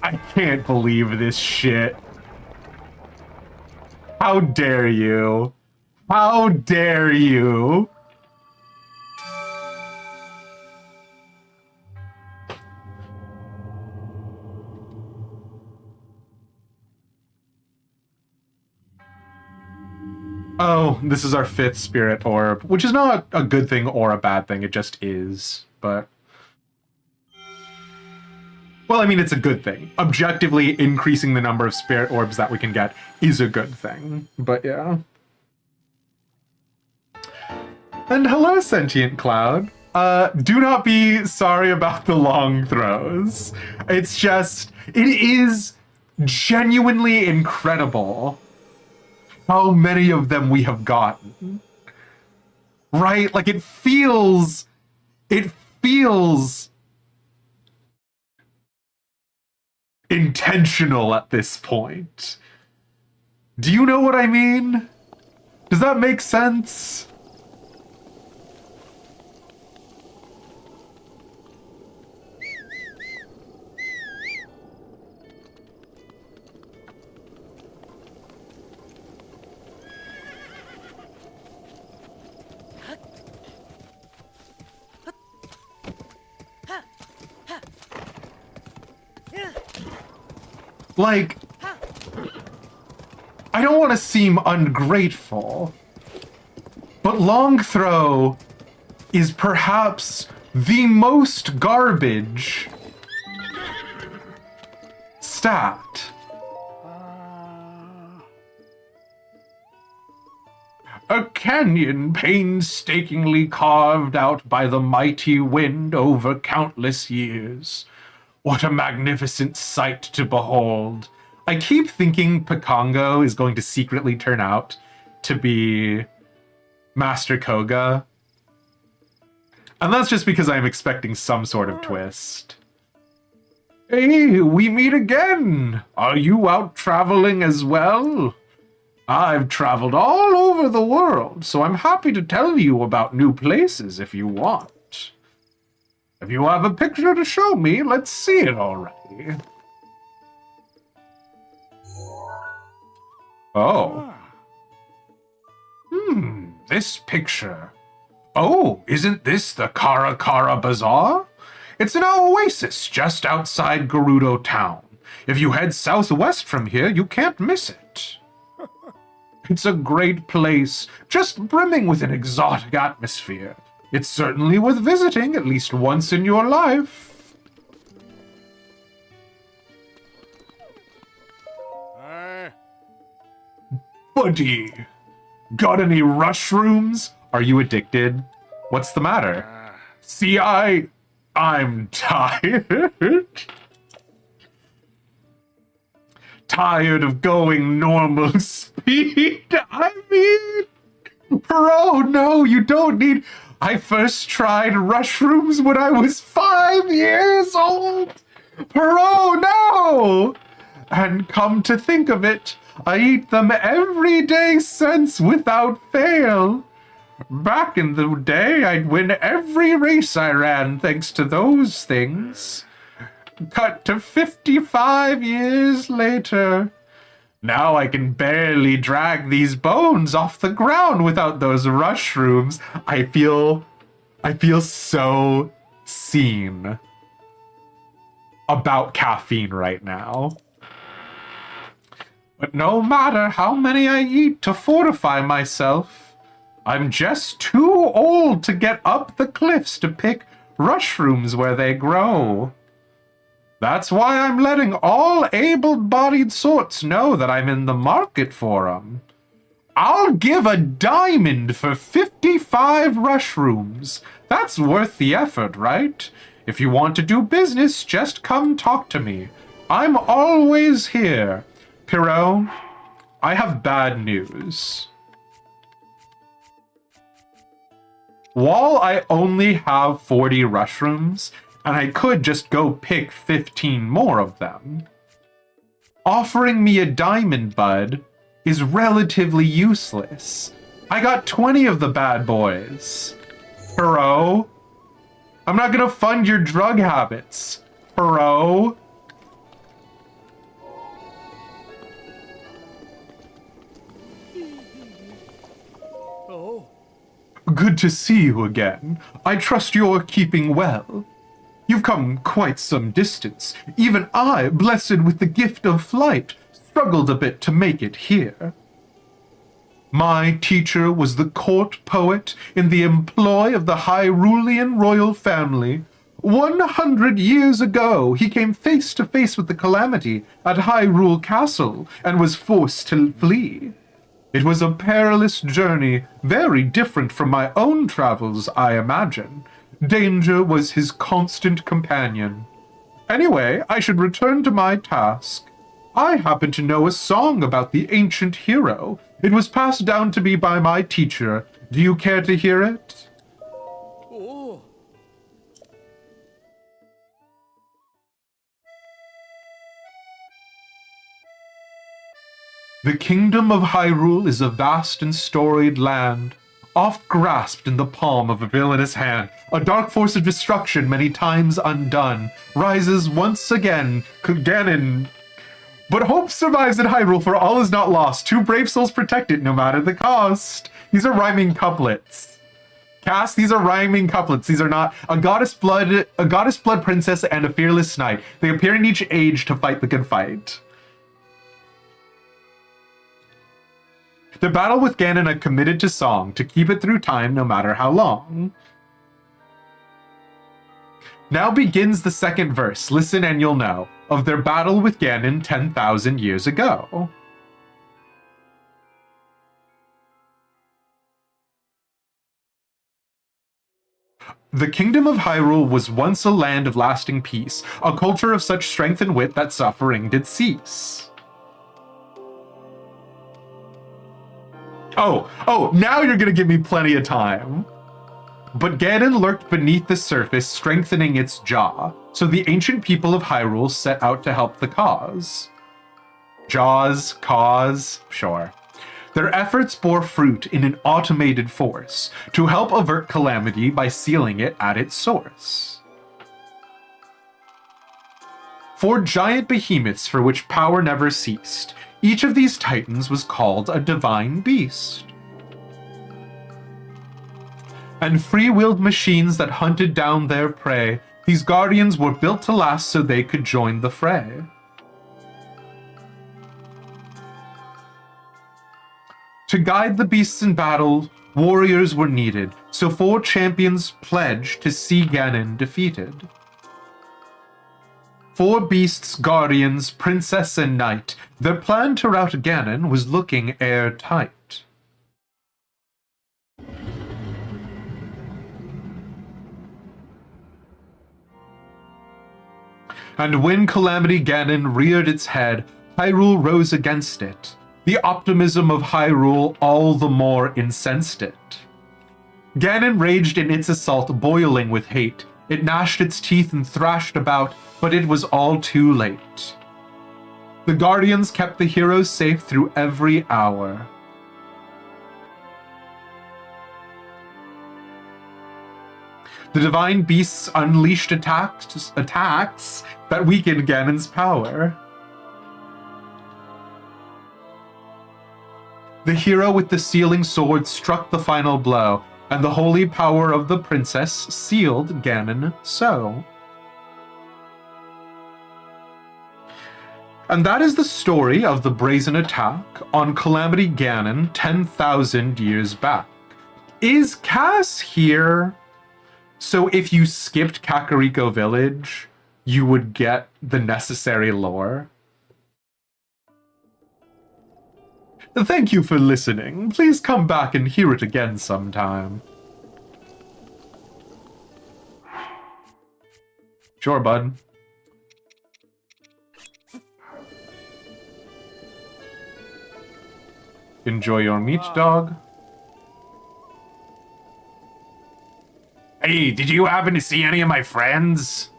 I can't believe this shit. How dare you? How dare you? Oh, this is our 5th spirit orb, which is not a good thing or a bad thing, it just is, but... Well, I mean, it's a good thing. Objectively, increasing the number of spirit orbs that we can get is a good thing, but yeah. And hello, sentient cloud. Do not be sorry about the long throws. It's just, it is genuinely incredible how many of them we have gotten. Right? Like, it feels intentional at this point. Do you know what I mean? Does that make sense? Like, I don't want to seem ungrateful, but long throw is perhaps the most garbage stat. A canyon painstakingly carved out by the mighty wind over countless years. What a magnificent sight to behold. I keep thinking Pikongo is going to secretly turn out to be Master Koga. And that's just because I'm expecting some sort of twist. Hey, we meet again. Are you out traveling as well? I've traveled all over the world, so I'm happy to tell you about new places if you want. If you have a picture to show me, let's see it already. Oh. This picture. Oh, isn't this the Kara Kara Bazaar? It's an oasis just outside Gerudo town. If you head southwest from here, you can't miss it. It's a great place, just brimming with an exotic atmosphere. It's certainly worth visiting at least once in your life. Buddy, got any rushrooms? Are you addicted? What's the matter? See, I'm tired. Tired of going normal speed. I mean, bro, no, you don't need... I first tried rushrooms when I was 5 years old. Bro, no! And come to think of it, I eat them every day since without fail. Back in the day, I'd win every race I ran thanks to those things. Cut to 55 years later. Now I can barely drag these bones off the ground without those rushrooms. I feel so seen about caffeine right now. But no matter how many I eat to fortify myself, I'm just too old to get up the cliffs to pick mushrooms where they grow. That's why I'm letting all able-bodied sorts know that I'm in the market for 'em. I'll give a diamond for 55 mushrooms. That's worth the effort, right? If you want to do business, just come talk to me. I'm always here. Pierrot, I have bad news. While I only have 40 mushrooms, and I could just go pick 15 more of them, offering me a diamond bud is relatively useless. I got 20 of the bad boys. Pierrot, I'm not gonna fund your drug habits. Pierrot. Oh. Good to see you again. I trust you're keeping well. You've come quite some distance. Even I, blessed with the gift of flight, struggled a bit to make it here. My teacher was the court poet in the employ of the Hyrulean royal family. 100 years ago, he came face to face with the calamity at Hyrule Castle and was forced to flee. It was a perilous journey, very different from my own travels, I imagine. Danger was his constant companion. Anyway, I should return to my task. I happen to know a song about the ancient hero. It was passed down to me by my teacher. Do you care to hear it? Oh. The kingdom of Hyrule is a vast and storied land, oft grasped in the palm of a villainous hand. A dark force of destruction, many times undone, rises once again. Ganon. But hope survives in Hyrule, for all is not lost. Two brave souls protect it, no matter the cost. These are rhyming couplets. Cass, these are rhyming couplets. These are not a goddess blood princess, and a fearless knight. They appear in each age to fight the good fight. The battle with Ganon I've committed to song, to keep it through time no matter how long. Now begins the second verse, listen and you'll know, of their battle with Ganon 10,000 years ago. The kingdom of Hyrule was once a land of lasting peace, a culture of such strength and wit that suffering did cease. Oh, now you're gonna give me plenty of time. But Ganon lurked beneath the surface, strengthening its jaw, so the ancient people of Hyrule set out to help the cause. Jaws, cause, sure. Their efforts bore fruit in an automated force to help avert calamity by sealing it at its source. 4 giant behemoths for which power never ceased. Each of these titans was called a divine beast. And free-willed machines that hunted down their prey, these guardians were built to last so they could join the fray. To guide the beasts in battle, warriors were needed, so 4 champions pledged to see Ganon defeated. 4 beasts, guardians, princess, and knight. Their plan to rout Ganon was looking airtight. And when Calamity Ganon reared its head, Hyrule rose against it. The optimism of Hyrule all the more incensed it. Ganon raged in its assault, boiling with hate. It gnashed its teeth and thrashed about, but it was all too late. The Guardians kept the heroes safe through every hour. The divine beasts unleashed attacks that weakened Ganon's power. The hero with the sealing sword struck the final blow, and the holy power of the princess sealed Ganon so. And that is the story of the brazen attack on Calamity Ganon 10,000 years back. Is Cass here? So if you skipped Kakariko Village, you would get the necessary lore? Thank you for listening. Please come back and hear it again sometime. Sure, bud. Enjoy your meat, dog. Hey, did you happen to see any of my friends?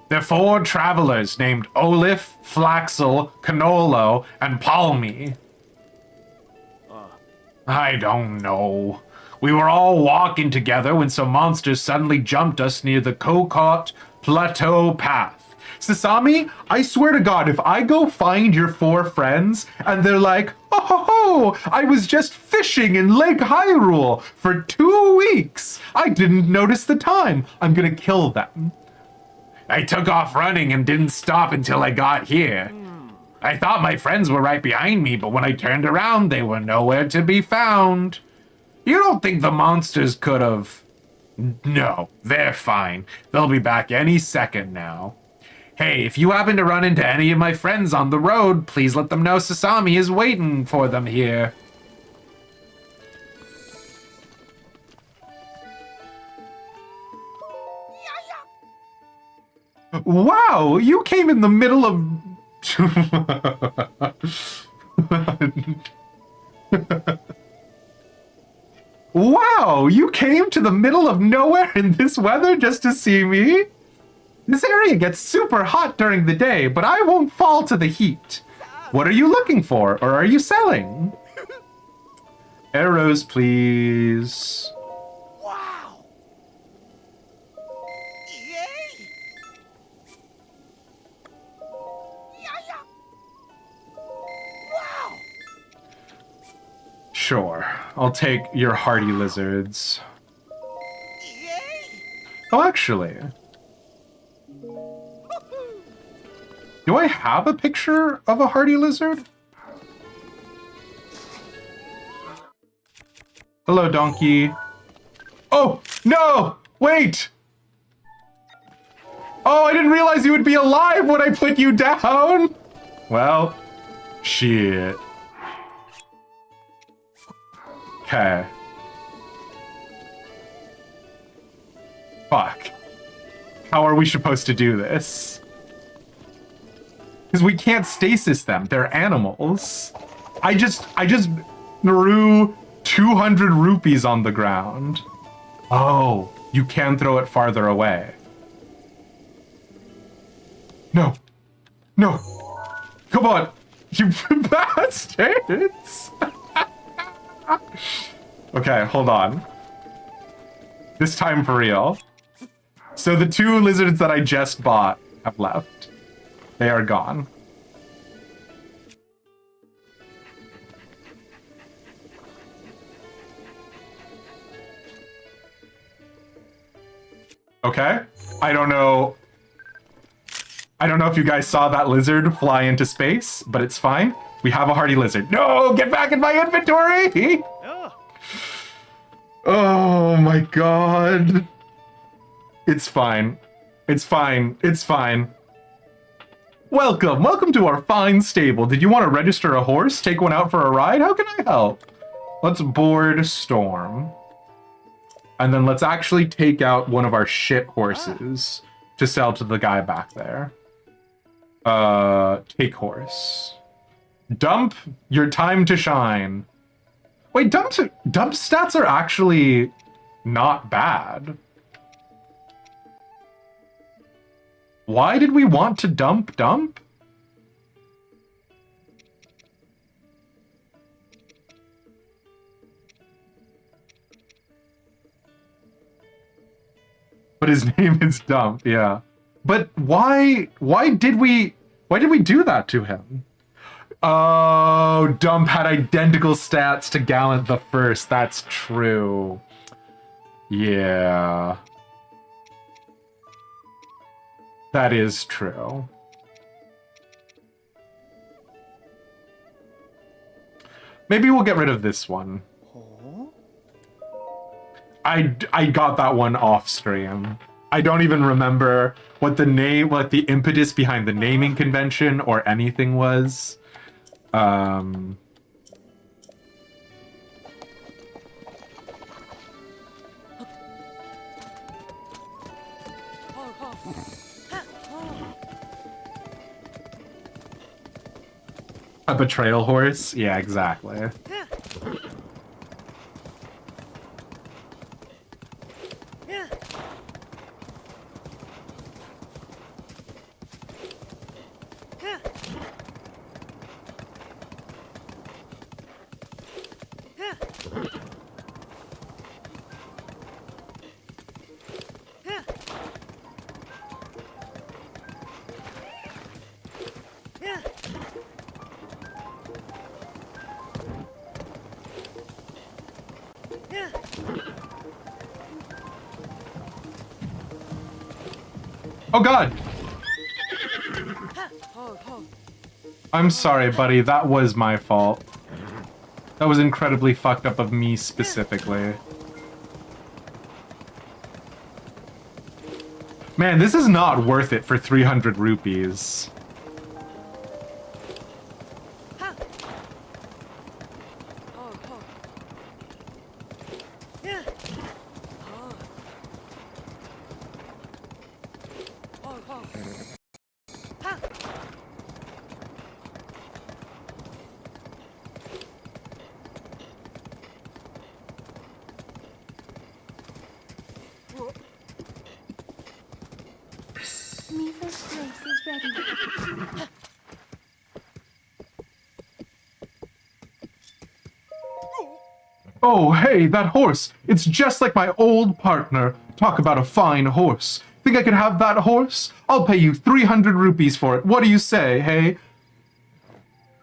They're 4 travelers named Olif, Flaxel, Canolo, and Palmy. I don't know. We were all walking together when some monsters suddenly jumped us near the Kokot Plateau Path. Sasami, I swear to God, if I go find your 4 friends and they're like, oh, ho, ho, I was just fishing in Lake Hyrule for 2 weeks. I didn't notice the time. I'm gonna kill them. I took off running and didn't stop until I got here. I thought my friends were right behind me, but when I turned around, they were nowhere to be found. You don't think the monsters could have... No, they're fine. They'll be back any second now. Hey, if you happen to run into any of my friends on the road, please let them know Sasami is waiting for them here. Wow, you came in the middle of... Wow, you came to the middle of nowhere in this weather just to see me? This area gets super hot during the day, but I won't fall to the heat. What are you looking for, or are you selling? Arrows, please. Wow! Yay! Yeah! Wow! Sure, I'll take your hardy lizards. Yay! Oh, actually, do I have a picture of a hardy lizard? Hello, donkey. Oh, no! Wait! Oh, I didn't realize you would be alive when I put you down! Well, shit. Okay. Fuck. How are we supposed to do this? Because we can't stasis them. They're animals. I just threw 200 rupees on the ground. Oh, you can throw it farther away. No. No. Come on. You bastards. Okay, hold on. This time for real. So the 2 lizards that I just bought have left. They are gone. Okay. I don't know if you guys saw that lizard fly into space, but it's fine. We have a hardy lizard. No, get back in my inventory! Oh my god. It's fine. It's fine. It's fine. Welcome. Welcome to our fine stable. Did you want to register a horse? Take one out for a ride? How can I help? Let's board Storm. And then let's actually take out one of our shit horses to sell to the guy back there. Take horse. Dump, your time to shine. Wait, dump stats are actually not bad. Why did we want to dump? But his name is Dump, yeah. But why did we do that to him? Oh, Dump had identical stats to Gallant the First. That's true. Yeah. That is true. Maybe we'll get rid of this one. I got that one off stream. I don't even remember what the name, what the impetus behind the naming convention or anything was. A betrayal horse? Yeah, exactly. Oh god! I'm sorry, buddy. That was my fault. That was incredibly fucked up of me specifically. Man, this is not worth it for 300 rupees. Mifa's place is ready. Oh, hey, that horse! It's just like my old partner. Talk about a fine horse. Think I could have that horse? I'll pay you 300 rupees for it. What do you say, hey?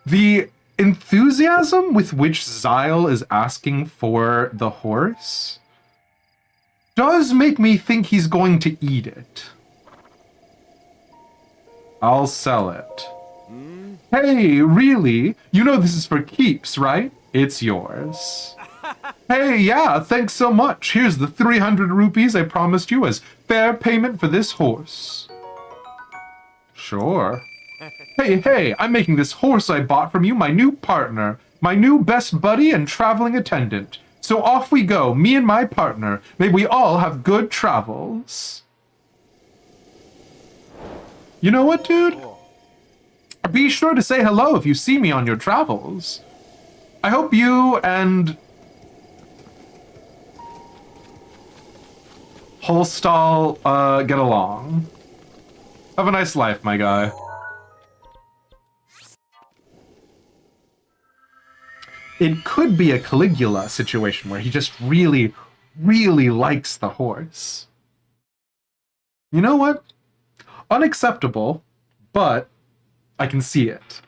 The enthusiasm with which Zyle is asking for the horse does make me think he's going to eat it. I'll sell it. Hey, really? You know this is for keeps, right? It's yours. Hey, yeah, thanks so much. Here's the 300 rupees I promised you as fair payment for this horse. Sure. Hey, I'm making this horse I bought from you my new partner, my new best buddy and traveling attendant. So off we go, me and my partner. May we all have good travels. You know what, dude? Be sure to say hello if you see me on your travels. I hope you and Holstall get along. Have a nice life, my guy. It could be a Caligula situation where he just really, really likes the horse. You know what? Unacceptable, but I can see it.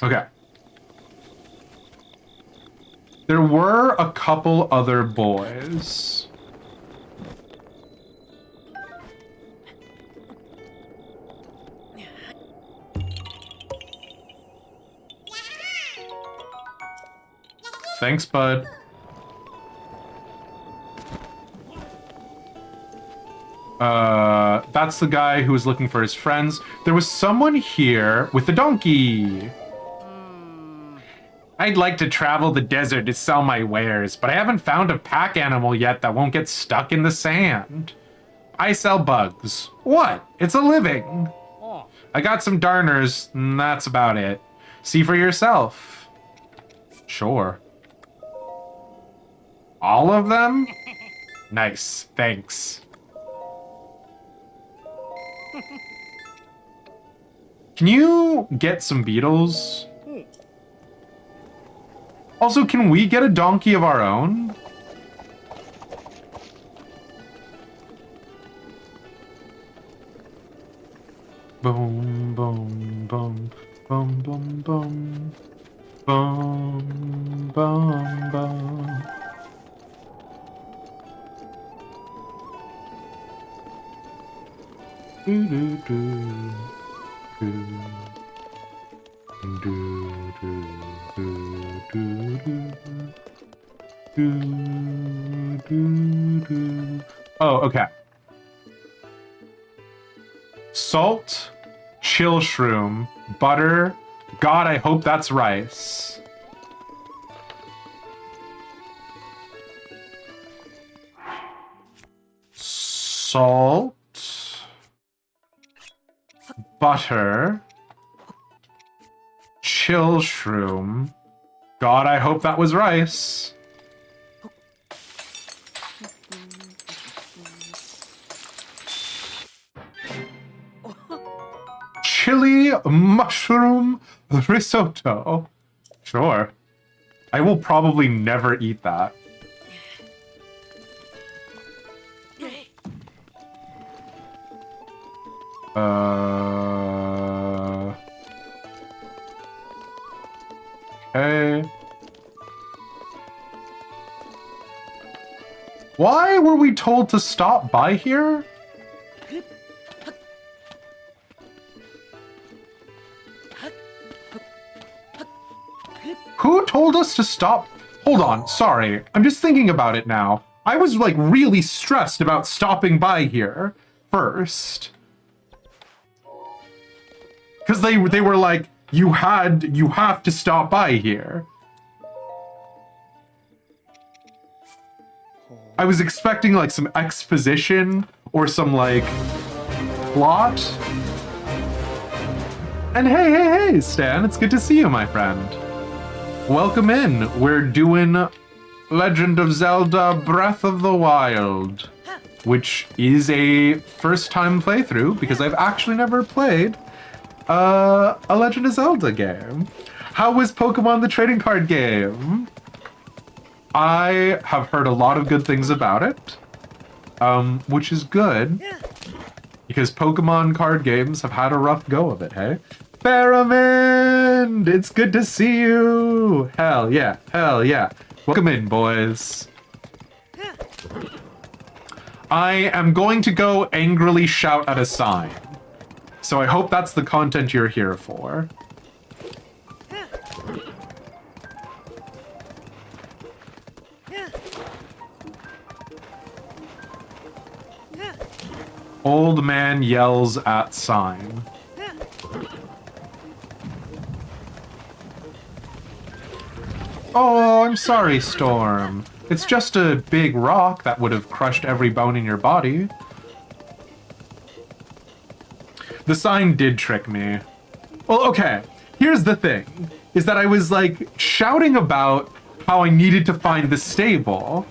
Okay. There were a couple other boys. Thanks, bud. That's the guy who was looking for his friends. There was someone here with a donkey. I'd like to travel the desert to sell my wares, but I haven't found a pack animal yet that won't get stuck in the sand. I sell bugs. What? It's a living. I got some darners, and that's about it. See for yourself. Sure. All of them? Nice, thanks. Can you get some beetles? Also, can we get a donkey of our own? Boom, boom, boom, boom, boom, boom. Boom, boom, boom. Do, do, do, do. Do, do, do, do, do, do, do. Oh, okay. Salt, chill shroom, butter. God, I hope that's rice. Salt, butter, chill shroom. God, I hope that was rice. Chili mushroom risotto. Sure. I will probably never eat that. Okay. Why were we told to stop by here? Who told us to stop? Hold on, sorry. I'm just thinking about it now. I was like really stressed about stopping by here first. Because they were like, you have to stop by here. I was expecting like some exposition or some like plot. And hey, Stan, it's good to see you, my friend. Welcome in. We're doing Legend of Zelda Breath of the Wild, which is a first-time playthrough because I've actually never played a Legend of Zelda game. How was Pokemon the trading card game? I have heard a lot of good things about it, which is good because Pokemon card games have had a rough go of it, hey? Barrowman! It's good to see you! Hell yeah, hell yeah. Welcome in, boys. I am going to go angrily shout at a sign. So I hope that's the content you're here for. Old man yells at sign. Oh, I'm sorry, Storm. It's just a big rock that would have crushed every bone in your body. The sign did trick me. Well, okay, here's the thing, is that I was like shouting about how I needed to find the stable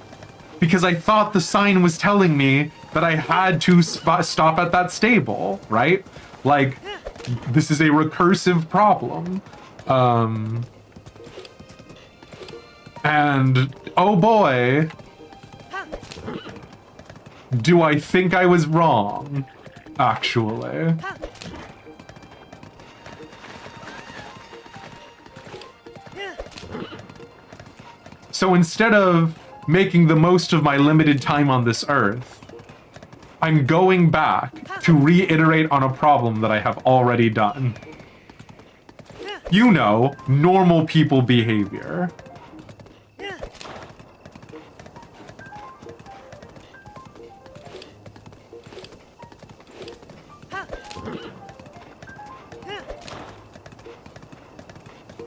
because I thought the sign was telling me that I had to stop at that stable, right? Like, this is a recursive problem. And oh boy, do I think I was wrong, actually. So instead of making the most of my limited time on this earth, I'm going back to reiterate on a problem that I have already done. You know, normal people behavior.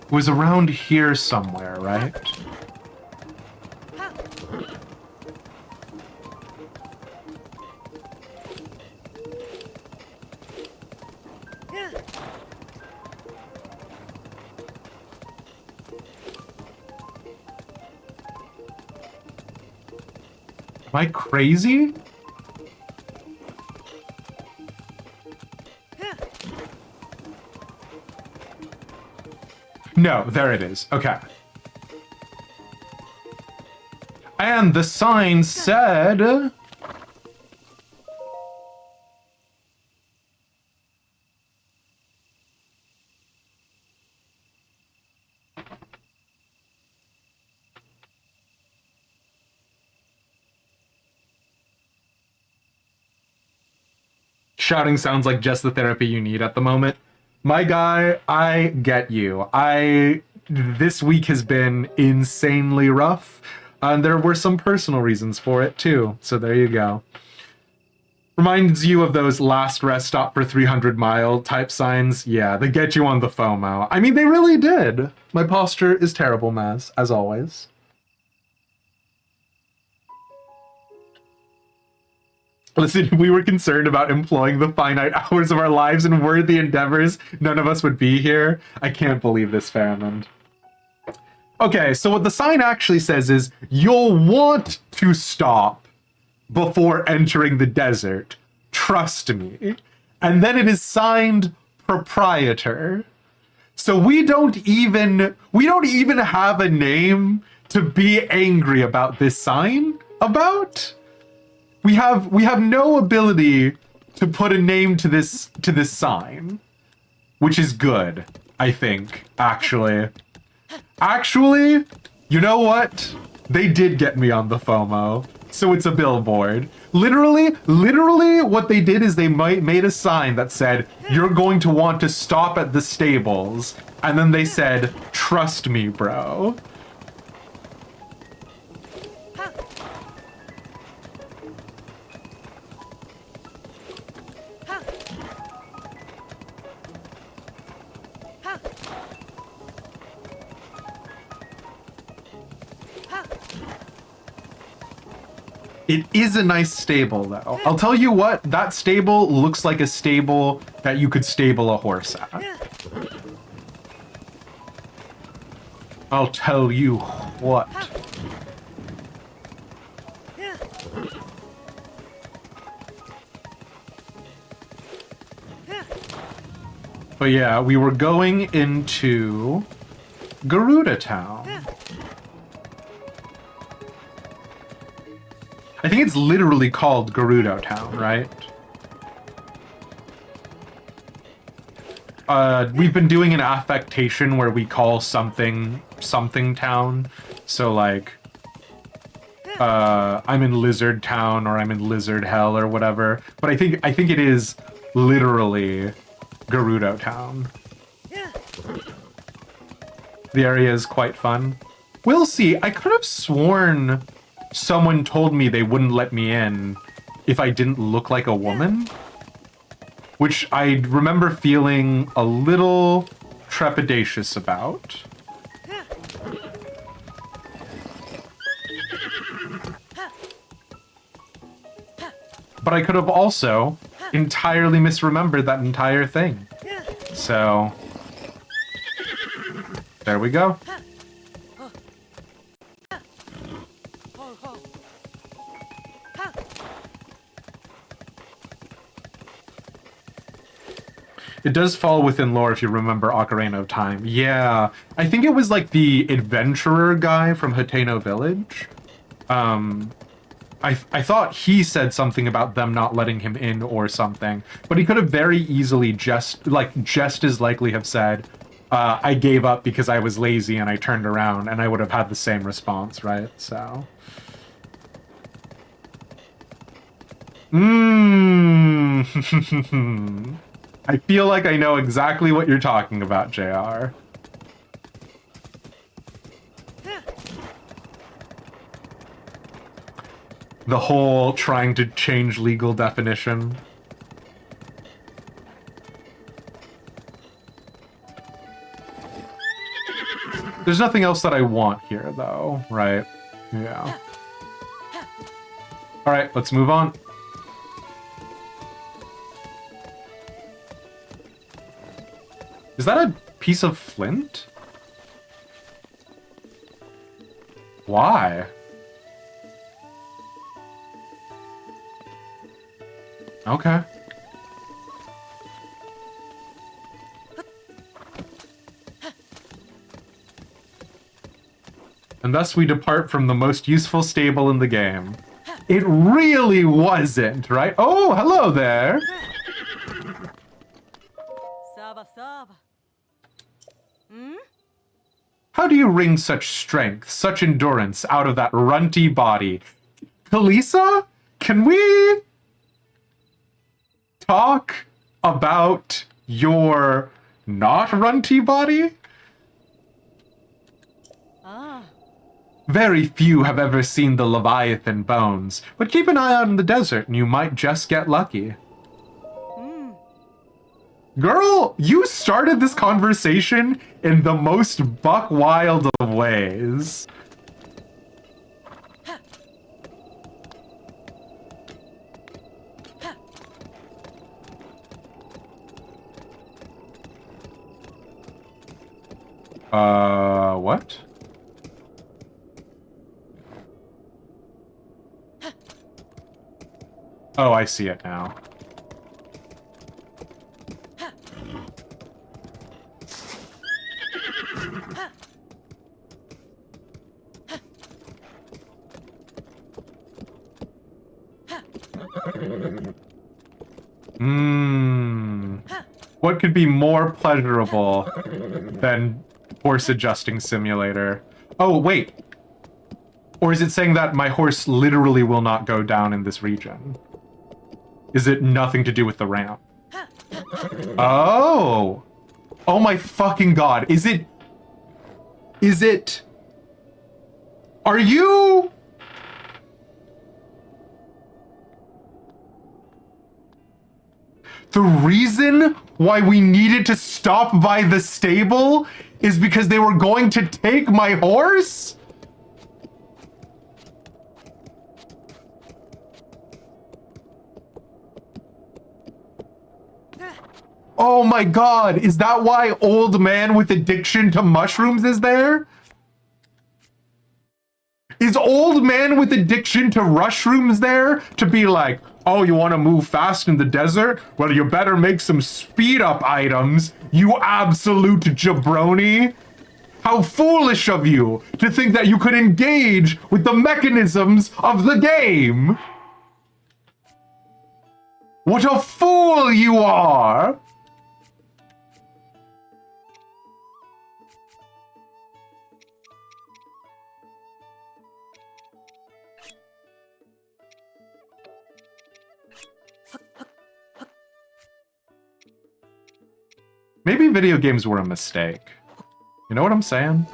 It was around here somewhere, right? Am I crazy? No, there it is. Okay. And the sign said... Shouting sounds like just the therapy you need at the moment. My guy, I get you. This week has been insanely rough, and there were some personal reasons for it too. So there you go. Reminds you of those last rest stop for 300 mile type signs. Yeah, they get you on the FOMO. I mean, they really did. My posture is terrible, Maz, as always. Listen, we were concerned about employing the finite hours of our lives in worthy endeavors. None of us would be here. I can't believe this, Faramond. Okay, so what the sign actually says is, you'll want to stop before entering the desert. Trust me. And then it is signed proprietor. So we don't even have a name to be angry about this sign about. We have no ability to put a name to this sign, which is good, I think, actually. Actually, you know what? They did get me on the FOMO, so it's a billboard. Literally, what they did is they made a sign that said, you're going to want to stop at the stables. And then they said, trust me, bro. It is a nice stable, though. I'll tell you what, that stable looks like a stable that you could stable a horse at. I'll tell you what. But yeah, we were going into Garuda Town. I think it's literally called Gerudo Town, right? We've been doing an affectation where we call something town. So like, I'm in Lizard Town or I'm in Lizard Hell or whatever. But I think it is literally Gerudo Town. The area is quite fun. We'll see. I could have sworn someone told me they wouldn't let me in if I didn't look like a woman, which I remember feeling a little trepidatious about. But I could have also entirely misremembered that entire thing. So, there we go. It does fall within lore if you remember Ocarina of Time. Yeah, I think it was like the adventurer guy from Hateno Village. I thought he said something about them not letting him in or something, but he could have very easily just as likely have said, I gave up because I was lazy and I turned around, and I would have had the same response, right? So. I feel like I know exactly what you're talking about, JR. The whole trying to change legal definition. There's nothing else that I want here, though, right? Yeah. Alright, let's move on. Is that a piece of flint? Why? Okay. And thus we depart from the most useful stable in the game. It really wasn't, right? Oh, hello there! Saba, Saba. How do you wring such strength, such endurance out of that runty body? Kalisa? Can we talk about your not runty body? Ah, Very few have ever seen the Leviathan bones, but keep an eye out in the desert and you might just get lucky. Girl, you started this conversation in the most buck wild of ways. What? Oh, I see it now. What could be more pleasurable than horse adjusting simulator? Oh, wait. Or is it saying that my horse literally will not go down in this region? Is it nothing to do with the ramp? Oh. Oh my fucking god. Is it... Are you... The reason why we needed to stop by the stable is because they were going to take my horse? Oh my god, is that why old man with addiction to mushrooms is there? Is old man with addiction to mushrooms there to be like, oh, you want to move fast in the desert? Well, you better make some speed up items, you absolute jabroni. How foolish of you to think that you could engage with the mechanisms of the game. What a fool you are. Maybe video games were a mistake. You know what I'm saying?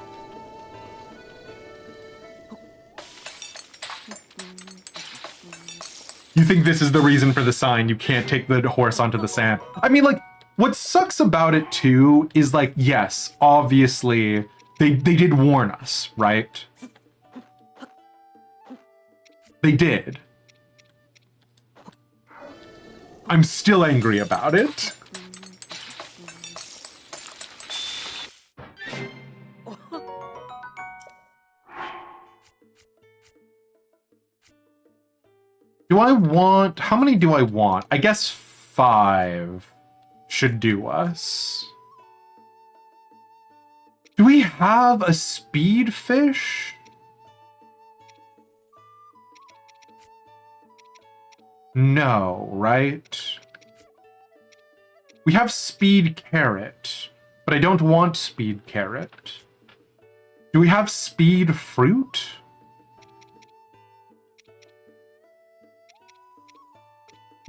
You think this is the reason for the sign, you can't take the horse onto the sand. I mean, like, what sucks about it too is like, yes, obviously, they did warn us, right? They did. I'm still angry about it. Do I want... How many do I want? I guess 5 should do us. Do we have a speed fish? No, right? We have speed carrot, but I don't want speed carrot. Do we have speed fruit?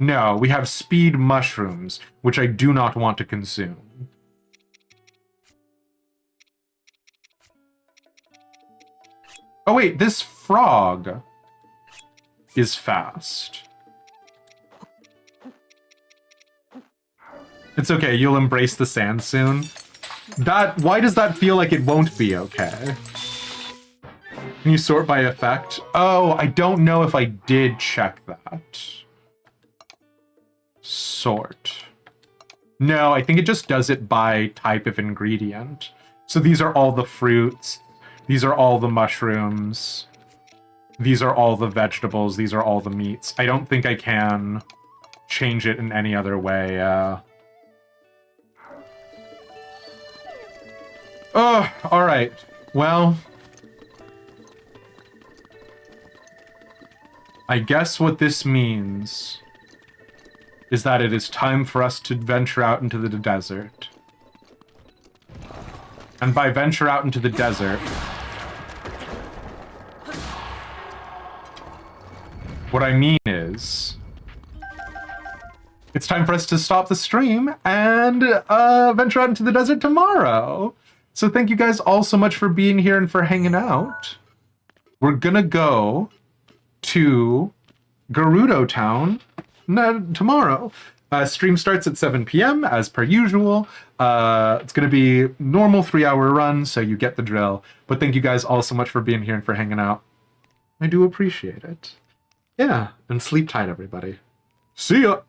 No, we have speed mushrooms, which I do not want to consume. Oh wait, this frog is fast. It's okay, you'll embrace the sand soon. Why does that feel like it won't be okay? Can you sort by effect? Oh, I don't know if I did check that. Sort. No, I think it just does it by type of ingredient. So these are all the fruits. These are all the mushrooms. These are all the vegetables. These are all the meats. I don't think I can change it in any other way. Oh, alright. Well, I guess what this means is that it is time for us to venture out into the desert. And by venture out into the desert, what I mean is it's time for us to stop the stream and venture out into the desert tomorrow. So thank you guys all so much for being here and for hanging out. We're gonna go to Gerudo Town tomorrow. Stream starts at 7 p.m. as per usual. It's going to be normal 3-hour run, so you get the drill. But thank you guys all so much for being here and for hanging out. I do appreciate it. Yeah, and sleep tight, everybody. See ya!